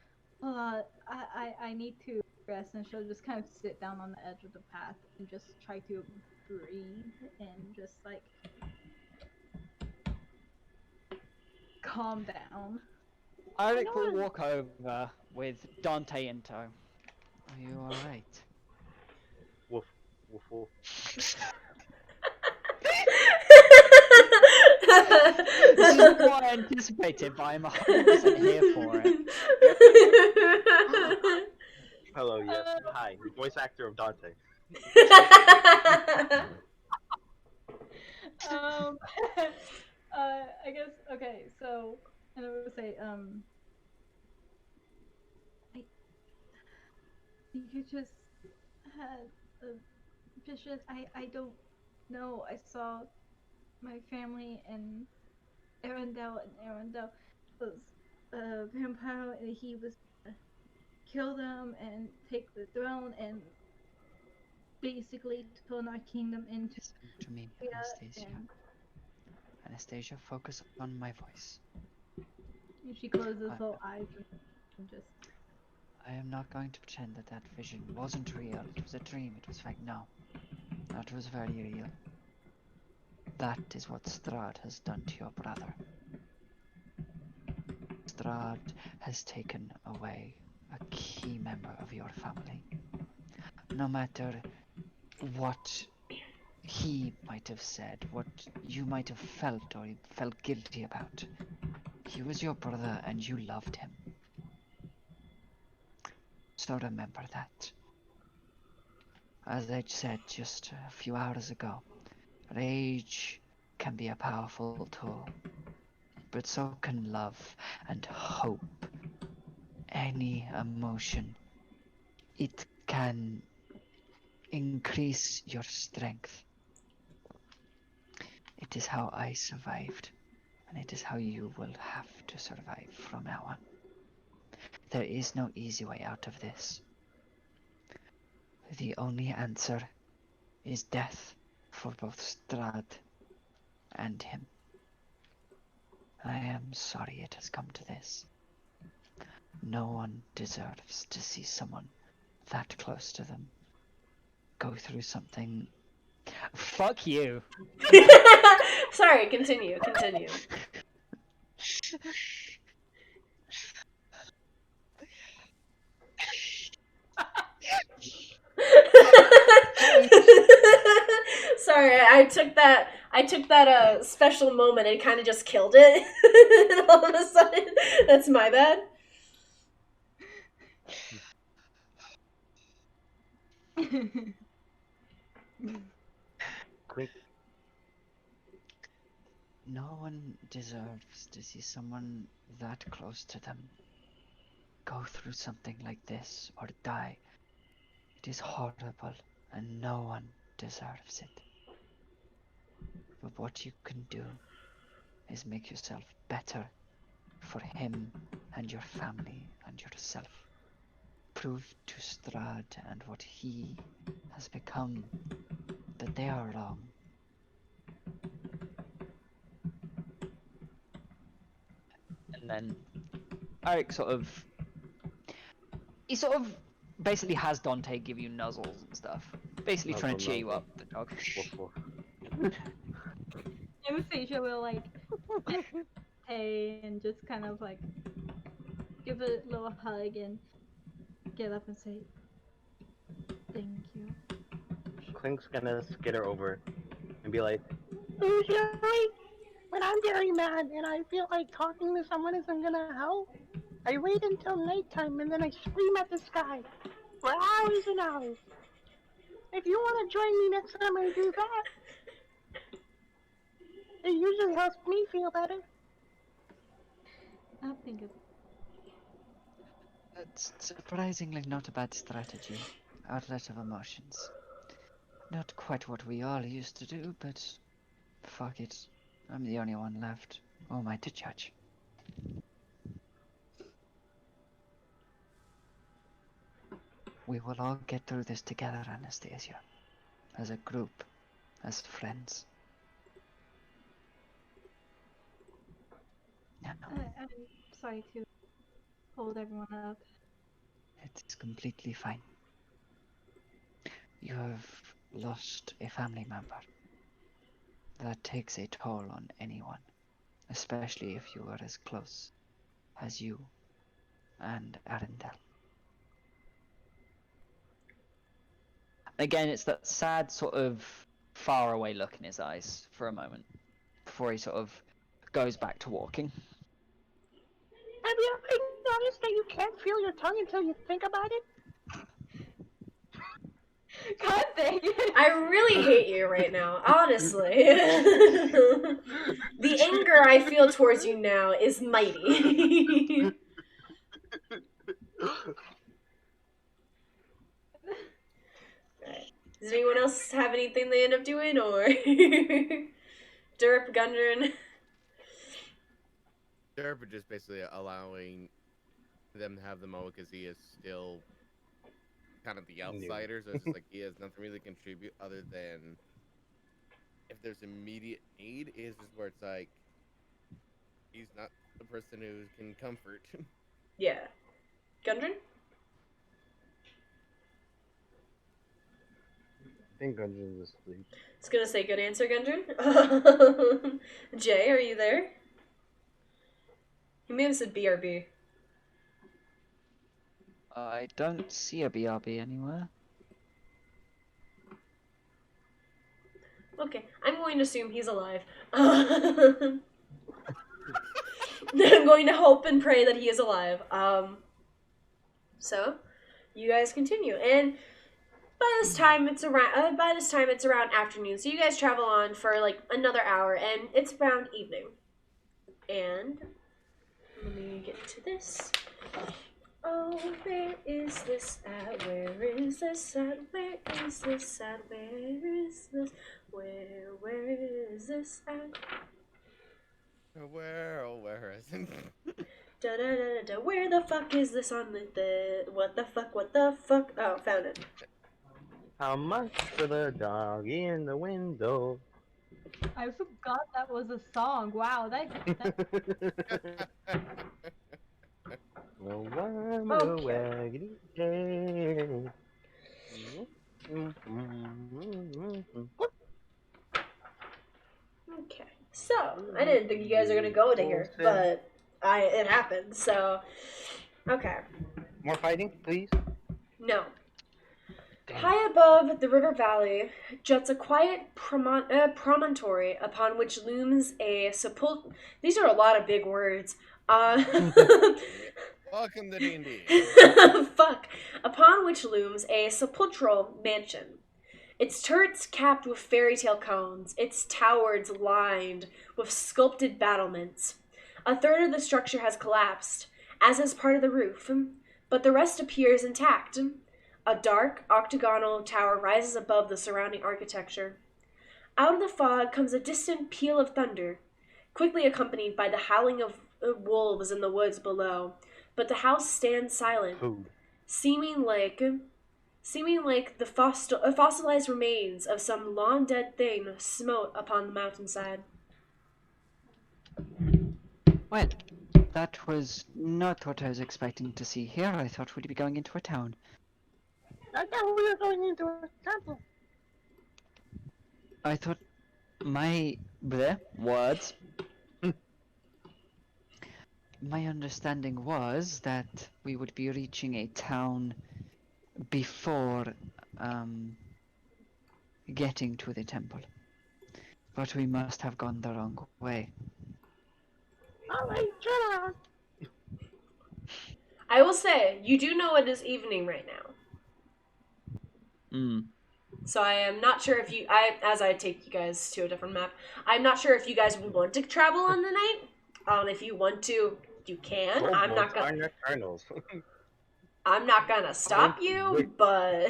I need to rest, and she'll just kind of sit down on the edge of the path and just try to breathe and just like calm down. Eric will walk over with Dante in tow. Are you alright? Woof, woof, woof. This is not what I anticipated, but I'm 100% here for it. Hello, yes. Hi, the voice actor of Dante. I guess okay. So, and I would say, you just had a vision. I don't know. I saw my family and Arundel, and Arundel was a vampire, and he was kill them and take the throne and basically turn our kingdom into Listen to me, chaos. Anastasia. Anastasia, focus on my voice. And she closes her eyes and just. I am not going to pretend that that vision wasn't real. It was a dream. It was fake. No. That was very real. That is what Strahd has done to your brother. Strahd has taken away a key member of your family. No matter what he might have said, what you might have felt or felt guilty about, he was your brother and you loved him. So remember that. As I said just a few hours ago, rage can be a powerful tool, but so can love and hope. Any emotion, it can increase your strength. It is how I survived, and it is how you will have to survive from now on. There is no easy way out of this. The only answer is death for both Strahd and him. I am sorry it has come to this. No one deserves to see someone that close to them go through something. Fuck you! Sorry, continue. Sorry, I took that special moment and kind of just killed it. And all of a sudden, that's my bad. Quick. No one deserves to see someone that close to them go through something like this or die. It is horrible and no one deserves it. But what you can do is make yourself better for him and your family and yourself. Prove to Strahd and what he has become that they are wrong. And then Eric he sort of basically has Dante give you nuzzles and stuff. Basically trying to cheer you up, the dog. Woof, woof. Anastasia will like hey and just kind of like give a little hug and get up and say, "Thank you." Clink's gonna skitter over and be like, Usually, when I'm very mad and I feel like talking to someone isn't gonna help, I wait until nighttime and then I scream at the sky for hours and hours. If you want to join me next time I do that, it usually helps me feel better. I'll think of That's surprisingly not a bad strategy. Outlet of emotions. Not quite what we all used to do, but fuck it. I'm the only one left. Who am I to judge? We will all get through this together, Anastasia. As a group. As friends. No, I'm sorry to hold everyone up. it's completely fine. You have lost a family member. That takes a toll on anyone, especially if you are as close as you and Arendelle. Again, it's that sad sort of faraway look in his eyes for a moment before he sort of goes back to walking. Have you ever noticed that you can't feel your tongue until you think about it? God dang it! I really hate you right now, honestly. The anger I feel towards you now is mighty. Does anyone else have anything they end up doing, or Derp, Gundren? Derp just basically allowing them to have the moment because he is still kind of the outsider, so it's just like he has nothing really to contribute other than if there's immediate need, is just where it's like he's not the person who can comfort. Yeah. Gundren? I think Gungeon's asleep. I was gonna say good answer, Gundren. Jay, are you there? He may have said BRB. I don't see a BRB anywhere. Okay, I'm going to assume he's alive. I'm going to hope and pray that he is alive. So, you guys continue, and by this time it's around afternoon. So you guys travel on for like another hour, and it's around evening. And let me get to this. Oh, where is this at? Where is this at? Where is this at? Where is this? Where is this at? Where is it? Da da da da. Where the fuck is this on the what the fuck? What the fuck? Oh, found it. How much for the dog in the window? I forgot that was a song. Wow, that No, I'm a Okay. waggedy tail. Okay. So I didn't think you guys were gonna go to here, but it happened. So okay. More fighting, please. No. High above the river valley juts a quiet promontory upon which looms a sepulchre. These are a lot of big words. Welcome to D&D. Fuck. Upon which looms a sepulchral mansion. Its turrets capped with fairy tale cones, its towers lined with sculpted battlements. A third of the structure has collapsed, as has part of the roof, but the rest appears intact. A dark, octagonal tower rises above the surrounding architecture. Out of the fog comes a distant peal of thunder, quickly accompanied by the howling of wolves in the woods below. But the house stands silent, seeming like the fossilized remains of some long-dead thing smote upon the mountainside. Well, that was not what I was expecting to see here. I thought we'd be going into a town. I thought we were going into a temple. I thought my words My understanding was that we would be reaching a town before getting to the temple. But we must have gone the wrong way. Alright, Jedi. I will say, you do know it is evening right now. Hmm. So I am not sure if as I take you guys to a different map, I'm not sure if you guys would want to travel on the night. If you want to, you can. I'm not Are gonna. nocturnals. I'm not gonna stop you, but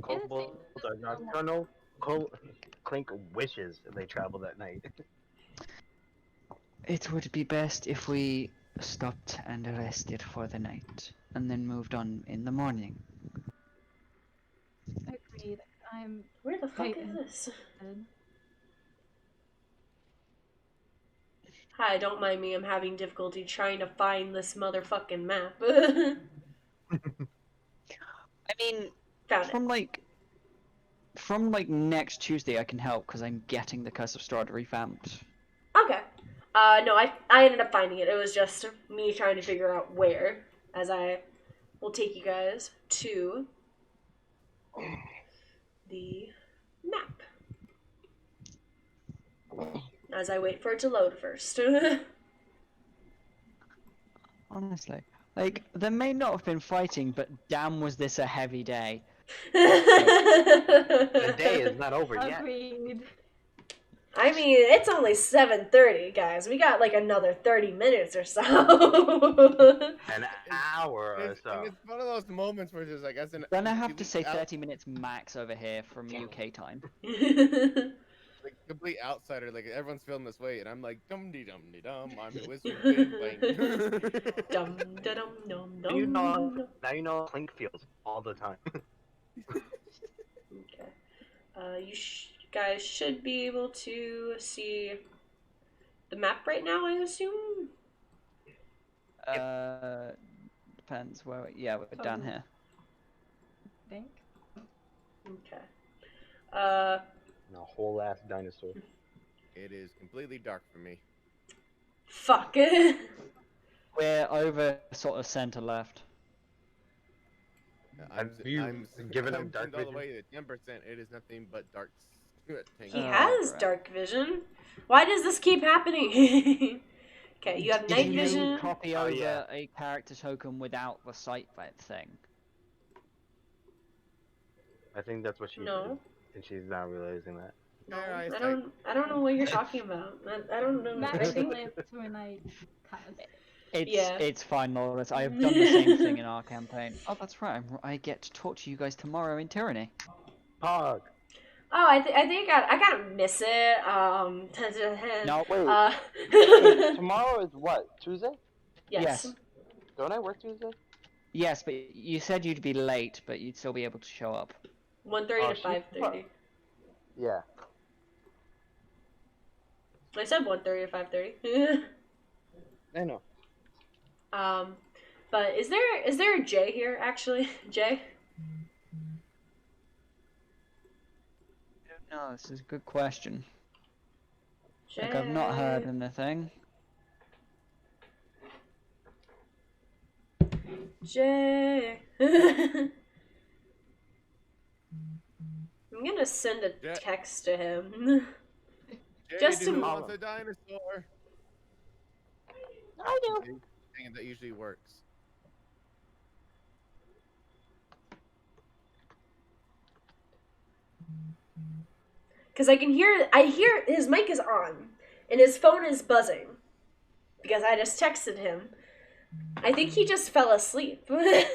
Kobolds are nocturnal. Clink wishes they traveled at night. It would be best if we stopped and rested for the night, and then moved on in the morning. Agreed. I'm where the fuck quite is this? interested. Hi, don't mind me. I'm having difficulty trying to find this motherfucking map. I mean, Found it. from next Tuesday, I can help because I'm getting the Curse of Strahd revamped. Okay. No, I ended up finding it. It was just me trying to figure out where, as I will take you guys to the map. As I wait for it to load first. Honestly, like there may not have been fighting, but damn, was this a heavy day? The day is not over yet. Agreed. I mean, it's only 7:30, guys. We got like another 30 minutes or so. An hour or so. It's one of those moments where there's like, as an Then I have to say complete 30 minutes max over here from UK time. like complete outsider, like everyone's feeling this way, and I'm like, dum de dum de dum. I'm the wizard. Bing, bang. Dum da dum dum Now you know. dum. Now you know how Clink feels all the time. Okay. You guys should be able to see the map right now, I assume? Depends where. Yeah, we're down here. I think. Okay. A whole ass dinosaur. It is completely dark for me. Fuck. We're over sort of center left. Have you given him dark all the vision? way to 10%. It is nothing but dark. He has right. dark vision. Why does this keep happening? Okay, you have night Did vision. you copy Oh, over yeah. a character token without the sight thing? I think that's what she No. did, and she's not realizing that. No, I don't know what you're talking about. I don't know. Max live to a night cast. It's fine, Lawrence. I have done the same thing in our campaign. Oh, that's right. I get to talk to you guys tomorrow in Tyranny. Pog. Oh, I think I gotta miss it. No, wait. Tomorrow is what? Tuesday? Yes. Don't I work Tuesday? Yes, but you said you'd be late, but you'd still be able to show up. 1:30 to 5:30. Yeah. I said 1:30 to 5:30. I know. But is there a J here actually? J? No, this is a good question. J. Like, I've not heard anything. J. I'm gonna send a text to him. Just Jay, to- who wants a dinosaur? I do. Thing that usually works. Because I hear his mic is on, and his phone is buzzing. Because I just texted him. I think he just fell asleep. Really?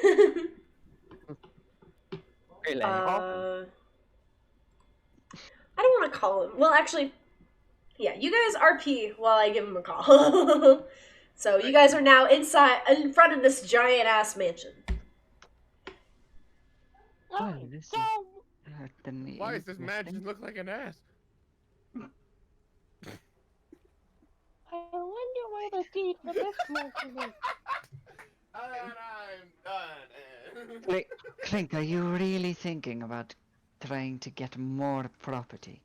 I don't want to call him. Well, actually, yeah, you guys RP while I give him a call. So you guys are now in front of this giant ass mansion. Oh, this is Why does this mansion look like an ass? I wonder where the deed for this mansion is. And I'm done. Clink, are you really thinking about trying to get more property?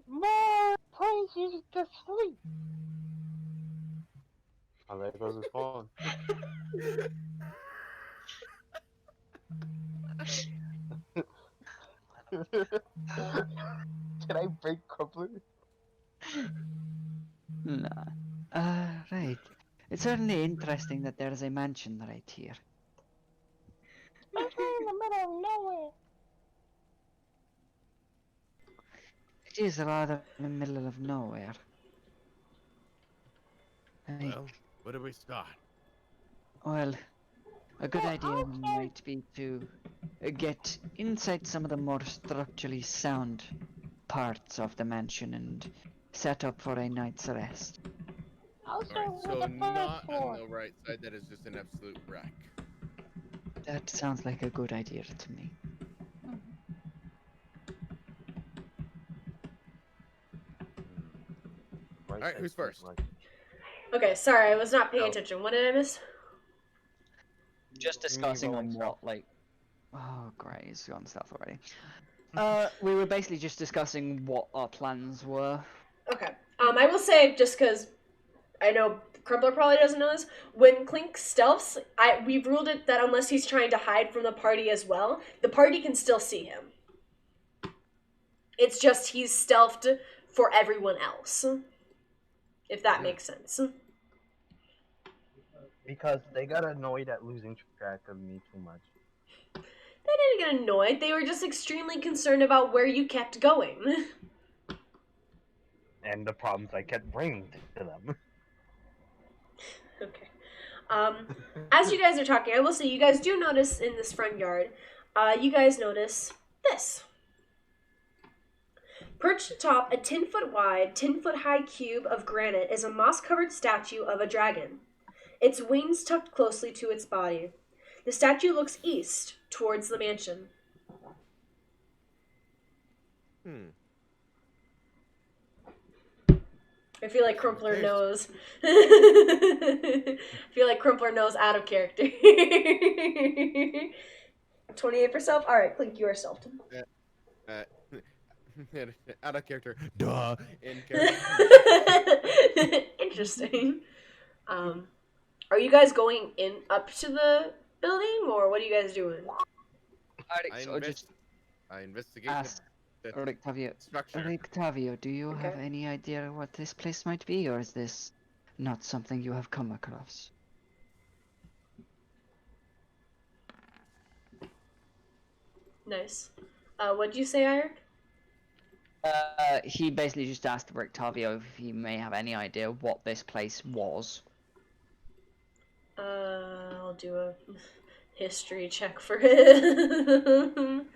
More places to sleep. Oh, there goes his phone. Can I break Crumpler? Nah. Right. It's certainly interesting that there's a mansion right here. It's in the middle of nowhere. It is rather in the middle of nowhere. Right. Well, where do we start? Well, a good Well, idea I'll start. might be to get inside some of the more structurally sound parts of the mansion and set up for a night's rest. I'll All start right, with so the first not on floor. the right side. That is just an absolute wreck. That sounds like a good idea to me. Right Alright, side who's seems first? like- Okay, sorry, I was not paying No. attention. What did I miss? Just Me discussing on rolling what, stealth. like... Oh, great, he's gone stealth already. We were basically just discussing what our plans were. Okay. I will say, just because I know Crumpler probably doesn't know this, when Clink stealths, we've ruled it that unless he's trying to hide from the party as well, the party can still see him. It's just he's stealthed for everyone else. If that makes sense. Because they got annoyed at losing track of me too much. They didn't get annoyed, they were just extremely concerned about where you kept going. And the problems I kept bringing to them. Okay. As you guys are talking, I will say you guys do notice in this front yard, you guys notice this. Perched atop a 10-foot wide, 10-foot high cube of granite is a moss-covered statue of a dragon. Its wings tucked closely to its body. The statue looks east, towards the mansion. I feel like Crumpler knows. I feel like Crumpler knows out of character. 28 for self? Alright, Clink, you are stealthed. Out of character. Duh. In character. Interesting. Are you guys going in up to the building, or what are you guys doing? I investigate ask the Rictavio. structure. Rictavio, do you have Okay. any idea what this place might be, or is this not something you have come across? Nice. What'd you say, Eric? He basically just asked Rictavio if he may have any idea what this place was. I'll do a history check for him.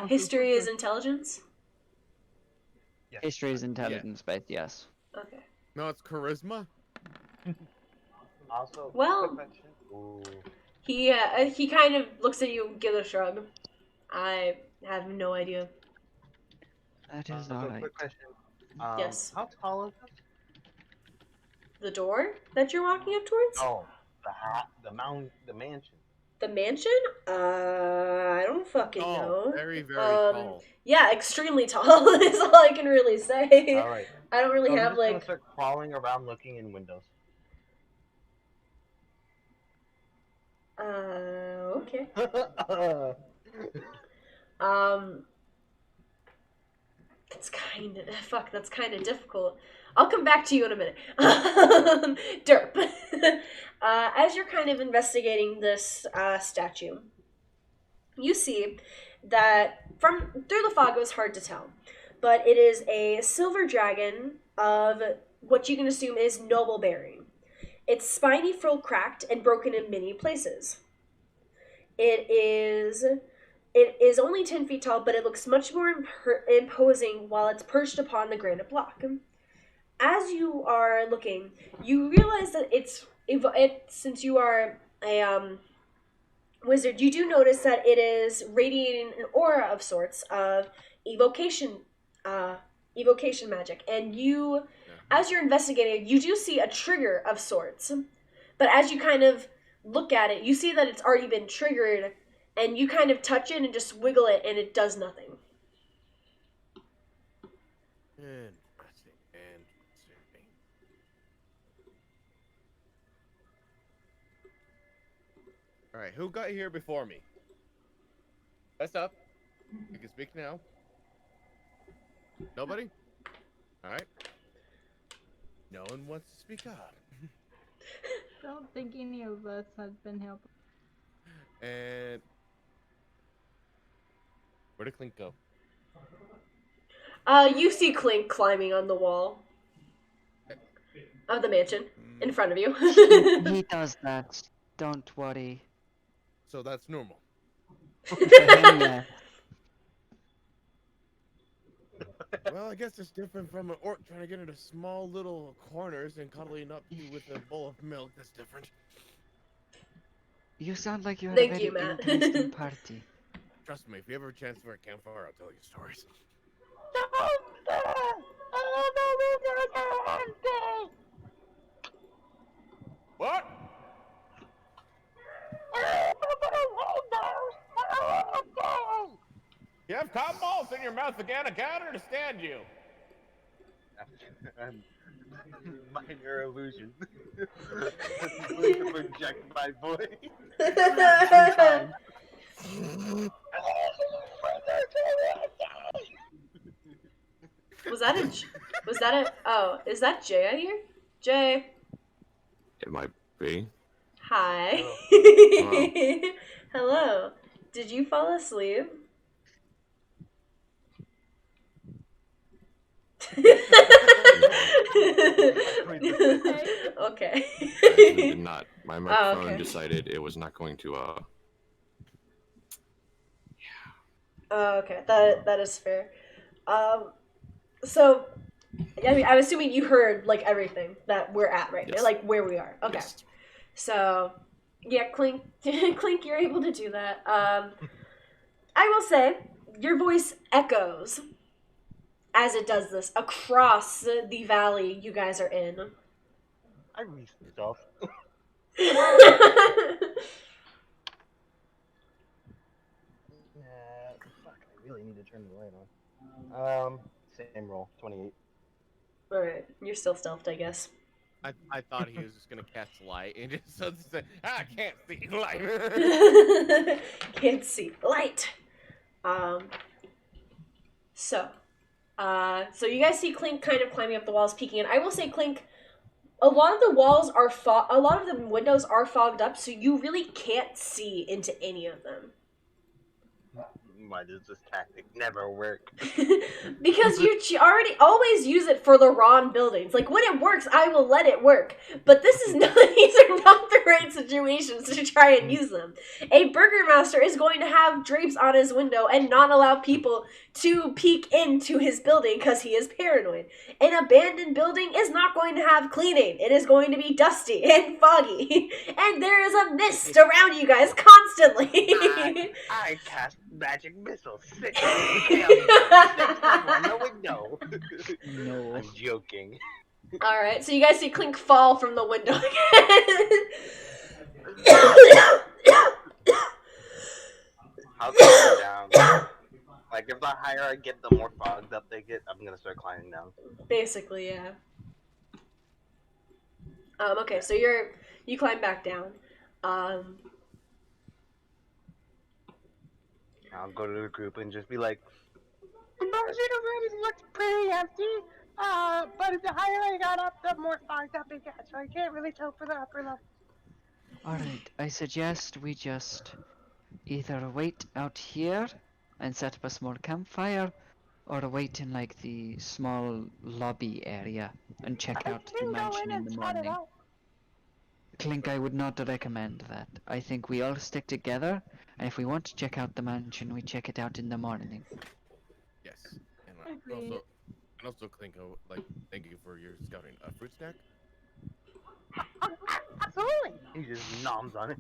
History is intelligence? Yes. History is intelligence-based, yes. Okay. No, it's charisma. Also, Well- quick question. Ooh. He kind of looks at you and gives a shrug. I have no idea. That is So, alright. quick question. Yes. How tall is this? The door that you're walking up towards? Oh, the mansion. The mansion? I don't fucking know. Very, very tall. Yeah, extremely tall is all I can really say. All right. I don't really So I'm have just gonna like. start crawling around looking in windows. Okay. That's kind of difficult. I'll come back to you in a minute. Derp. As you're kind of investigating this statue, you see that through the fog it was hard to tell, but it is a silver dragon of what you can assume is noble bearing. Its spiny frill cracked and broken in many places. It is only 10 feet tall, but it looks much more imposing while it's perched upon the granite block. As you are looking, you realize that since you are a wizard, you do notice that it is radiating an aura of sorts of evocation magic. And you, as you're investigating, you do see a trigger of sorts. But as you kind of look at it, you see that it's already been triggered, and you kind of touch it and just wiggle it, and it does nothing. Interesting. All right, who got here before me? Fess up. You can speak now. Nobody? All right. No one wants to speak up. Don't think any of us have been helping. And where did Clink go? You see Clink climbing on the wall of the mansion in front of you. He does that. Don't worry. So that's normal. For him, yeah. Well, I guess it's different from an orc trying to get into small little corners and cuddling up to you with a bowl of milk. That's different. You sound like you had Thank a you, very Matt. interesting party. Trust me, if you ever have a chance for a campfire, I'll tell you stories. What? You have cotton balls in your mouth again? I can't understand you. Minor illusion. I'm going to project my voice. Was that a, oh, is that Jay out here? Jay. It might be. Hi. Hello. Did you fall asleep? Okay. I actually did not. My microphone okay. decided it was not going to. Oh, okay. That is fair. So, I mean, I'm assuming you heard like everything that we're at right now, Yes. like where we are. Okay. Yes. So, yeah, Clink, Clink, you're able to do that. I will say your voice echoes as it does this across the valley you guys are in. I read stuff. Fuck, I really need to turn the light on. Same roll, 28. Alright, you're still stealthed, I guess. I thought he was just gonna cast light and just say, I can't see light. Can't see light. So you guys see Clink kind of climbing up the walls, peeking in. I will say, Clink, a lot of the walls are a lot of the windows are fogged up, so you really can't see into any of them. Why does this tactic never work? Because you already always use it for the Ron buildings. Like, when it works, I will let it work. But this is not, these are not the right situations to try and use them. A burgomaster is going to have drapes on his window and not allow people to peek into his building because he is paranoid. An abandoned building is not going to have cleaning. It is going to be dusty and foggy. And there is a mist around you guys constantly. I cast magic missiles. 6 on the window. No. I'm joking. Alright, so you guys see Clink fall from the window again. I'll climb down. Like, if the higher I get, the more fogged up they get, I'm gonna start climbing down. Basically, yeah. Okay, so you climb back down. I'll go to the group and just be like, The mansion already looks pretty empty. But the higher I got up, the more fogged up it got, so I can't really tell for the upper level. Alright, I suggest we just either wait out here and set up a small campfire, or wait in like the small lobby area and check I out the can go mansion in in and the sweat it morning. out. Clink, I would not recommend that. I think we all stick together, and if we want to check out the mansion, we check it out in the morning. Yes. And Agreed. also Clink, like, thank you for your scouting. A fruit snack? Absolutely. he just noms on it.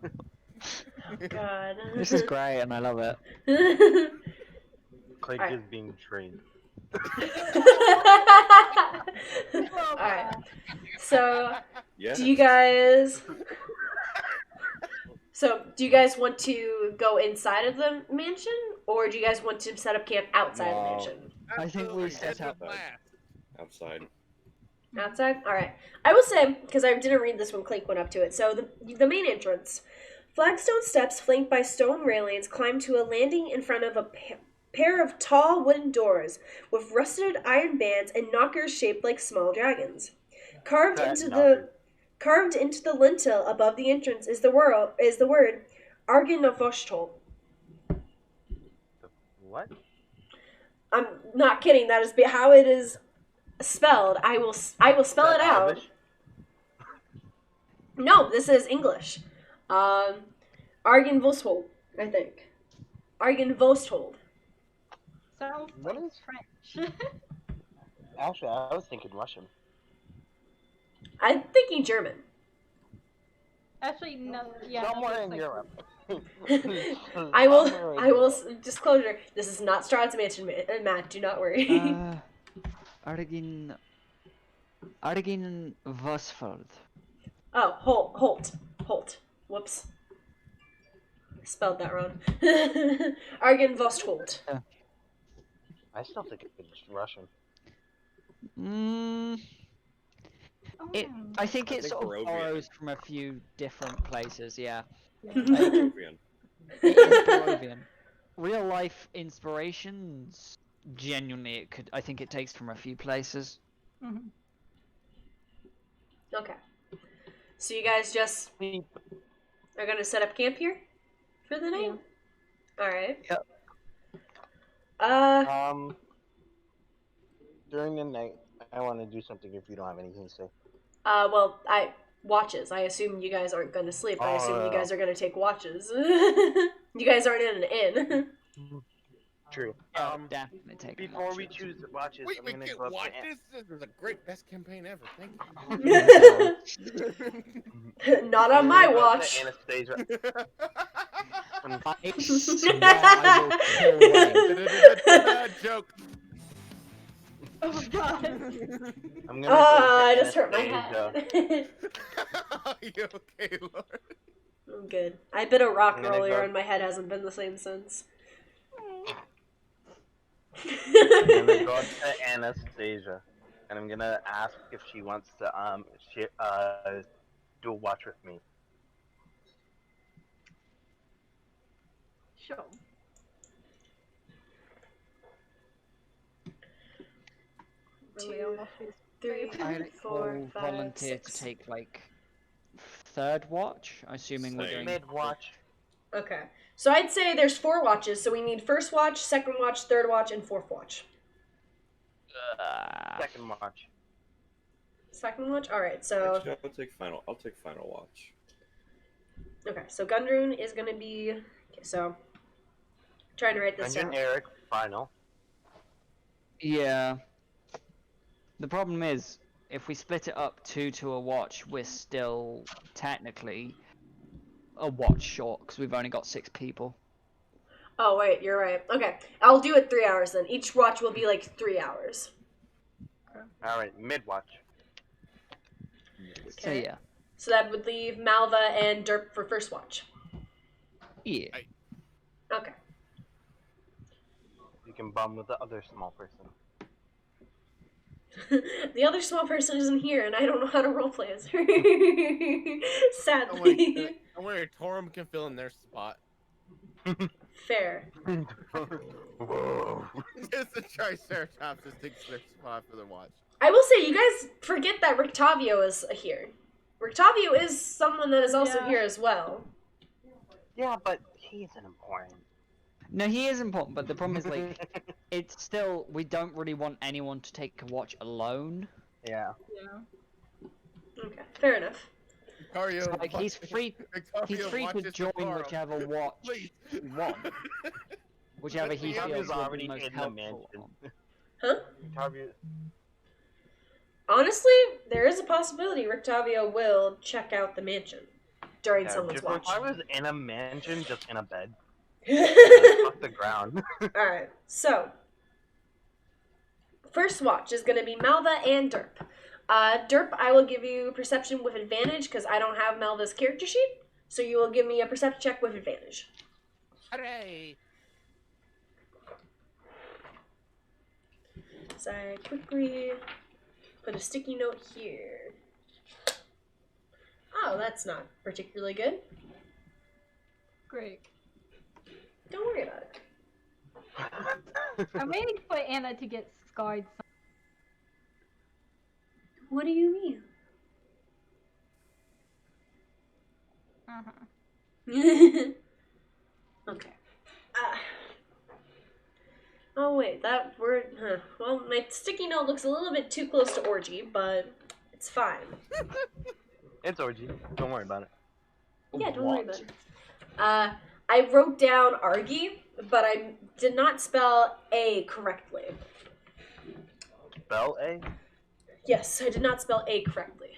God. This is great, and I love it. Clink Alright. is being trained. Alright. So, Yes. do you guys... So, do you guys want to go inside of the mansion, or do you guys want to set up camp outside of the No. mansion? I think we set That's up- the plan. Outside. Outside? Alright. I will say, because I didn't read this when Clink went up to it, so the main entrance, Flagstone steps flanked by stone railings climb to a landing in front of a pair of tall wooden doors with rusted iron bands and knockers shaped like small dragons. Carved into the lintel above the entrance is the word Argenavoshtol. What? I'm not kidding. That is how it is spelled. I will spell it out. Arabic? No, this is English. Argenvosthold, I think. Argenvosthold. Sounds What like is- French. Actually, I was thinking Russian. I'm thinking German. Actually, no. Yeah, Somewhere no, in like, Europe. I will. Somewhere in I will. Europe. Disclosure. This is not Strahd's mansion, Matt. Do not worry. Argin Vosfold. Oh, Holt. Whoops. Spelled that wrong. Argenvosthold. I still think it's Russian. I think I it think sort of Barovian. borrows from a few different places, yeah. Jovian. It is Barovian. Real life inspirations, genuinely, I think it takes from a few places. Mhm. Okay. So you guys just are gonna set up camp here for the night? All right. Yep. During the night, I want to do something if you don't have anything to say. Well, watches. I assume you guys aren't gonna sleep. I assume you guys are gonna take watches. You guys aren't in an inn. True. Definitely take Before we choose the watches, Wait, I'm we gonna can't go up watch to this? This is a great best campaign ever. Thank Not on my watch. Anastasia. I swear I will kill Wayne. Joke. Oh my god. I'm gonna go up to I just hurt my Anastasia. head. Are you okay, Lord? I'm good. I bit a rock I'm gonna earlier go- and my head hasn't been the same since. I'm gonna go up to Anastasia, and I'm gonna ask if she wants to do a watch with me. Sure. Really almost feels 3, I 4, will 5, volunteer 6. to take, like, third watch, assuming we're Same. doing... Mid watch. Okay. So I'd say there's 4 watches, so we need first watch, second watch, third watch, and fourth watch. Second watch. Second watch? Alright, so... Actually, I'll take final watch. Okay, so Gundrun is gonna be... Okay, so... Trying to write this Dungeon down. Eric, final. Yeah. The problem is, if we split it up 2 to a watch, we're still technically a watch short, because we've only got 6 people. Oh, wait, you're right. Okay, I'll do it 3 hours then. Each watch will be like 3 hours. Alright, mid watch. So yeah. So that would leave Malva and Derp for first watch. Yeah. Okay. You can bum with the other small person. The other small person isn't here, and I don't know how to roleplay as her. Sadly. Don't worry, Torum can fill in their spot. Fair. Whoa. Just the Triceratops just takes their spot for the watch. I will say, you guys forget that Rictavio is here. Rictavio is someone that is also Yeah. here as well. Yeah, but he isn't important. No, he is important, but the problem is, like, it's still, we don't really want anyone to take a watch alone. Yeah. Yeah. Okay, fair enough. Vicario, So, like, he's free to watches join Torum. whichever watch Please. he wants. Whichever he Rictavio's feels will be already the most in the helpful. mansion. Huh? Rictavio- Honestly, there is a possibility Rictavio will check out the mansion during someone's watch. If I was in a mansion, just in a bed, Alright, off the ground. so first watch is going to be Malva and Derp. Derp, I will give you perception with advantage because I don't have Malva's character sheet. So you will give me a perception check with advantage. Hooray! So I quickly put a sticky note here. Oh, that's not particularly good. Great. Don't worry about it. I'm waiting for Anna to get scarred. What do you mean? Okay. Oh wait, that word. Well, my sticky note looks a little bit too close to orgy, but it's fine. It's orgy. Don't worry about it. Yeah, don't worry about it. I wrote down argy, but I did not spell A correctly. Spell A? Yes, I did not spell A correctly.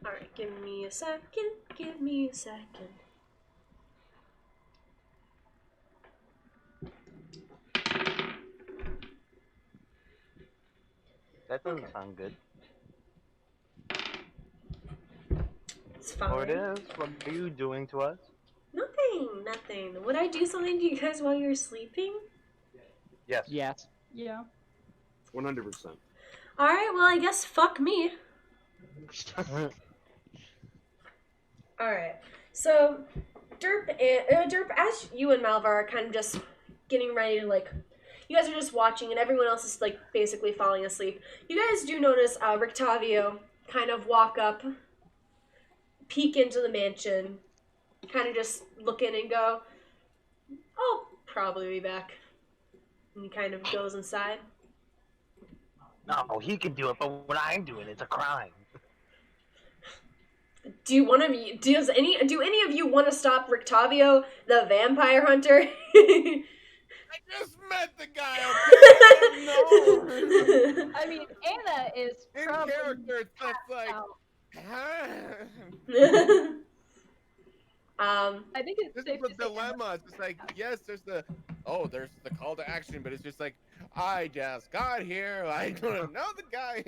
Alright, give me a second. Give me a second. That doesn't Okay. sound good. It's fine. Or it is. What are you doing to us? Nothing. Would I do something to you guys while you're sleeping? Yes. Yes. Yeah. 100%. Alright, well, I guess fuck me. Alright, so Derp, as you and Malvar are kind of just getting ready to, like, you guys are just watching and everyone else is, like, basically falling asleep. You guys do notice Rictavio kind of walk up, peek into the mansion, kind of just look in and go, I'll probably be back. And he kind of goes inside. No, he can do it, but what I'm doing is a crime. Do any of you want to stop Rictavio, the vampire hunter? I just met the guy, okay? No. I mean, Anna is In probably character, it's just like, out. I think it's This safe is to the say Anna. dilemma. It's just like, yes, there's the call to action, but it's just like, I just got here. I don't know the guy.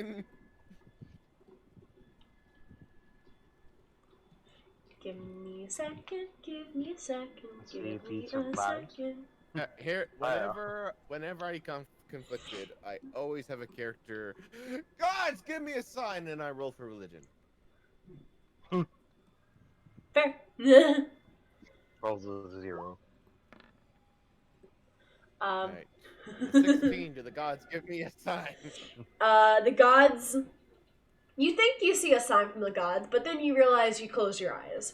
Give me a second. Give me a second. Let's see Give if he me a survives. second. Here, whenever I come conflicted, I always have a character. Gods, give me a sign, and I roll for religion. Fair. Rolls a 0. Right. 16. Do the gods give me a sign? The gods. You think you see a sign from the gods, but then you realize you close your eyes.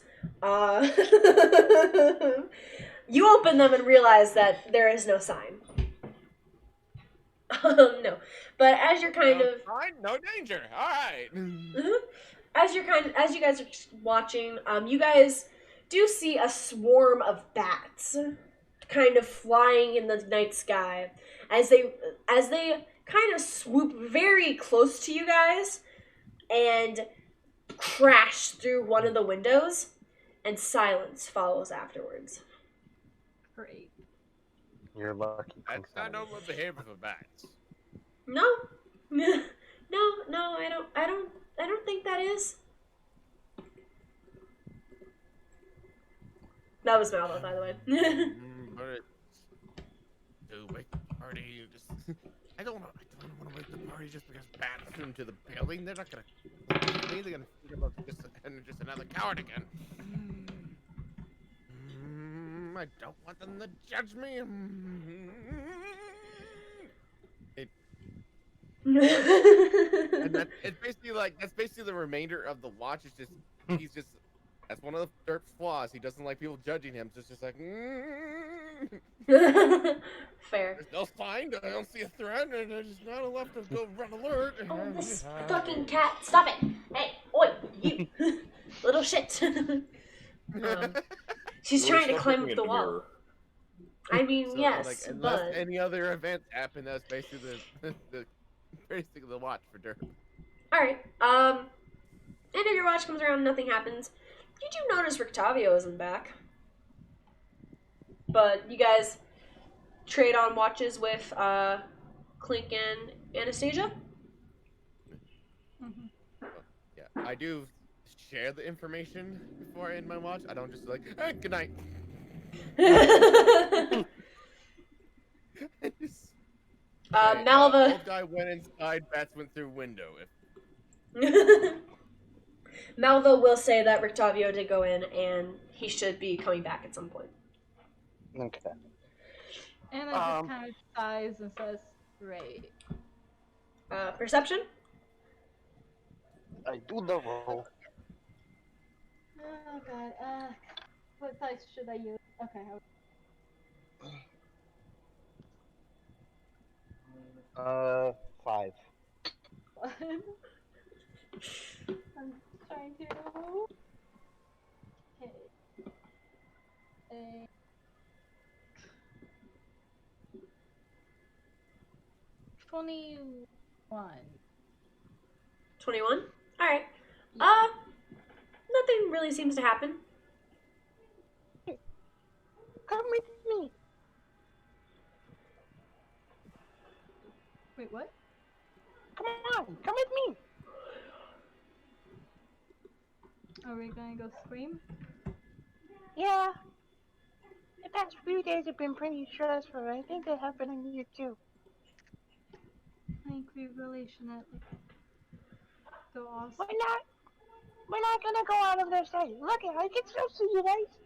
You open them and realize that there is no sign. No, but as you're kind of Fine, no danger. All right. as you guys are just watching, you guys do see a swarm of bats kind of flying in the night sky as they kind of swoop very close to you guys and crash through one of the windows, and silence follows afterwards. Great. You're lucky. That's not normal behavior for bats. No, no, I don't think that is. That was Malvo, by the way. But to wake the party, just I don't want to wake the party just because bats threw into the building. They're not gonna. They're gonna think about just another coward again. I don't want them to judge me. And it's basically like that's basically the remainder of the watch. Is just he's just that's one of the Derp's flaws. He doesn't like people judging him. So it's just like Fair. there's no sign. I don't see a threat. And there's not enough to go red alert. Oh, this fucking cat! Stop it! Hey, oi, you little shit! She's trying to climb up the wall. I mean, So, yes, like, unless but any other event happen, that's basically basically the watch for Derp. all right. End of your watch comes around, nothing happens. You do notice Rictavio isn't back, but you guys trade on watches with Clink and Anastasia. Yeah, I do share the information before I end my watch. I don't just like, hey, good night. Malva. Old guy went inside, bats went through window. Malva will say that Rictavio did go in and he should be coming back at some point. Okay. Anna just kind of sighs and says, "Great." Perception? I do the roll. Oh god. What dice should I use? Okay. 5. I'm trying to. Okay. A 21. 21? Alright. Yeah. Nothing really seems to happen. Come with me. Wait, what? Come on, come with me. Are we gonna go scream? Yeah. The past few days have been pretty stressful. I think they have been on you too. I think we really shouldn't go off. We're not gonna go out of their sight. Look, I can still see you guys.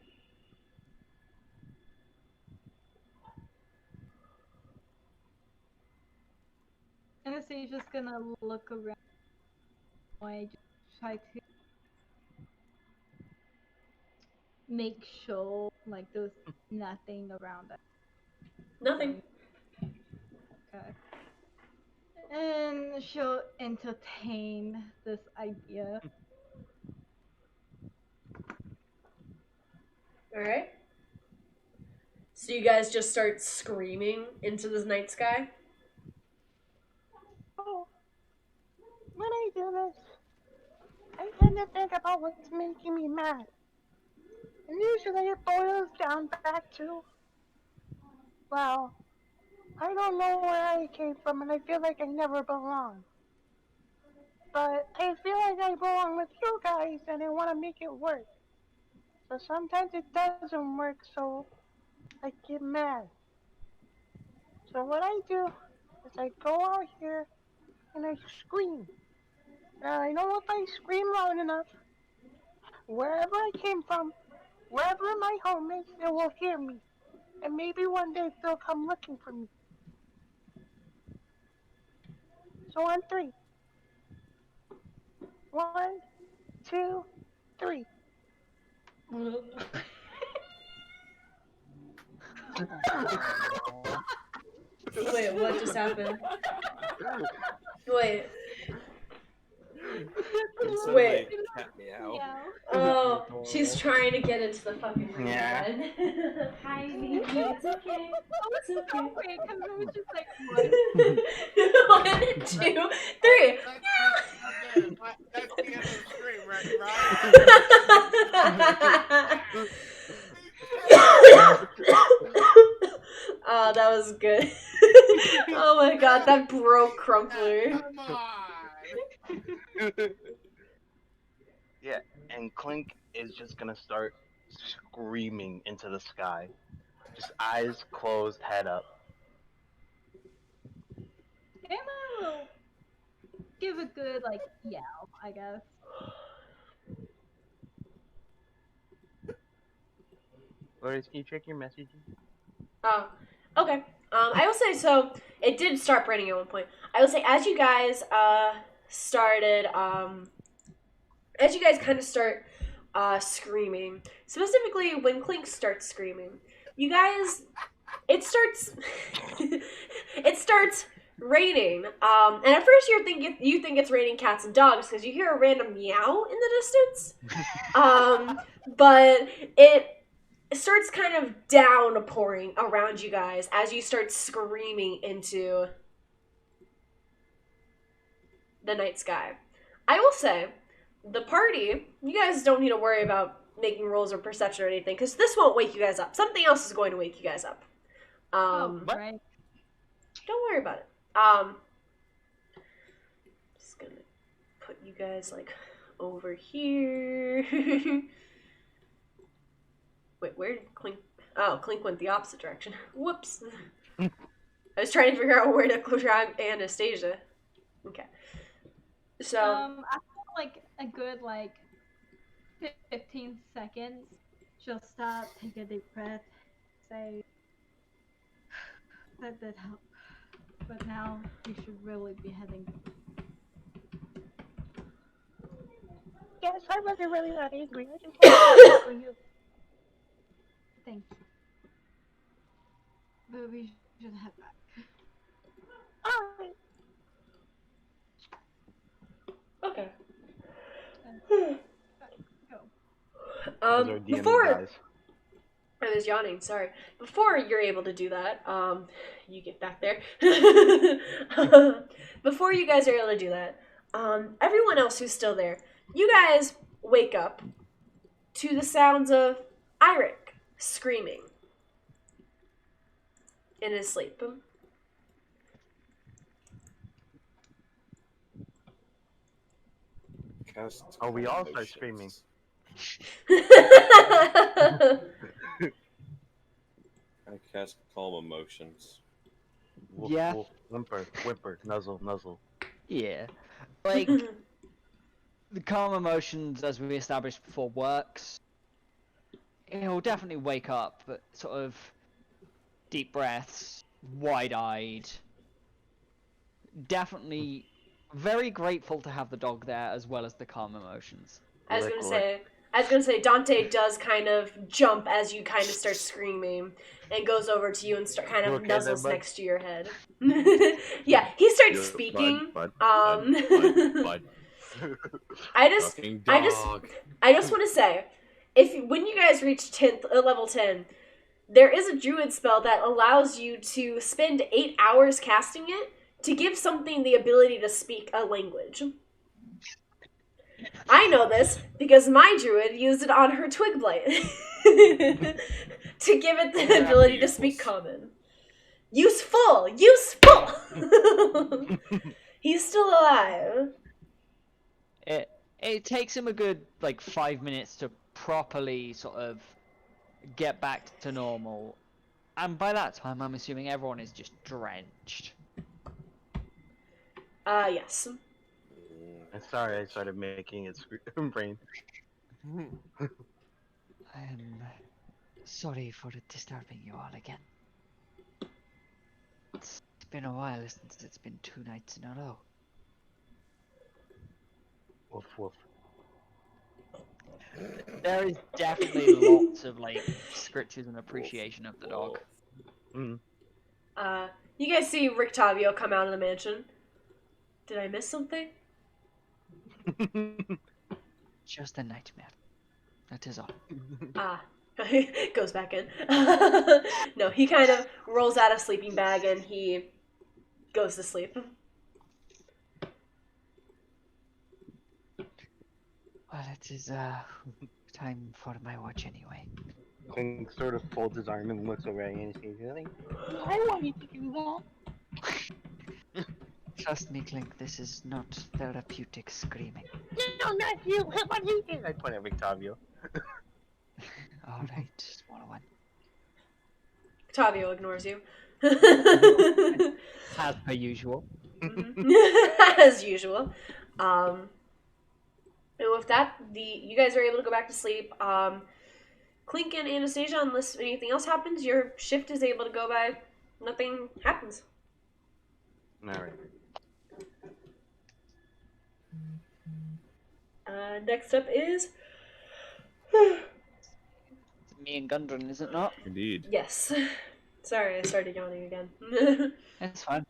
Anastasia's gonna look around. I just try to make sure like there's nothing around us. Nothing. Okay. And she'll entertain this idea. Alright. So you guys just start screaming into the night sky? Oh, when I do this, I tend to think about what's making me mad. And usually it boils down back to, well, I don't know where I came from and I feel like I never belong. But I feel like I belong with you guys and I want to make it work. So sometimes it doesn't work, so I get mad. So what I do is I go out here and I scream. And I know if I scream loud enough, wherever I came from, wherever my home is, they will hear me. And maybe one day they'll come looking for me. So on 3. 1, 2, 3. Wait, what just happened? Wait. Wait. Cat meow. Yeah. Oh, she's trying to get into the fucking room Yeah. again. Hi, baby. It's okay. It's okay. Wait, because it was just like what? 1, 2, 3. That's the end of the stream, right? Oh, that was good. Oh my god, that broke Crumpler. Come on! Yeah, and Clink is just gonna start screaming into the sky. Just eyes closed, head up. Emma will give a good like yell, I guess. Loris, can you check your messages? Oh, okay. I will say, so it did start raining at one point. I will say, as you guys started, as you guys kind of start screaming, specifically when Clink starts screaming, you guys, it starts, it starts raining. And at first you think it's raining cats and dogs because you hear a random meow in the distance. But it starts kind of downpouring around you guys as you start screaming into the night sky. I will say, the party, you guys don't need to worry about making rolls or perception or anything, because this won't wake you guys up. Something else is going to wake you guys up. Right. Don't worry about it. Just gonna put you guys, like, over here. Wait, where did Clink... Oh, Clink went the opposite direction. Whoops. I was trying to figure out where to drag Anastasia. Okay. So... I feel like a good, 15 seconds. She'll stop, take a deep breath, say that did help. But now you should really be heading. Yes, I wasn't really that angry. I just wanted to for you. Thank you. But we should head back. Alright. Okay. Go. As our DM Before dies. I was yawning, sorry. Before you're able to do that, you get back there. Before you guys are able to do that, everyone else who's still there, you guys wake up to the sounds of Eirik screaming in his sleep. Cast Oh, we calm all start screaming. emotions. I cast calm emotions. Woof, Yeah. woof, whimper, nuzzle, nuzzle. Yeah. Like, the calm emotions, as we established before, works. He'll definitely wake up, but sort of deep breaths, wide-eyed. Definitely very grateful to have the dog there, as well as the calm emotions. I was Lick. gonna say, Dante does kind of jump as you kind of start screaming, and goes over to you and kind You of okay there, nuzzles bud? next to your head. Yeah, he starts Yo, speaking. bud. I just Fucking I just dog. I just want to say, when you guys reach level 10, there is a druid spell that allows you to spend 8 hours casting it to give something the ability to speak a language. I know this because my druid used it on her twig blight to give it the ability to speak common. Useful! He's still alive. It takes him a good, 5 minutes to properly sort of get back to normal. And by that time, I'm assuming everyone is just drenched. Yes. I'm sorry I started making it brain. I'm sorry for disturbing you all again. It's been a while since it's been 2 nights in a row. Woof, woof. There is definitely lots of scritches and appreciation of the dog. Mm. You guys see Rictavio come out of the mansion. Did I miss something? Just a nightmare. That is all. Goes back in. No, he kind of rolls out of sleeping bag and he goes to sleep. Well, it is time for my watch anyway. Clink sort of folds his arm and looks over at you and he's like, I wanted to do that. Trust me, Clink, this is not therapeutic screaming. No, not you. What he did. I point at Victavio. Alright, small one. Tavio ignores you. As per usual. As usual. And with that, you guys are able to go back to sleep. Clink and Anastasia, unless anything else happens, your shift is able to go by. Nothing happens. Alright. Next up is... Me and Gundren, is it not? Indeed. Yes. Sorry, I started yawning again. It's fine.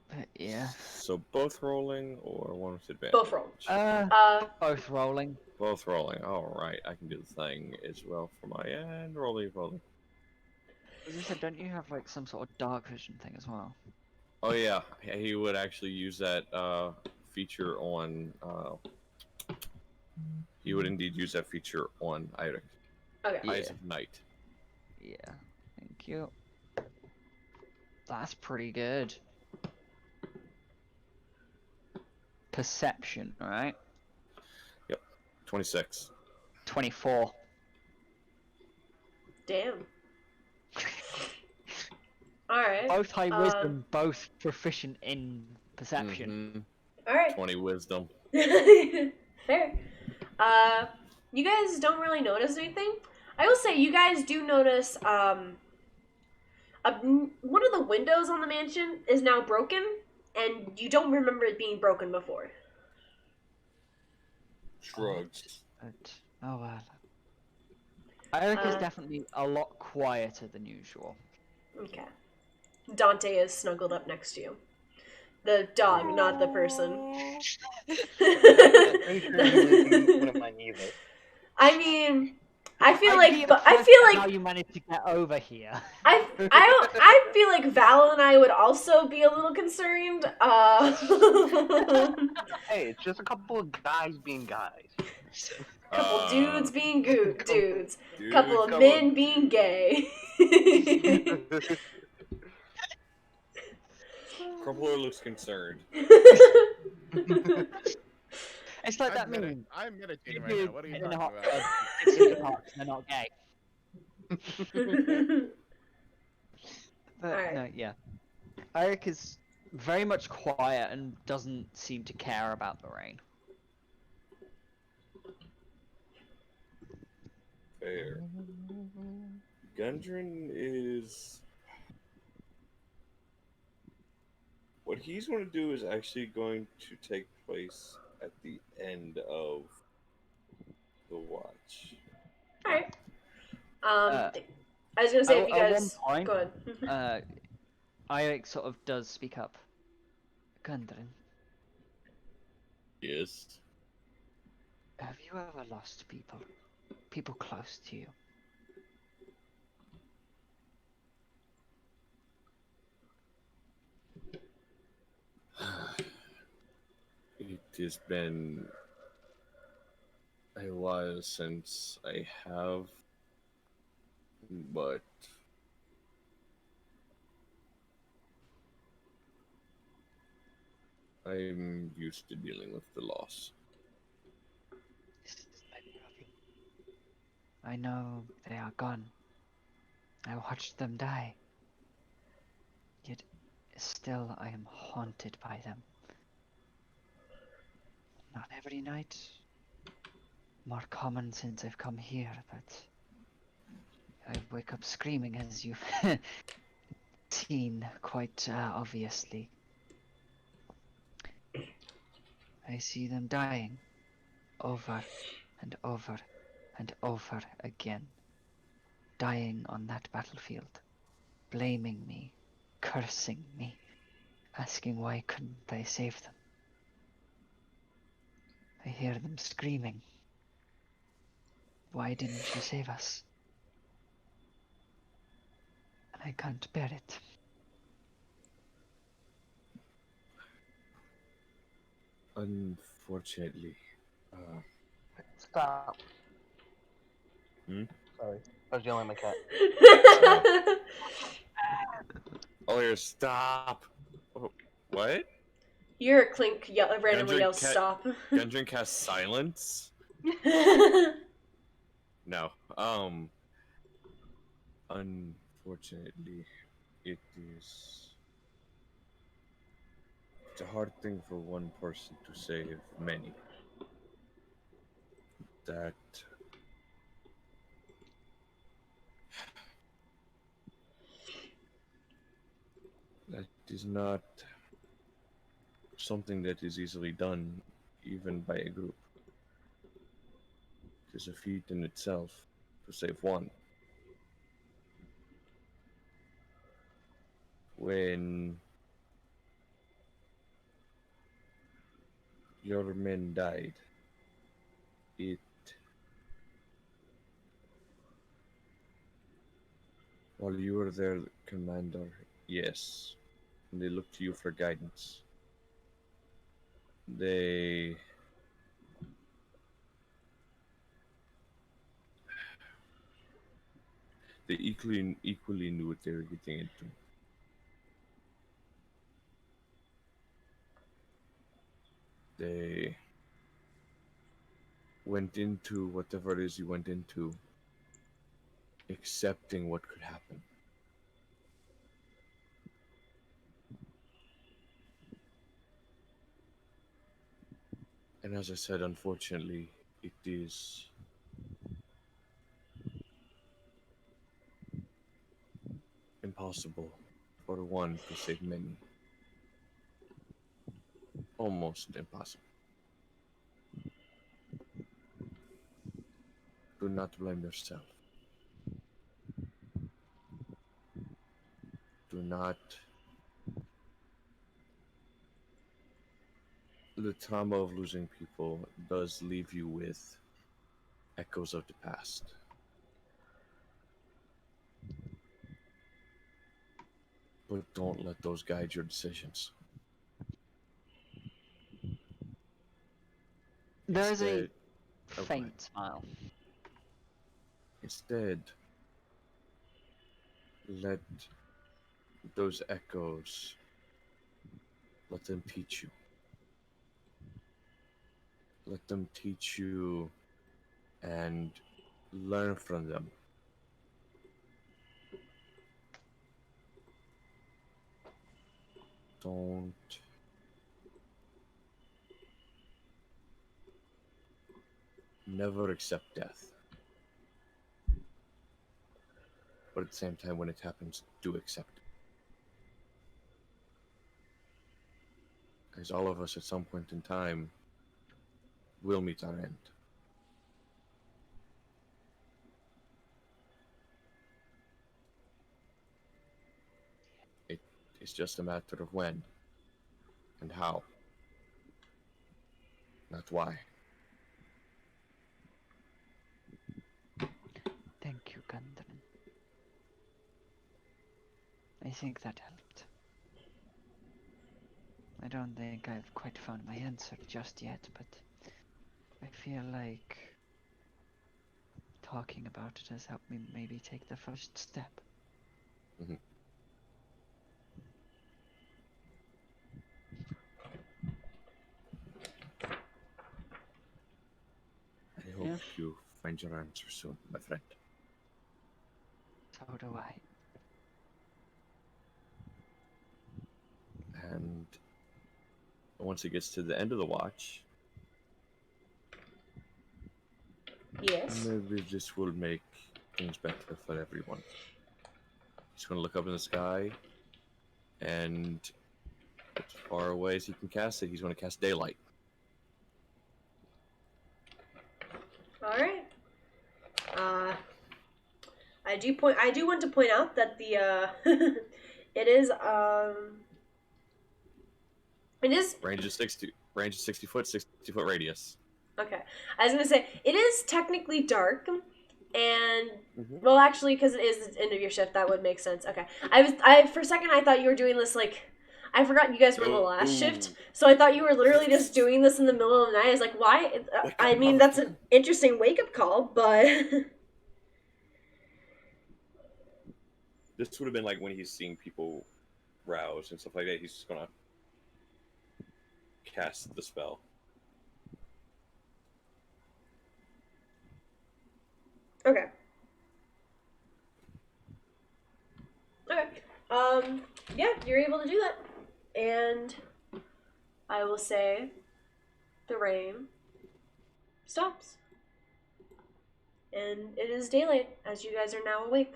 But yeah. So both rolling or one with advantage? Both roll. Both rolling. Both rolling. Alright, I can do the thing as well for my end. Rolling. As I said, don't you have some sort of dark vision thing as well? Oh yeah, he would actually use that feature on... he would indeed use that feature on Eirik. Okay. Eyes of Night. Yeah, thank you. That's pretty good. Perception, right? 26. 24. Damn. Alright. Both high wisdom, both proficient in perception. Alright. 20 wisdom. Fair. You guys don't really notice anything. I will say, you guys do notice one of the windows on the mansion is now broken, and you don't remember it being broken before. Shrugs. Oh well. Eric is Uh, definitely a lot quieter than usual. Okay. Dante is snuggled up next to you. The dog, not the person. Pretty sure he wouldn't mind either. I mean, I feel I'd be like, but I impressed feel at how like you managed to get over here. I feel like Val and I would also be a little concerned. Hey, it's just a couple of guys being guys. Couple dudes being dudes. Dude, Couple of come men on. being gay. Crumpler looks concerned. It's like that meme. I'm meditating right Dude now. What are you in talking a hot about? tub, 6 parts, they're not gay. But Alright. no, yeah. Eric is very much quiet and doesn't seem to care about the rain. Fair. Gundren is. What he's going to do is actually going to take place at the end of the watch. Alright. Uh, I was gonna say, if you At one guys point, go ahead. Eric sort of does speak up. Gundren, Yes. have you ever lost people? People close to you? It has been a while since I have, but I'm used to dealing with the loss. This is my problem. I know they are gone. I watched them die. Yet, still I am haunted by them. Not every night. More common since I've come here, but I wake up screaming, as you've seen quite obviously. I see them dying over and over and over again. Dying on that battlefield, blaming me, cursing me, asking why couldn't I save them. I hear them screaming. Why didn't you save us? And I can't bear it. Unfortunately, Stop. Hmm? Sorry, I was yelling at my cat. oh, here, stop. Oh, what? You're Clink randomly Gundren yells ca- stop. Gundren casts silence? No. Unfortunately, it is. It's a hard thing for one person to save many. That is not something that is easily done, even by a group. It is a feat in itself to save one. When your men died, it while you were their commander, yes, and they looked to you for guidance. They equally knew what they were getting into. They went into whatever it is you went into, accepting what could happen. And as I said, unfortunately, it is impossible for one to save many. Almost impossible. Do not blame yourself. Do not. The trauma of losing people does leave you with echoes of the past. But don't let those guide your decisions. There is a Instead, faint smile. Instead, let those echoes, let them teach you. Let them teach you and learn from them. Don't never accept death. But at the same time, when it happens, do accept it. Because all of us at some point in time will meet our end. It's just a matter of when and how, not why. Thank you, Gunderman. I think that helped. I don't think I've quite found my answer just yet, but I feel like talking about it has helped me maybe take the first step. Mm-hmm. I hope you find your answer soon, my friend. So do I. And once it gets to the end of the watch, Yes. maybe this will make things better for everyone. He's going to look up in the sky, and as far away as he can cast it, he's going to cast daylight. All right. I do want to point out that the it is range is 60 foot, 60-foot radius. Okay. I was gonna say it is technically dark, and well, actually, because it is the end of your shift, that would make sense. Okay. I for a second I thought you were doing this like. I forgot you guys were in the last shift, so I thought you were literally just doing this in the middle of the night. I was like, why? I mean, that's an interesting wake-up call, but... This would have been like when he's seeing people rouse and stuff like that. He's just going to cast the spell. Okay. Okay. Yeah, you're able to do that. And I will say the rain stops. And it is daylight, as you guys are now awake.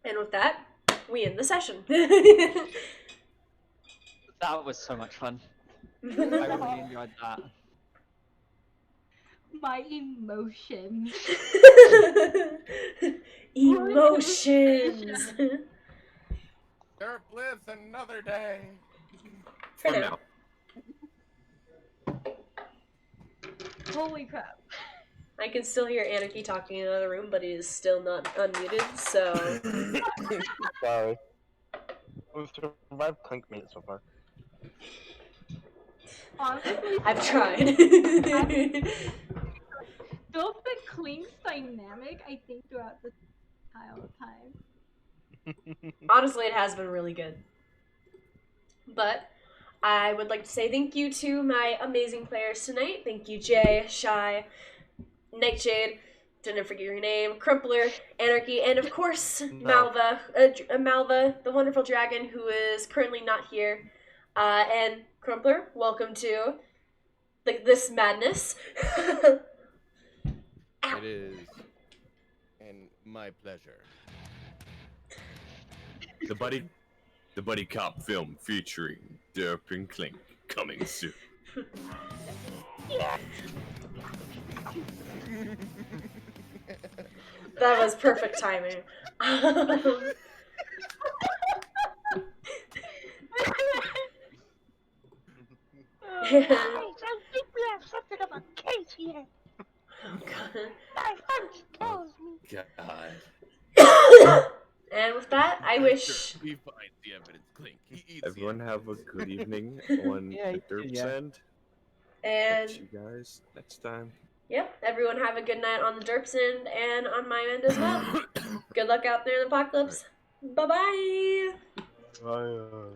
And with that, we end the session. That was so much fun. I really enjoyed that. My emotions. Emotions. Derp lives another day. For now. Holy crap. I can still hear Anarchy talking in another room, but he is still not unmuted, so... Sorry. We've survived Clink Meat so far. Honestly, I've tried. built the Clink's dynamic, I think, throughout the entire time. Honestly, it has been really good. But I would like to say thank you to my amazing players tonight. Thank you, Jay, Shy, Nightshade, didn't forget your name, Crumpler, Anarchy, and of course, Malva, Malva, the wonderful dragon who is currently not here. And Crumpler, welcome to this madness. It is an My pleasure. The buddy cop film featuring Derp and Clink coming soon. That was perfect timing. Guys, I think we have something of a case here. My hunch tells me. God. And with that, I Sure, wish. he finds the evidence. Clink. He eats Everyone the have a good evening on Yeah, the you too, Derp's yeah. end. And Catch you guys next time. yep, everyone have a good night on the Derps end and on my end as well. Good luck out there in the apocalypse. Bye bye. Bye.